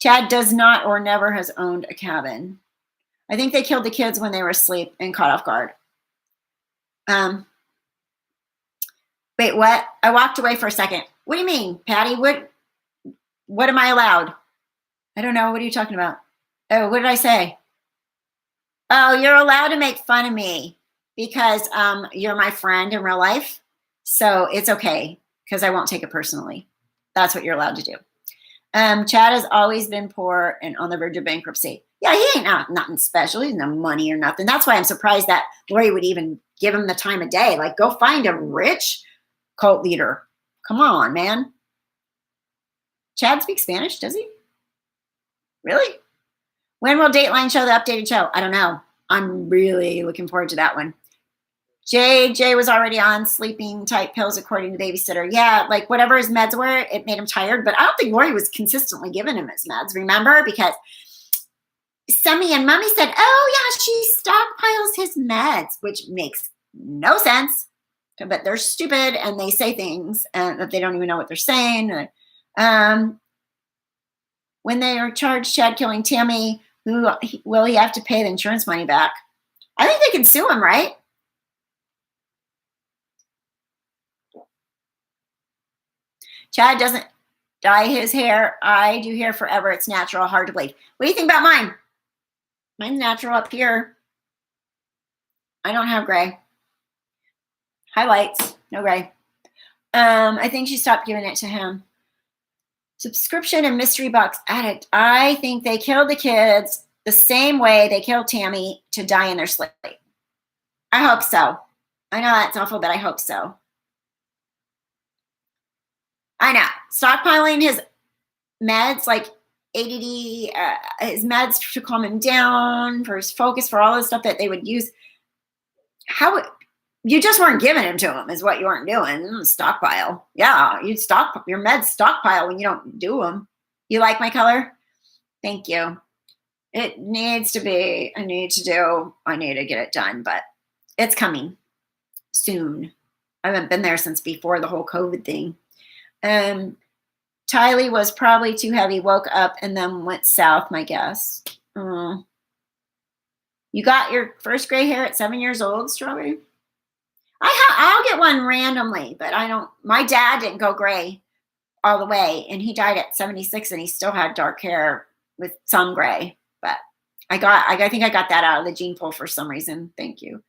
Chad does not or never has owned a cabin. I think they killed the kids when they were asleep and caught off guard. Wait, what? I walked away for a second. What do you mean, Patty? What am I allowed? I don't know. What are you talking about? Oh, what did I say? Oh, you're allowed to make fun of me because you're my friend in real life. So it's okay because I won't take it personally. That's what you're allowed to do. Chad has always been poor and on the verge of bankruptcy. Yeah, he ain't nothing special. He's no money or nothing. That's why I'm surprised that Lori would even give him the time of day. Like, go find a rich cult leader. Come on, man. Chad speaks Spanish, does he? Really? When will Dateline show the updated show? I don't know. I'm really looking forward to that one. JJ was already on sleeping type pills, according to the babysitter. Yeah, like whatever his meds were, it made him tired. But I don't think Lori was consistently giving him his meds, remember? Because Semi and Mommy said, oh, yeah, she stockpiles his meds, which makes no sense. But they're stupid, and they say things that they don't even know what they're saying. When they are charged Chad killing Tammy, will he have to pay the insurance money back? I think they can sue him, right? Chad doesn't dye his hair. I do hair forever. It's natural, hard to bleed. What do you think about mine? Mine's natural up here. I don't have gray. Highlights, no gray. I think she stopped giving it to him. Subscription and mystery box addict. I think they killed the kids the same way they killed Tammy to die in their sleep. I hope so. I know that's awful, but I hope so. I know. Stockpiling his meds, like ADD, his meds to calm him down, for his focus, for all the stuff that they would use. You just weren't giving him to him, is what you weren't doing. Stockpile. Yeah, you'd your meds stockpile when you don't do them. You like my color? Thank you. It needs to be, I need to get it done, but it's coming soon. I haven't been there since before the whole COVID thing. Tylee was probably too heavy, woke up, and then went south, my guess. You got your first gray hair at 7 years old, Strawberry? I'll get one randomly, but I don't. My dad didn't go gray all the way, and he died at 76, and he still had dark hair with some gray. But I think I got that out of the gene pool for some reason. Thank you.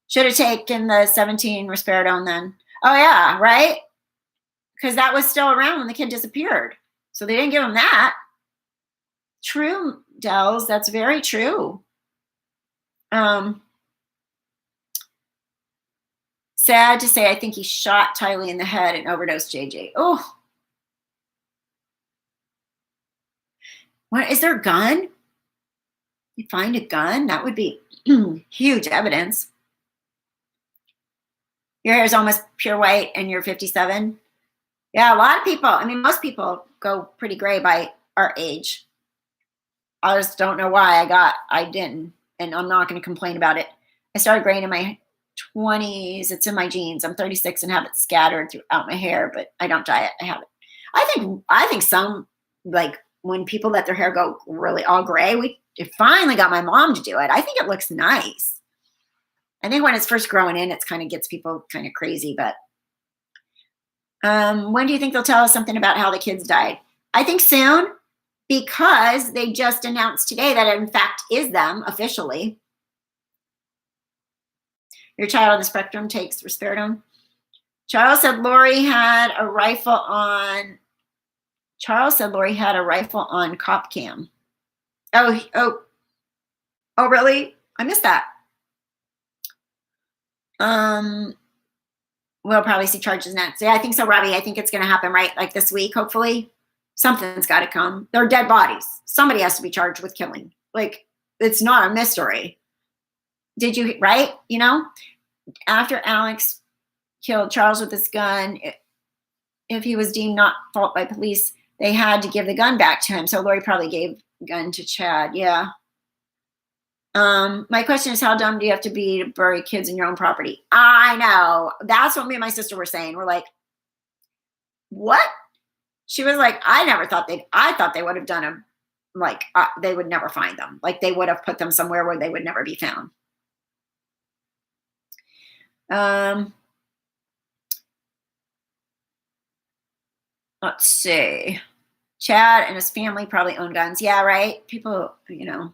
Should have taken the 17 risperidone then. Oh yeah, right? Because that was still around when the kid disappeared. So they didn't give him that. True, Dells. That's very true. Sad to say, I think he shot Tylee in the head and overdosed JJ. Oh. What, is there a gun? You find a gun? That would be huge evidence. Your hair is almost pure white and you're 57. Yeah, a lot of people, I mean, most people go pretty gray by our age. I just don't know why I didn't, and I'm not going to complain about it. I started graying in my 20s. It's in my genes. I'm 36 and have it scattered throughout my hair, but I don't dye it. I have it. I think some, like when people let their hair go really all gray, it finally got my mom to do it. I think it looks nice. I think when it's first growing in, it kind of gets people kind of crazy, but when do you think they'll tell us something about how the kids died? I think soon, because they just announced today that it in fact is them officially. Your child on the spectrum takes risperidone. Charles said Lori had a rifle on cop cam. Oh, really? I missed that. We'll probably see charges next. Yeah, I think so, Robbie. I think it's going to happen, right? Like this week, hopefully. Something's got to come. They're dead bodies. Somebody has to be charged with killing. Like, it's not a mystery. Did you, right? You know, after Alex killed Charles with his gun, if he was deemed not fault by police, they had to give the gun back to him. So Lori probably gave the gun to Chad. Yeah. My question is, how dumb do you have to be to bury kids in your own property? I know. That's what me and my sister were saying. We're like, what? She was like, I thought they would have done them. Like, they would never find them. Like, they would have put them somewhere where they would never be found. Let's see. Chad and his family probably own guns. Yeah, right? People, you know,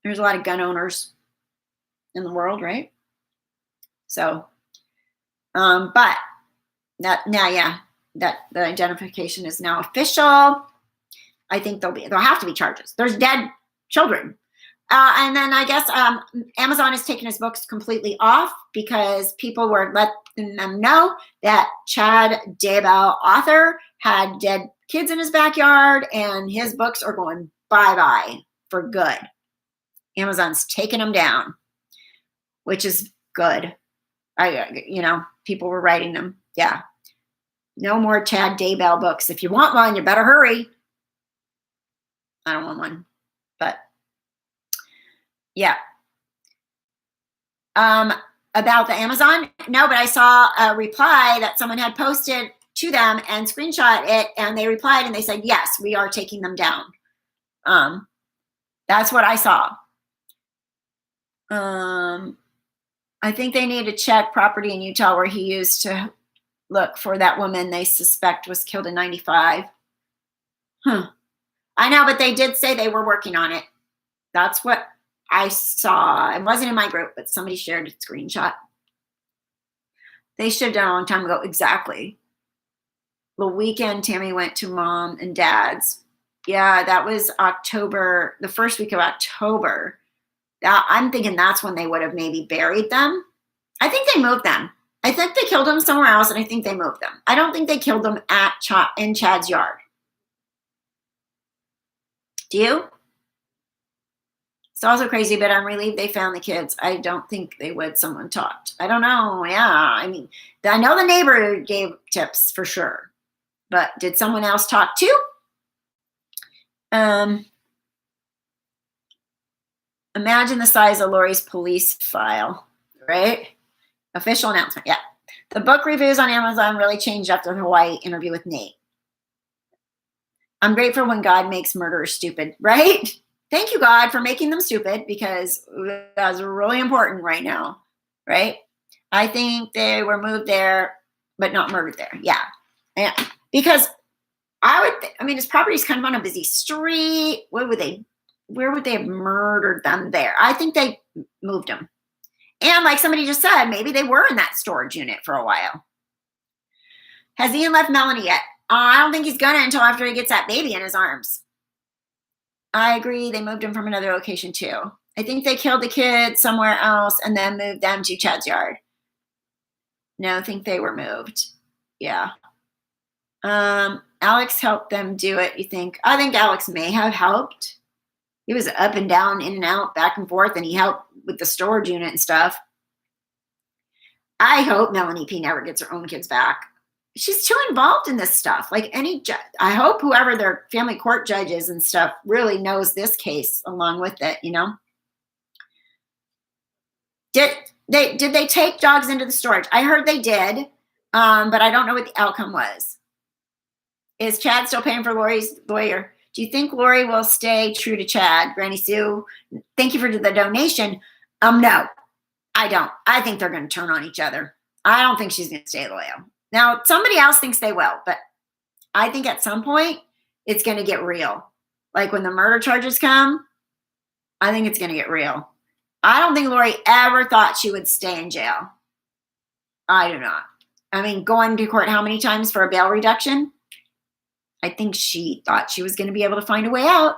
there's a lot of gun owners in the world, right? So, but that now, yeah, that the identification is now official. I think there'll have to be charges. There's dead children. And then I guess Amazon has taken his books completely off because people were letting them know that Chad Daybell, author, had dead kids in his backyard, and his books are going bye-bye for good. Amazon's taking them down, which is good. You know, people were writing them. Yeah. No more Chad Daybell books. If you want one, you better hurry. I don't want one, but yeah. About the Amazon, no, but I saw a reply that someone had posted to them and screenshot it, and they replied and they said, yes, we are taking them down. That's what I saw. I think they need to check property in Utah where he used to look for that woman they suspect was killed in 95. I know, but they did say they were working on it. That's what I saw. It wasn't in my group, but somebody shared a screenshot. They should have done it a long time ago. Exactly. The weekend Tammy went to mom and dad's. Yeah, that was October, the first week of October. I'm thinking that's when they would have maybe buried them. I think they moved them. I think they killed them somewhere else, and I think they moved them. I don't think they killed them in Chad's yard. Do you? It's also crazy, but I'm relieved they found the kids. I don't think they would. Someone talked. I don't know. Yeah, I mean, I know the neighbor gave tips for sure, but did someone else talk too? Imagine the size of Lori's police file, right? Official announcement. Yeah. The book reviews on Amazon really changed after the Hawaii interview with Nate. I'm grateful when God makes murderers stupid, right? Thank you, God, for making them stupid, because that's really important right now, right? I think they were moved there, but not murdered there. Yeah. Because his property's kind of on a busy street. Where would they have murdered them there? I think they moved them. And like somebody just said, maybe they were in that storage unit for a while. Has Ian left Melanie yet? I don't think he's gonna until after he gets that baby in his arms. I agree. They moved him from another location too. I think they killed the kids somewhere else and then moved them to Chad's yard. No, I think they were moved. Yeah. Alex helped them do it, you think? I think Alex may have helped. He was up and down, in and out, back and forth, and he helped with the storage unit and stuff. I hope Melanie P never gets her own kids back. She's too involved in this stuff. Like I hope whoever their family court judge is and stuff really knows this case along with it, you know? Did they take dogs into the storage? I heard they did, but I don't know what the outcome was. Is Chad still paying for Lori's lawyer? Do you think Lori will stay true to Chad? Granny Sue, thank you for the donation. No, I don't. I think they're going to turn on each other. I don't think she's going to stay loyal. Now, somebody else thinks they will, but I think at some point it's going to get real. Like when the murder charges come, I think it's going to get real. I don't think Lori ever thought she would stay in jail. I do not. I mean, going to court how many times for a bail reduction? I think she thought she was going to be able to find a way out.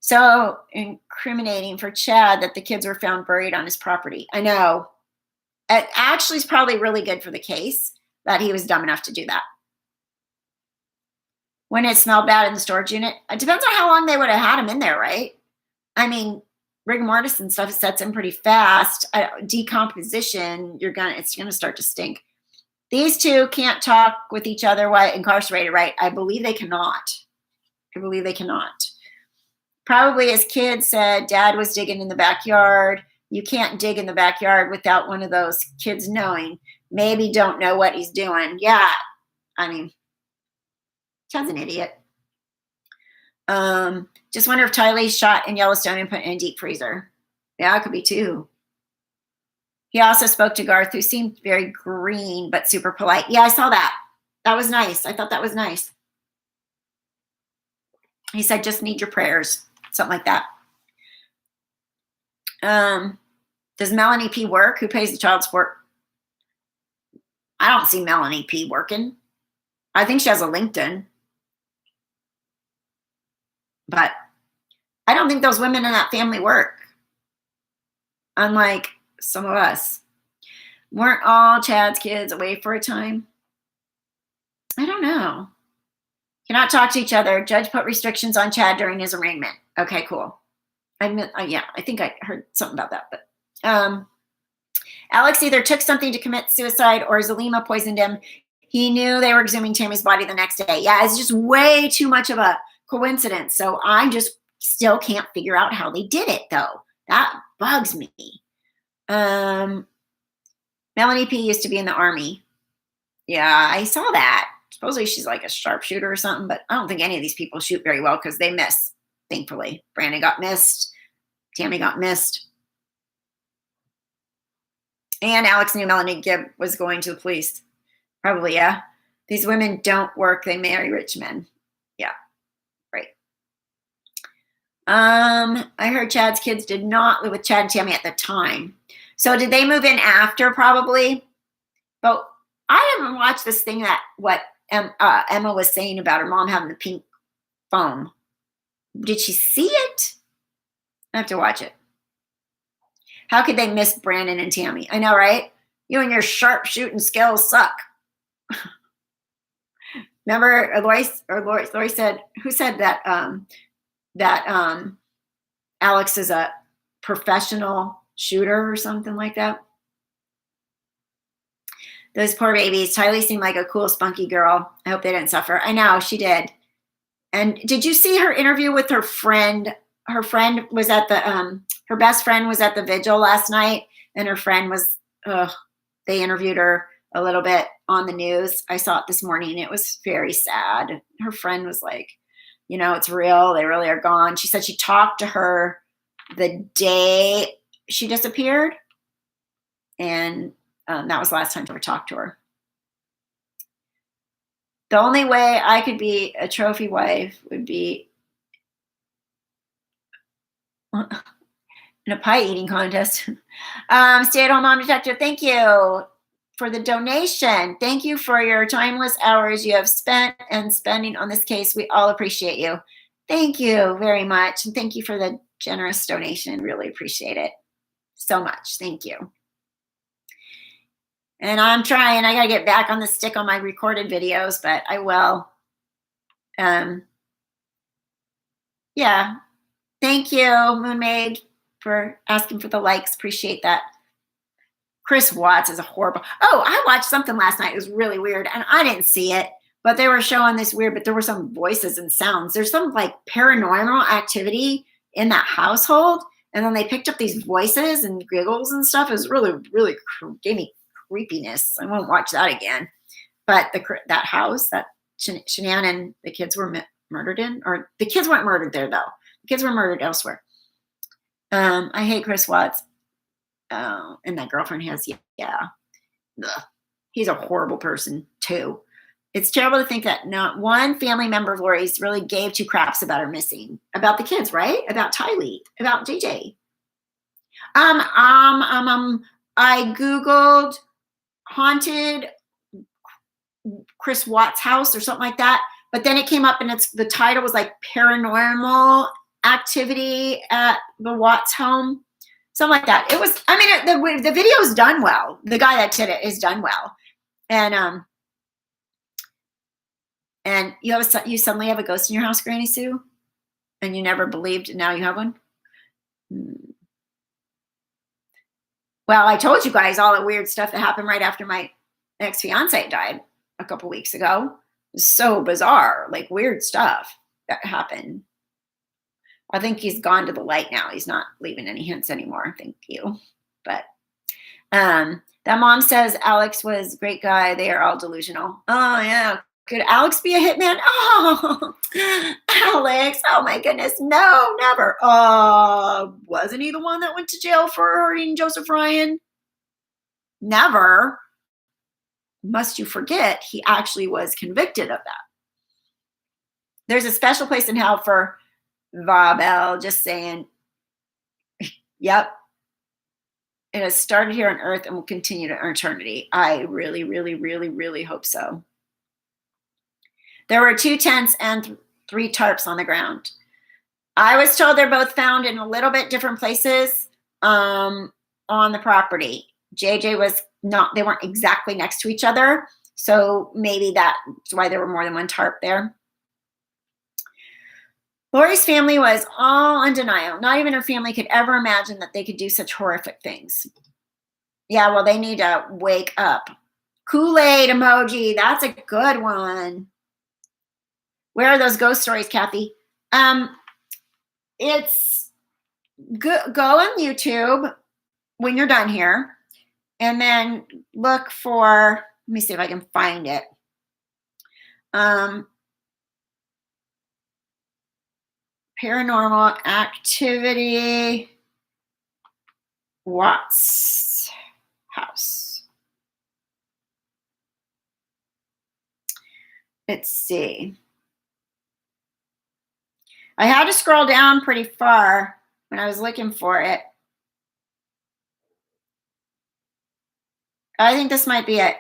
So incriminating for Chad that the kids were found buried on his property. I know. It actually is probably really good for the case that he was dumb enough to do that. When it smelled bad in the storage unit, it depends on how long they would have had him in there, right? I mean, rigor mortis and stuff sets in pretty fast. Decomposition, it's gonna start to stink. These two can't talk with each other while incarcerated, right? I believe they cannot. Probably as kids said, Dad was digging in the backyard. You can't dig in the backyard without one of those kids knowing. Maybe don't know what he's doing. Yeah, I mean, Chad's an idiot. Just wonder if Tylee shot in Yellowstone and put in a deep freezer. Yeah, it could be too. He also spoke to Garth, who seemed very green but super polite. Yeah, I saw that. That was nice. I thought that was nice. He said, just need your prayers. Something like that. Does Melanie P work? Who pays the child support? I don't see Melanie P working. I think she has a LinkedIn. But I don't think those women in that family work. Unlike some of us. Weren't all Chad's kids away for a time? I don't know. Cannot talk to each other. Judge put restrictions on Chad during his arraignment. Okay, cool. Yeah, I think I heard something about that. But Alex either took something to commit suicide or Zalima poisoned him. He knew they were exhuming Tammy's body the next day. Yeah, it's just way too much of a coincidence. So I just still can't figure out how they did it, though. That bugs me. Melanie P used to be in the Army. Yeah, I saw that. Supposedly she's like a sharpshooter or something, but I don't think any of these people shoot very well because they miss, thankfully. Brandon got missed. Tammy got missed. And Alex knew Melanie Gibb was going to the police. Probably, yeah. These women don't work. They marry rich men. Yeah, right. I heard Chad's kids did not live with Chad and Tammy at the time. So did they move in after, probably? But I haven't watched this thing what Emma was saying about her mom having the pink foam. Did she see it? I have to watch it. How could they miss Brandon and Tammy? I know, right? You and your sharp shooting skills suck. Remember, Lori said, who said that Alex is a professional shooter or something like that? Those poor babies. Tylee seemed like a cool, spunky girl. I hope they didn't suffer. I know, she did. And did you see her interview with her friend? Her friend was at the, her best friend was at the vigil last night, and her friend was, they interviewed her a little bit on the news. I saw it this morning. It was very sad. Her friend was like, it's real. They really are gone. She said she talked to her the day she disappeared. And that was the last time I ever talked to her. The only way I could be a trophy wife would be in a pie eating contest. Stay-at-home mom detective, thank you for the donation. Thank you for your timeless hours you have spent and spending on this case. We all appreciate you. Thank you very much. And thank you for the generous donation. Really appreciate it so much. Thank you. And I'm trying. I got to get back on the stick on my recorded videos, but I will. Yeah. Thank you, Moonmaid, for asking for the likes. Appreciate that. Chris Watts is a horrible. Oh, I watched something last night. It was really weird, and I didn't see it, but they were showing this weird, but there were some voices and sounds. There's some like paranormal activity in that household, and then they picked up these voices and giggles and stuff. It was really, really gave me creepiness. I won't watch that again. But that house that Shanann and the kids were murdered in, or the kids weren't murdered there though. The kids were murdered elsewhere. I hate Chris Watts. And that girlfriend has, yeah. Ugh. He's a horrible person too. It's terrible to think that not one family member of Lori's really gave two craps about her missing. About the kids, right? About Tylee, about JJ. I Googled haunted Chris Watts house or something like that, but then it came up and the title was like paranormal activity at the Watts home. Something like that. It was, I mean, the video is done well. The guy that did it is done well. And you suddenly have a ghost in your house, Granny Sue, and you never believed, and now you have one. Well, I told you guys all the weird stuff that happened right after my ex-fiance died a couple weeks ago. It was so bizarre, like weird stuff that happened. I think he's gone to the light now. He's not leaving any hints anymore. Thank you. But that mom says Alex was a great guy. They are all delusional. Oh yeah. Could Alex be a hitman? Oh, Alex. Oh my goodness. No, never. Wasn't he the one that went to jail for hurting Joseph Ryan? Never. Must you forget, he actually was convicted of that. There's a special place in hell for Daybell, just saying. Yep. It has started here on earth and will continue to eternity. I really, really, really, really hope so. There were 2 tents and 3 tarps on the ground. I was told they're both found in a little bit different places on the property. JJ was not, they weren't exactly next to each other. So maybe that's why there were more than 1 tarp there. Lori's family was all in denial. Not even her family could ever imagine that they could do such horrific things. Yeah, well, they need to wake up. Kool-Aid emoji. That's a good one. Where are those ghost stories, Kathy? It's go on YouTube when you're done here, and then look for, let me see if I can find it. Paranormal Activity Watts house. Let's see. I had to scroll down pretty far when I was looking for it. I think this might be it.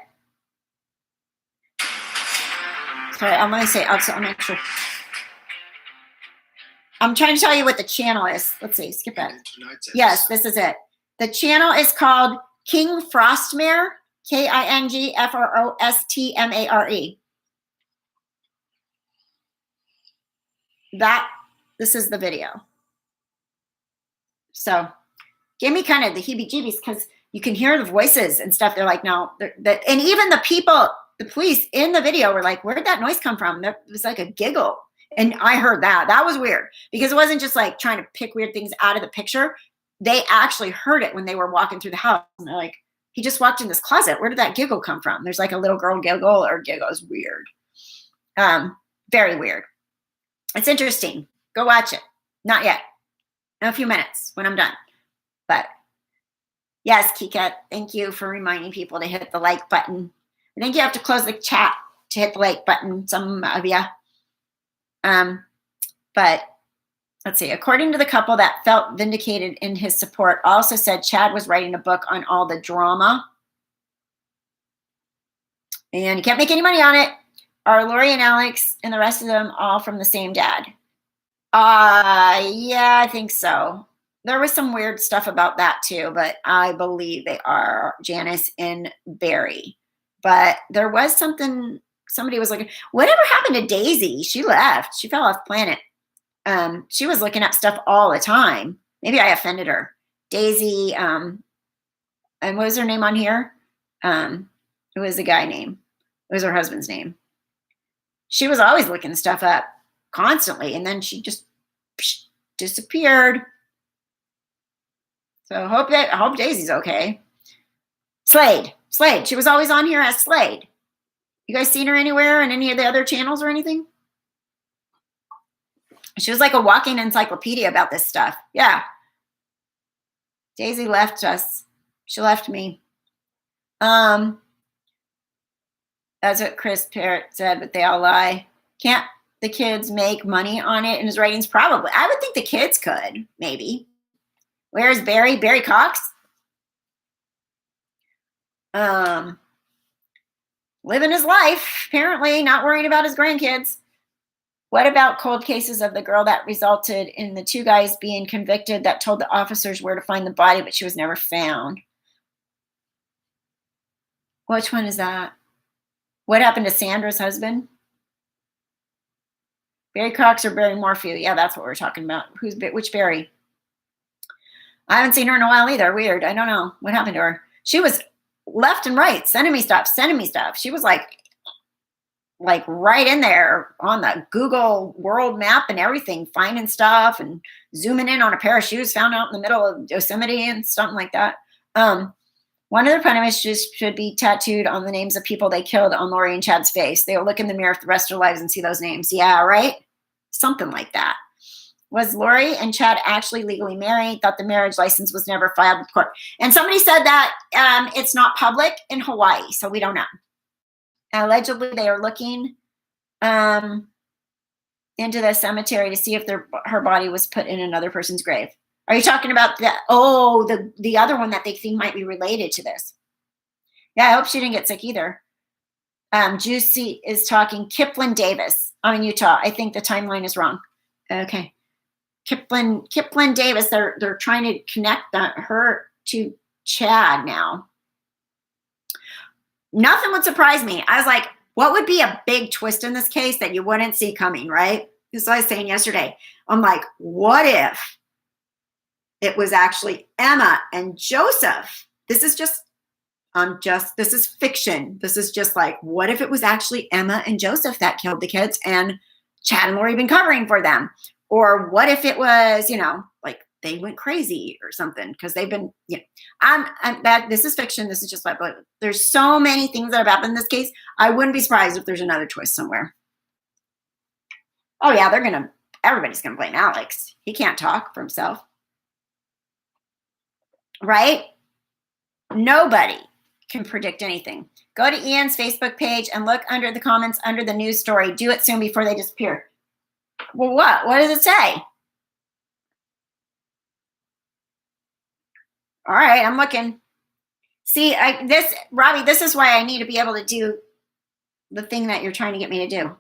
Sorry, I'm going to say, I'll make sure. I'm trying to tell you what the channel is. Let's see, skip that. Yes, this is it. The channel is called King Frostmare, KINGFROSTMARE. This is the video. So give me kind of the heebie-jeebies because you can hear the voices and stuff. They're like, no, and even the people, the police in the video were like, where did that noise come from? It was like a giggle. And I heard that. That was weird because it wasn't just like trying to pick weird things out of the picture. They actually heard it when they were walking through the house. And they're like, he just walked in this closet. Where did that giggle come from? There's like a little girl giggle or giggle. It's weird. Very weird. It's interesting. Go watch it. Not yet. In a few minutes when I'm done. But yes, Kika, thank you for reminding people to hit the like button. I think you have to close the chat to hit the like button, some of you. But let's see. According to the couple that felt vindicated in his support, also said Chad was writing a book on all the drama. And he can't make any money on it. Are Lori and Alex and the rest of them all from the same dad? Yeah, I think so. There was some weird stuff about that too, but I believe they are Janice and Barry. But there was something, somebody was looking, whatever happened to Daisy? She left. She fell off planet. She was looking up stuff all the time. Maybe I offended her. Daisy, and what was her name on here? It was the guy name. It was her husband's name. She was always looking stuff up constantly, and then she just disappeared. So I hope Daisy's okay. Slade. She was always on here as Slade. You guys seen her anywhere in any of the other channels or anything? She was like a walking encyclopedia about this stuff. Yeah. Daisy left us. She left me. That's what Chris Parrott said, but they all lie. Can't the kids make money on it in his writings? Probably. I would think the kids could, maybe. Where's Barry? Barry Cox? Living his life, apparently, not worrying about his grandkids. What about cold cases of the girl that resulted in the 2 guys being convicted that told the officers where to find the body, but she was never found? Which one is that? What happened to Sandra's husband? Barry Cox or Barry Morphew? Yeah, that's what we're talking about. Which Barry? I haven't seen her in a while either. Weird. I don't know what happened to her. She was left and right, sending me stuff. She was like right in there on the Google world map and everything, finding stuff and zooming in on a pair of shoes found out in the middle of Yosemite and something like that. One of their punishments should be tattooed on the names of people they killed on Lori and Chad's face. They'll look in the mirror for the rest of their lives and see those names. Yeah, right? Something like that. Was Lori and Chad actually legally married? Thought the marriage license was never filed with court. And somebody said that it's not public in Hawaii, so we don't know. Allegedly, they are looking into the cemetery to see if her body was put in another person's grave. Are you talking about the other one that they think might be related to this? Yeah, I hope she didn't get sick either. Juicy is talking Kipling Davis. I'm in Utah. I think the timeline is wrong. Okay. Kipling Davis, they're trying to connect her to Chad now. Nothing would surprise me. I was like, what would be a big twist in this case that you wouldn't see coming, right? This is what I was saying yesterday. I'm like, what if it was actually Emma and Joseph? This is fiction. This is just like, what if it was actually Emma and Joseph that killed the kids and Chad and Lori been covering for them? Or what if it was, like they went crazy or something because they've been, this is fiction. This is just like, but there's so many things that have happened in this case. I wouldn't be surprised if there's another twist somewhere. Oh yeah, everybody's going to blame Alex. He can't talk for himself. Right? Nobody can predict anything. Go to Ian's Facebook page and look under the comments under the news story. Do it soon before they disappear. Well, what? What does it say? All right, I'm looking. See, Robbie, this is why I need to be able to do the thing that you're trying to get me to do.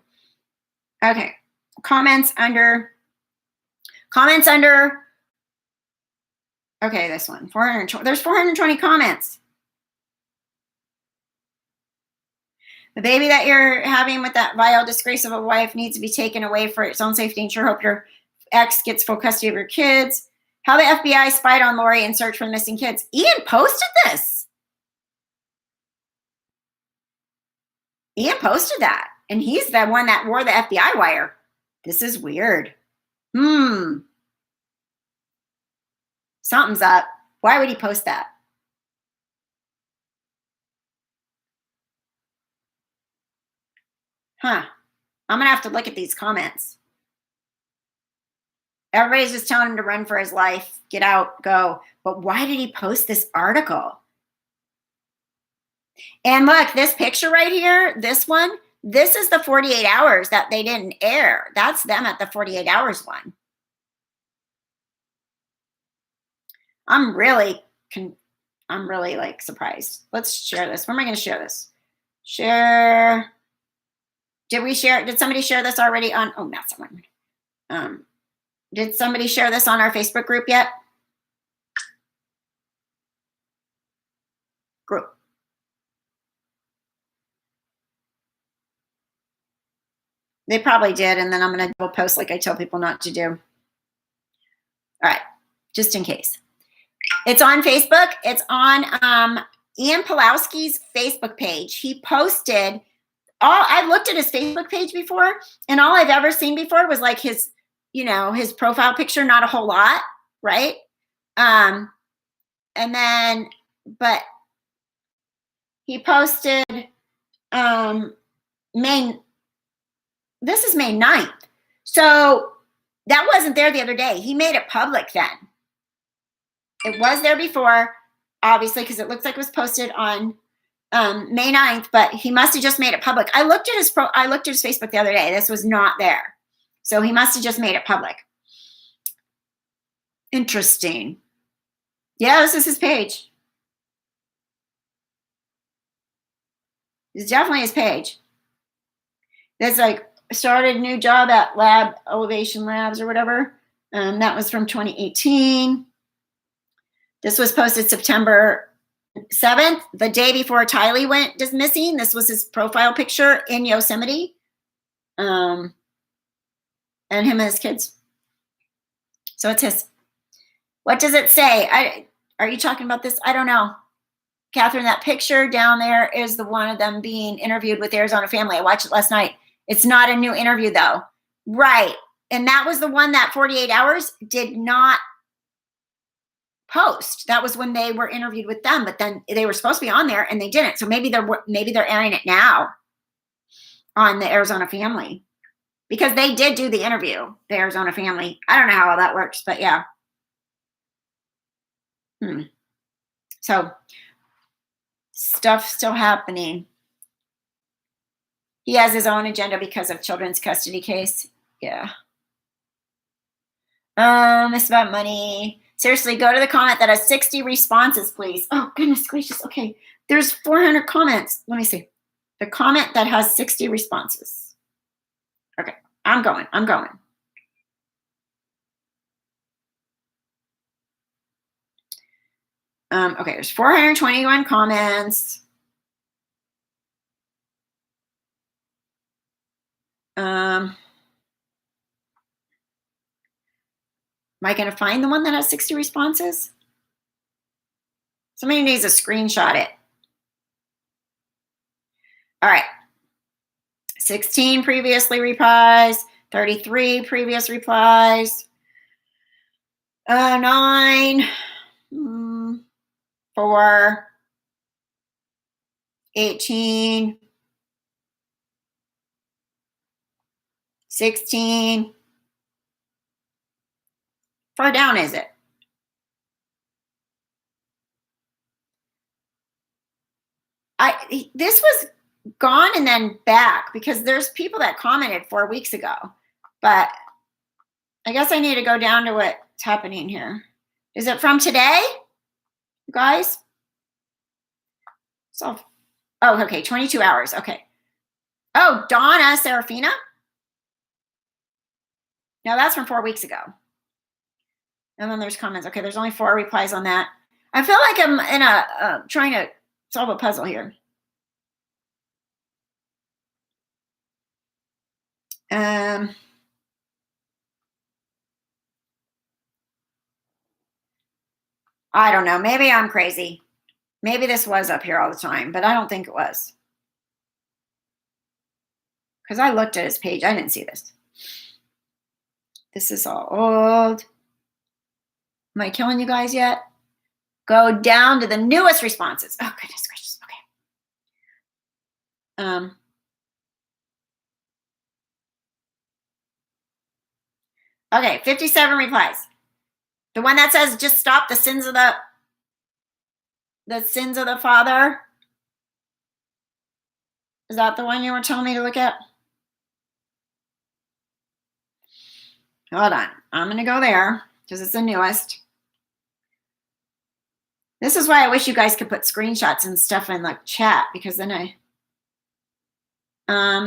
Okay. Comments under. Okay, this one. 420. There's 420 comments. The baby that you're having with that vile disgrace of a wife needs to be taken away for its own safety and sure hope your ex gets full custody of your kids. How the FBI spied on Lori and searched for the missing kids. Ian posted this. Ian posted that. And he's the one that wore the FBI wire. This is weird. Something's up. Why would he post that? I'm going to have to look at these comments. Everybody's just telling him to run for his life, get out, go. But why did he post this article? And look, this picture right here, this one, this is the 48 hours that they didn't air. That's them at the 48 hours one. I'm really like surprised. Let's share this. Where am I going to share this? Share. Did somebody share this already on, not someone. Did somebody share this on our Facebook group yet? Group. They probably did, and then I'm going to double post like I tell people not to do. All right, just in case. It's on Facebook. It's on Ian Pulowski's Facebook page. He posted, I looked at his Facebook page before, and all I've ever seen before was like his profile picture, not a whole lot, right? And then, but he posted this is May 9th. So that wasn't there the other day. He made it public then. It was there before, obviously, because it looks like it was posted on May 9th, but he must have just made it public. I looked at his Facebook the other day. This was not there. So he must have just made it public. Interesting. Yeah, this is his page. It's definitely his page. There's like started a new job at Lab Elevation Labs or whatever. That was from 2018. This was posted September 7th, the day before Tylee went missing. This was his profile picture in Yosemite. And him and his kids. So it's his. What does it say? Are you talking about this? I don't know. Kathryn, that picture down there is the one of them being interviewed with Arizona Family. I watched it last night. It's not a new interview though. Right. And that was the one that 48 Hours did not post. That was when they were interviewed with them, but then they were supposed to be on there and they didn't. So maybe they're airing it now on the Arizona Family, because they did do the interview, the Arizona Family. I don't know how all that works, but yeah. So stuff still happening. He has his own agenda because of children's custody case. Yeah. It's about money. Seriously, go to the comment that has 60 responses, please. Oh, goodness gracious. Okay. There's 400 comments. Let me see. The comment that has 60 responses. Okay. I'm going. Okay. There's 421 comments. Am I going to find the one that has 60 responses? Somebody needs to screenshot it. All right. 16 previously replies, 33 previous replies, 9, 4, 18, 16. Far down is it? This was gone and then back because there's people that commented 4 weeks ago, but I guess I need to go down to what's happening here. Is it from today, you guys? So, oh, okay, 22 hours. Okay. Oh, Donna Serafina. No, that's from 4 weeks ago. And then there's comments. Okay, there's only 4 replies on that. I feel like I'm in a trying to solve a puzzle here. I don't know. Maybe I'm crazy. Maybe this was up here all the time, but I don't think it was. Because I looked at his page. I didn't see this. This is all old. Am I killing you guys yet? Go down to the newest responses. Oh, goodness gracious. Okay. Okay, 57 replies. The one that says just stop the sins of the father. Is that the one you were telling me to look at? Hold on. I'm going to go there because it's the newest. This is why I wish you guys could put screenshots and stuff in the chat, because then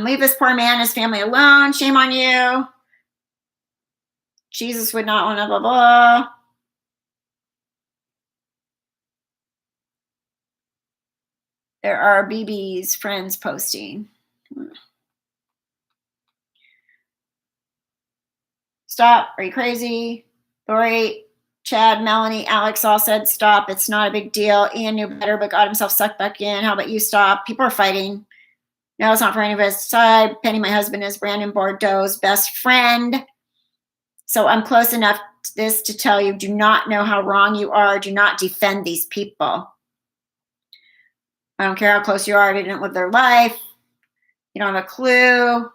leave this poor man and his family alone. Shame on you. Jesus would not want to blah, blah. There are BB's friends posting. Stop. Are you crazy? Lori, Chad, Melanie, Alex all said stop. It's not a big deal. Ian knew better, but got himself sucked back in. How about you stop? People are fighting. No, it's not for any of us. Side. Penny, my husband, is Brandon Bordeaux's best friend. So I'm close enough to this to tell you, do not know how wrong you are. Do not defend these people. I don't care how close you are. They didn't live their life. You don't have a clue.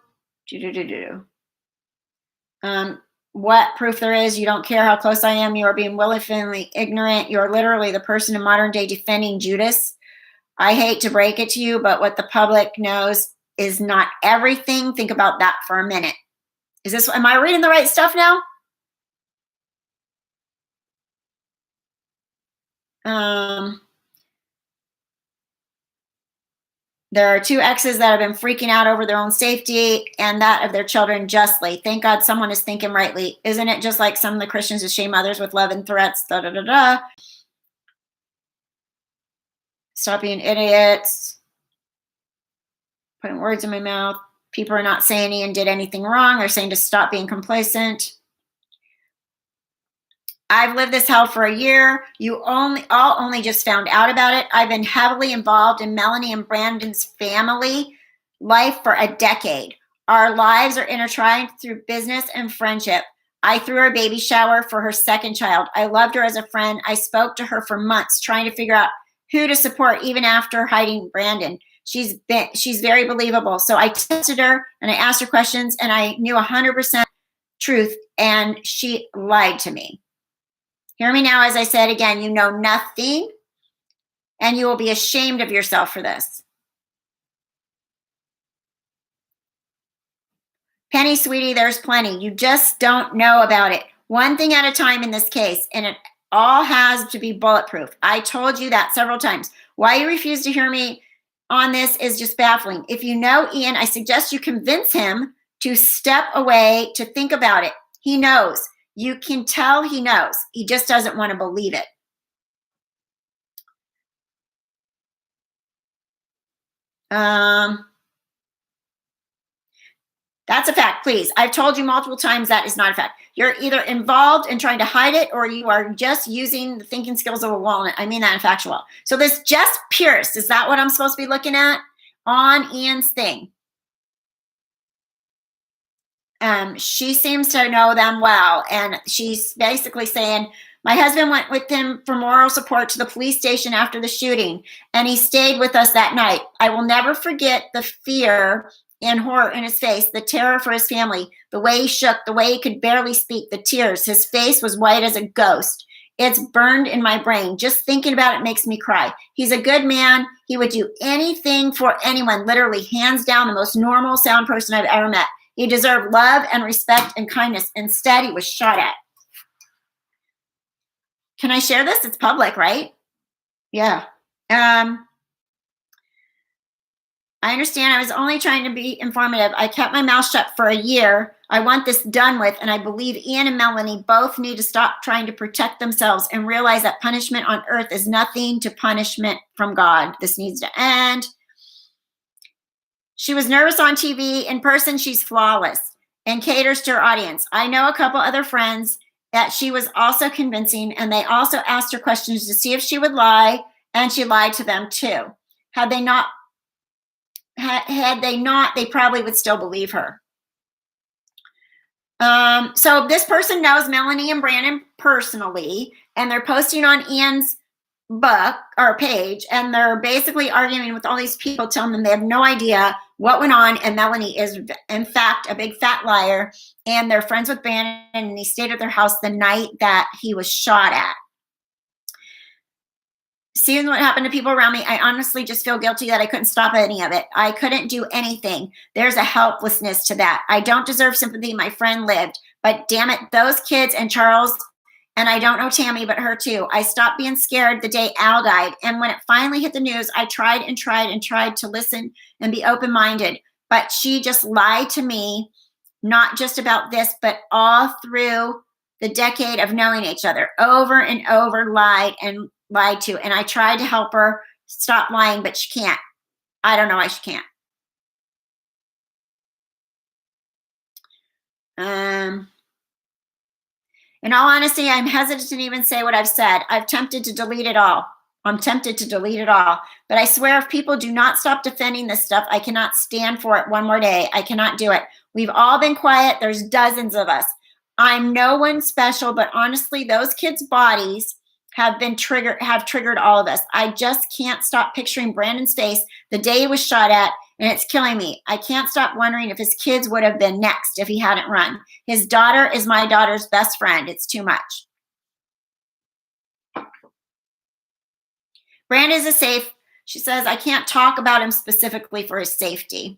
What proof there is, you don't care how close I am. You are being willfully ignorant. You're literally the person in modern day defending Judas. I hate to break it to you, but what the public knows is not everything. Think about that for a minute. Am I reading the right stuff now? There are 2 exes that have been freaking out over their own safety and that of their children justly. Thank God someone is thinking rightly. Isn't it just like some of the Christians who shame others with love and threats? Da, da, da, da. Stop being idiots. Putting words in my mouth. People are not saying Ian did anything wrong. They're saying to stop being complacent. I've lived this hell for a year. You all only just found out about it. I've been heavily involved in Melanie and Brandon's family life for a decade. Our lives are intertwined through business and friendship. I threw her a baby shower for her second child. I loved her as a friend. I spoke to her for months trying to figure out who to support even after hiding Brandon. She's very believable. So I tested her and I asked her questions and I knew 100% truth and she lied to me. Hear me now as I said again, you know nothing and you will be ashamed of yourself for this. Penny, sweetie, there's plenty. You just don't know about it. One thing at a time in this case, and it all has to be bulletproof. I told you that several times. Why you refuse to hear me on this is just baffling. If you know Ian, I suggest you convince him to step away to think about it. He knows. You can tell he knows. He just doesn't want to believe it. That's a fact, please. I've told you multiple times that is not a fact. You're either involved in trying to hide it or you are just using the thinking skills of a walnut. I mean that in factual. So this Jess Pierce, is that what I'm supposed to be looking at on Ian's thing? She seems to know them well. And she's basically saying, my husband went with him for moral support to the police station after the shooting, and he stayed with us that night. I will never forget the fear and horror in his face, the terror for his family, the way he shook, the way he could barely speak, the tears. His face was white as a ghost. It's burned in my brain. Just thinking about it makes me cry. He's a good man. He would do anything for anyone, literally hands down the most normal sound person I've ever met. He deserved love and respect and kindness. Instead, he was shot at. Can I share this? It's public, right? Yeah. I understand. I was only trying to be informative. I kept my mouth shut for a year. I want this done with, and I believe Ian and Melanie both need to stop trying to protect themselves and realize that punishment on earth is nothing to punishment from God. This needs to end. She was nervous on TV. In person, she's flawless and caters to her audience. I know a couple other friends that she was also convincing, and they also asked her questions to see if she would lie, and she lied to them too. Had they not, they probably would still believe her. So this person knows Melanie and Brandon personally, and they're posting on Ian's book or page, and they're basically arguing with all these people, telling them they have no idea what went on, and Melanie is in fact a big fat liar, and they're friends with Brandon, and he stayed at their house the night that he was shot at. Seeing what happened to people around me, I honestly just feel guilty that I couldn't stop any of it. I couldn't do anything. There's a helplessness to that. I don't deserve sympathy. My friend lived, but damn it, those kids and Charles, and I don't know Tammy, but her too. I stopped being scared the day Al died. And when it finally hit the news, I tried to listen and be open-minded. But she just lied to me, not just about this, but all through the decade of knowing each other. Over and over lied to. And I tried to help her stop lying, but she can't. I don't know why she can't. In all honesty, I'm hesitant to even say what I've said. I'm tempted to delete it all. But I swear if people do not stop defending this stuff, I cannot stand for it one more day. I cannot do it. We've all been quiet. There's dozens of us. I'm no one special, but honestly, those kids' bodies have triggered all of us. I just can't stop picturing Brandon's face the day he was shot at, and it's killing me. I can't stop wondering if his kids would have been next if he hadn't run. His daughter is my daughter's best friend. It's too much. Brandon is safe. She says, I can't talk about him specifically for his safety.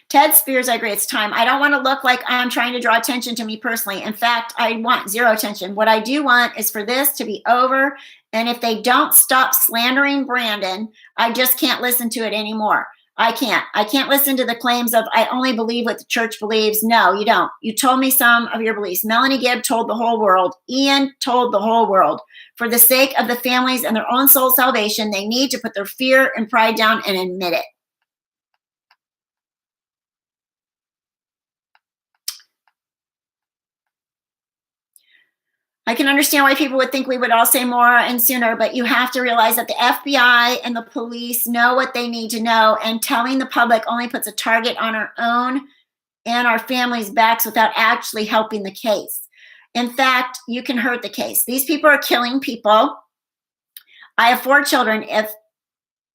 Ted Spears, I agree, it's time. I don't want to look like I'm trying to draw attention to me personally. In fact, I want zero attention. What I do want is for this to be over. And if they don't stop slandering Brandon, I just can't listen to it anymore. I can't listen to the claims of I only believe what the church believes. No, you don't. You told me some of your beliefs. Melanie Gibb told the whole world. Ian told the whole world. For the sake of the families and their own soul salvation, they need to put their fear and pride down and admit it. I can understand why people would think we would all say more and sooner, but you have to realize that the FBI and the police know what they need to know, and telling the public only puts a target on our own and our families' backs without actually helping the case. In fact, you can hurt the case. These people are killing people. I have 4 children. If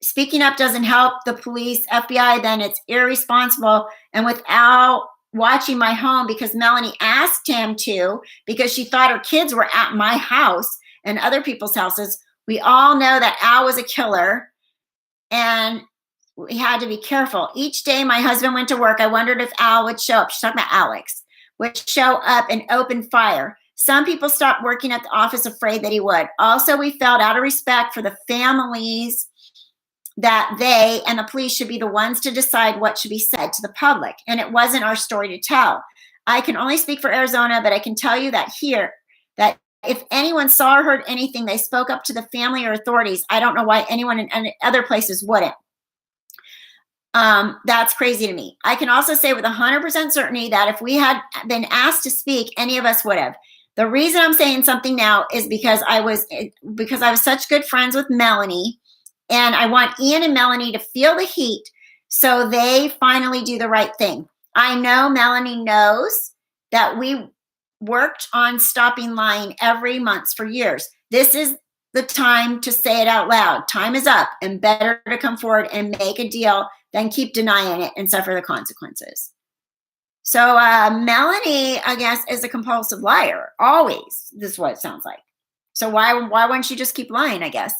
speaking up doesn't help the police, FBI, then it's irresponsible. And without watching my home because Melanie asked him to, because she thought her kids were at my house and other people's houses. We all know that Al was a killer, and we had to be careful. Each day my husband went to work, I wondered if Al would show up. She's talking about Alex, would show up and open fire. Some people stopped working at the office afraid that he would. Also, we felt out of respect for the families that they and the police should be the ones to decide what should be said to the public. And it wasn't our story to tell. I can only speak for Arizona, but I can tell you that here, that if anyone saw or heard anything, they spoke up to the family or authorities. I don't know why anyone in other places wouldn't. That's crazy to me. I can also say with 100% certainty that if we had been asked to speak, any of us would have. The reason I'm saying something now is because I was such good friends with Melanie. And I want Ian and Melanie to feel the heat so they finally do the right thing. I know Melanie knows that we worked on stopping lying every month for years. This is the time to say it out loud. Time is up, and better to come forward and make a deal than keep denying it and suffer the consequences. So Melanie, I guess, is a compulsive liar. Always. This is what it sounds like. So why wouldn't she just keep lying, I guess?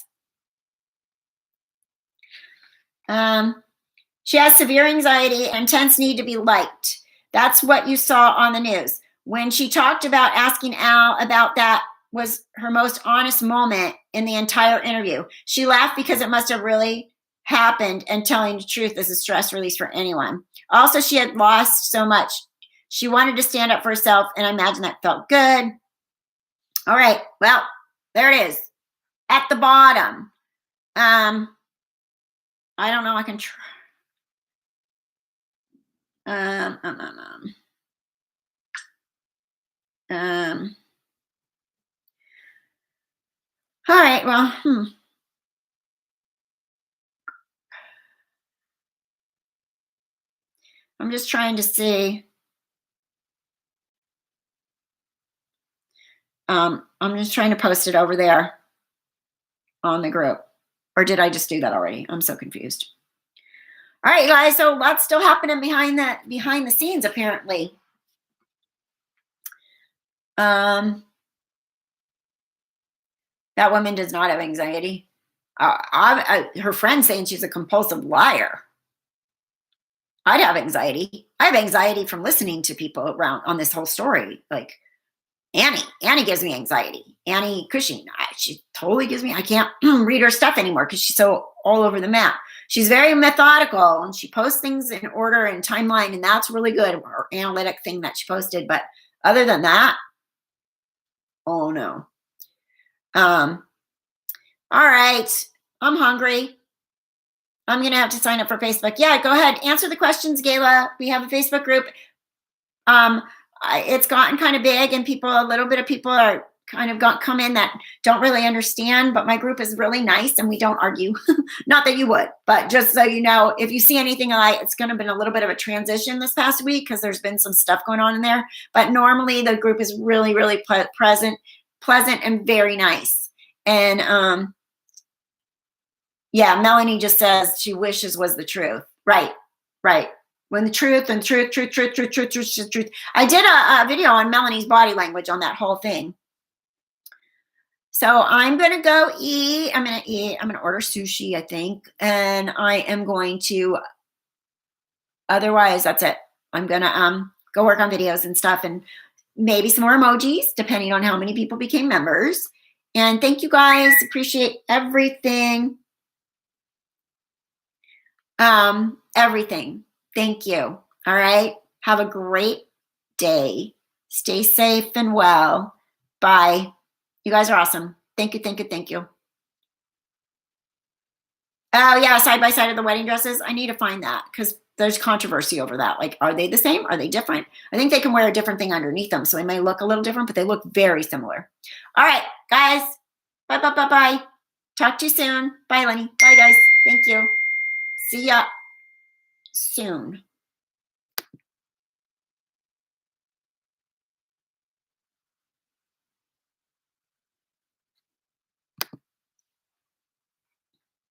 She has severe anxiety and intense need to be liked. That's what you saw on the news. When she talked about asking Al about that was her most honest moment in the entire interview. She laughed because it must have really happened, and telling the truth is a stress release for anyone. Also, she had lost so much. She wanted to stand up for herself, and I imagine that felt good. All right, well, there it is. At the bottom. I don't know. I can try. All right. Well, I'm just trying to see. I'm just trying to post it over there on the group. Or did I just do that already? I'm so confused. All right, guys. So lots still happening behind the scenes, apparently. That woman does not have anxiety. Her friend saying she's a compulsive liar. I'd have anxiety. I have anxiety from listening to people around on this whole story. Like Annie gives me anxiety. Annie Cushing, she totally gives me, I can't read her stuff anymore because she's so all over the map. She's very methodical, and she posts things in order and timeline, and that's really good, her analytic thing that she posted. But other than that, oh no. All right, I'm hungry. I'm going to have to sign up for Facebook. Yeah, go ahead. Answer the questions, Gayla. We have a Facebook group. It's gotten kind of big, and a little bit of people are kind of come in that don't really understand, but my group is really nice and we don't argue. Not that you would, but just so you know, if you see anything it's going to be a little bit of a transition this past week because there's been some stuff going on in there. But normally the group is really, really pleasant and very nice. And yeah, Melanie just says she wishes was the truth. Right. When the truth. I did a video on Melanie's body language on that whole thing. So I'm going to go eat. I'm going to order sushi, I think. And I am going to, otherwise, that's it. I'm going to go work on videos and stuff, and maybe some more emojis, depending on how many people became members. And thank you guys. Appreciate everything. Everything. Thank you. All right. Have a great day. Stay safe and well. Bye. You guys are awesome. Thank you. Oh yeah, side by side of the wedding dresses. I need to find that because there's controversy over that. Like, are they the same? Are they different? I think they can wear a different thing underneath them. So they may look a little different, but they look very similar. All right, guys. Bye, bye, bye, bye. Talk to you soon. Bye, Lenny. Bye, guys. Thank you. See ya soon.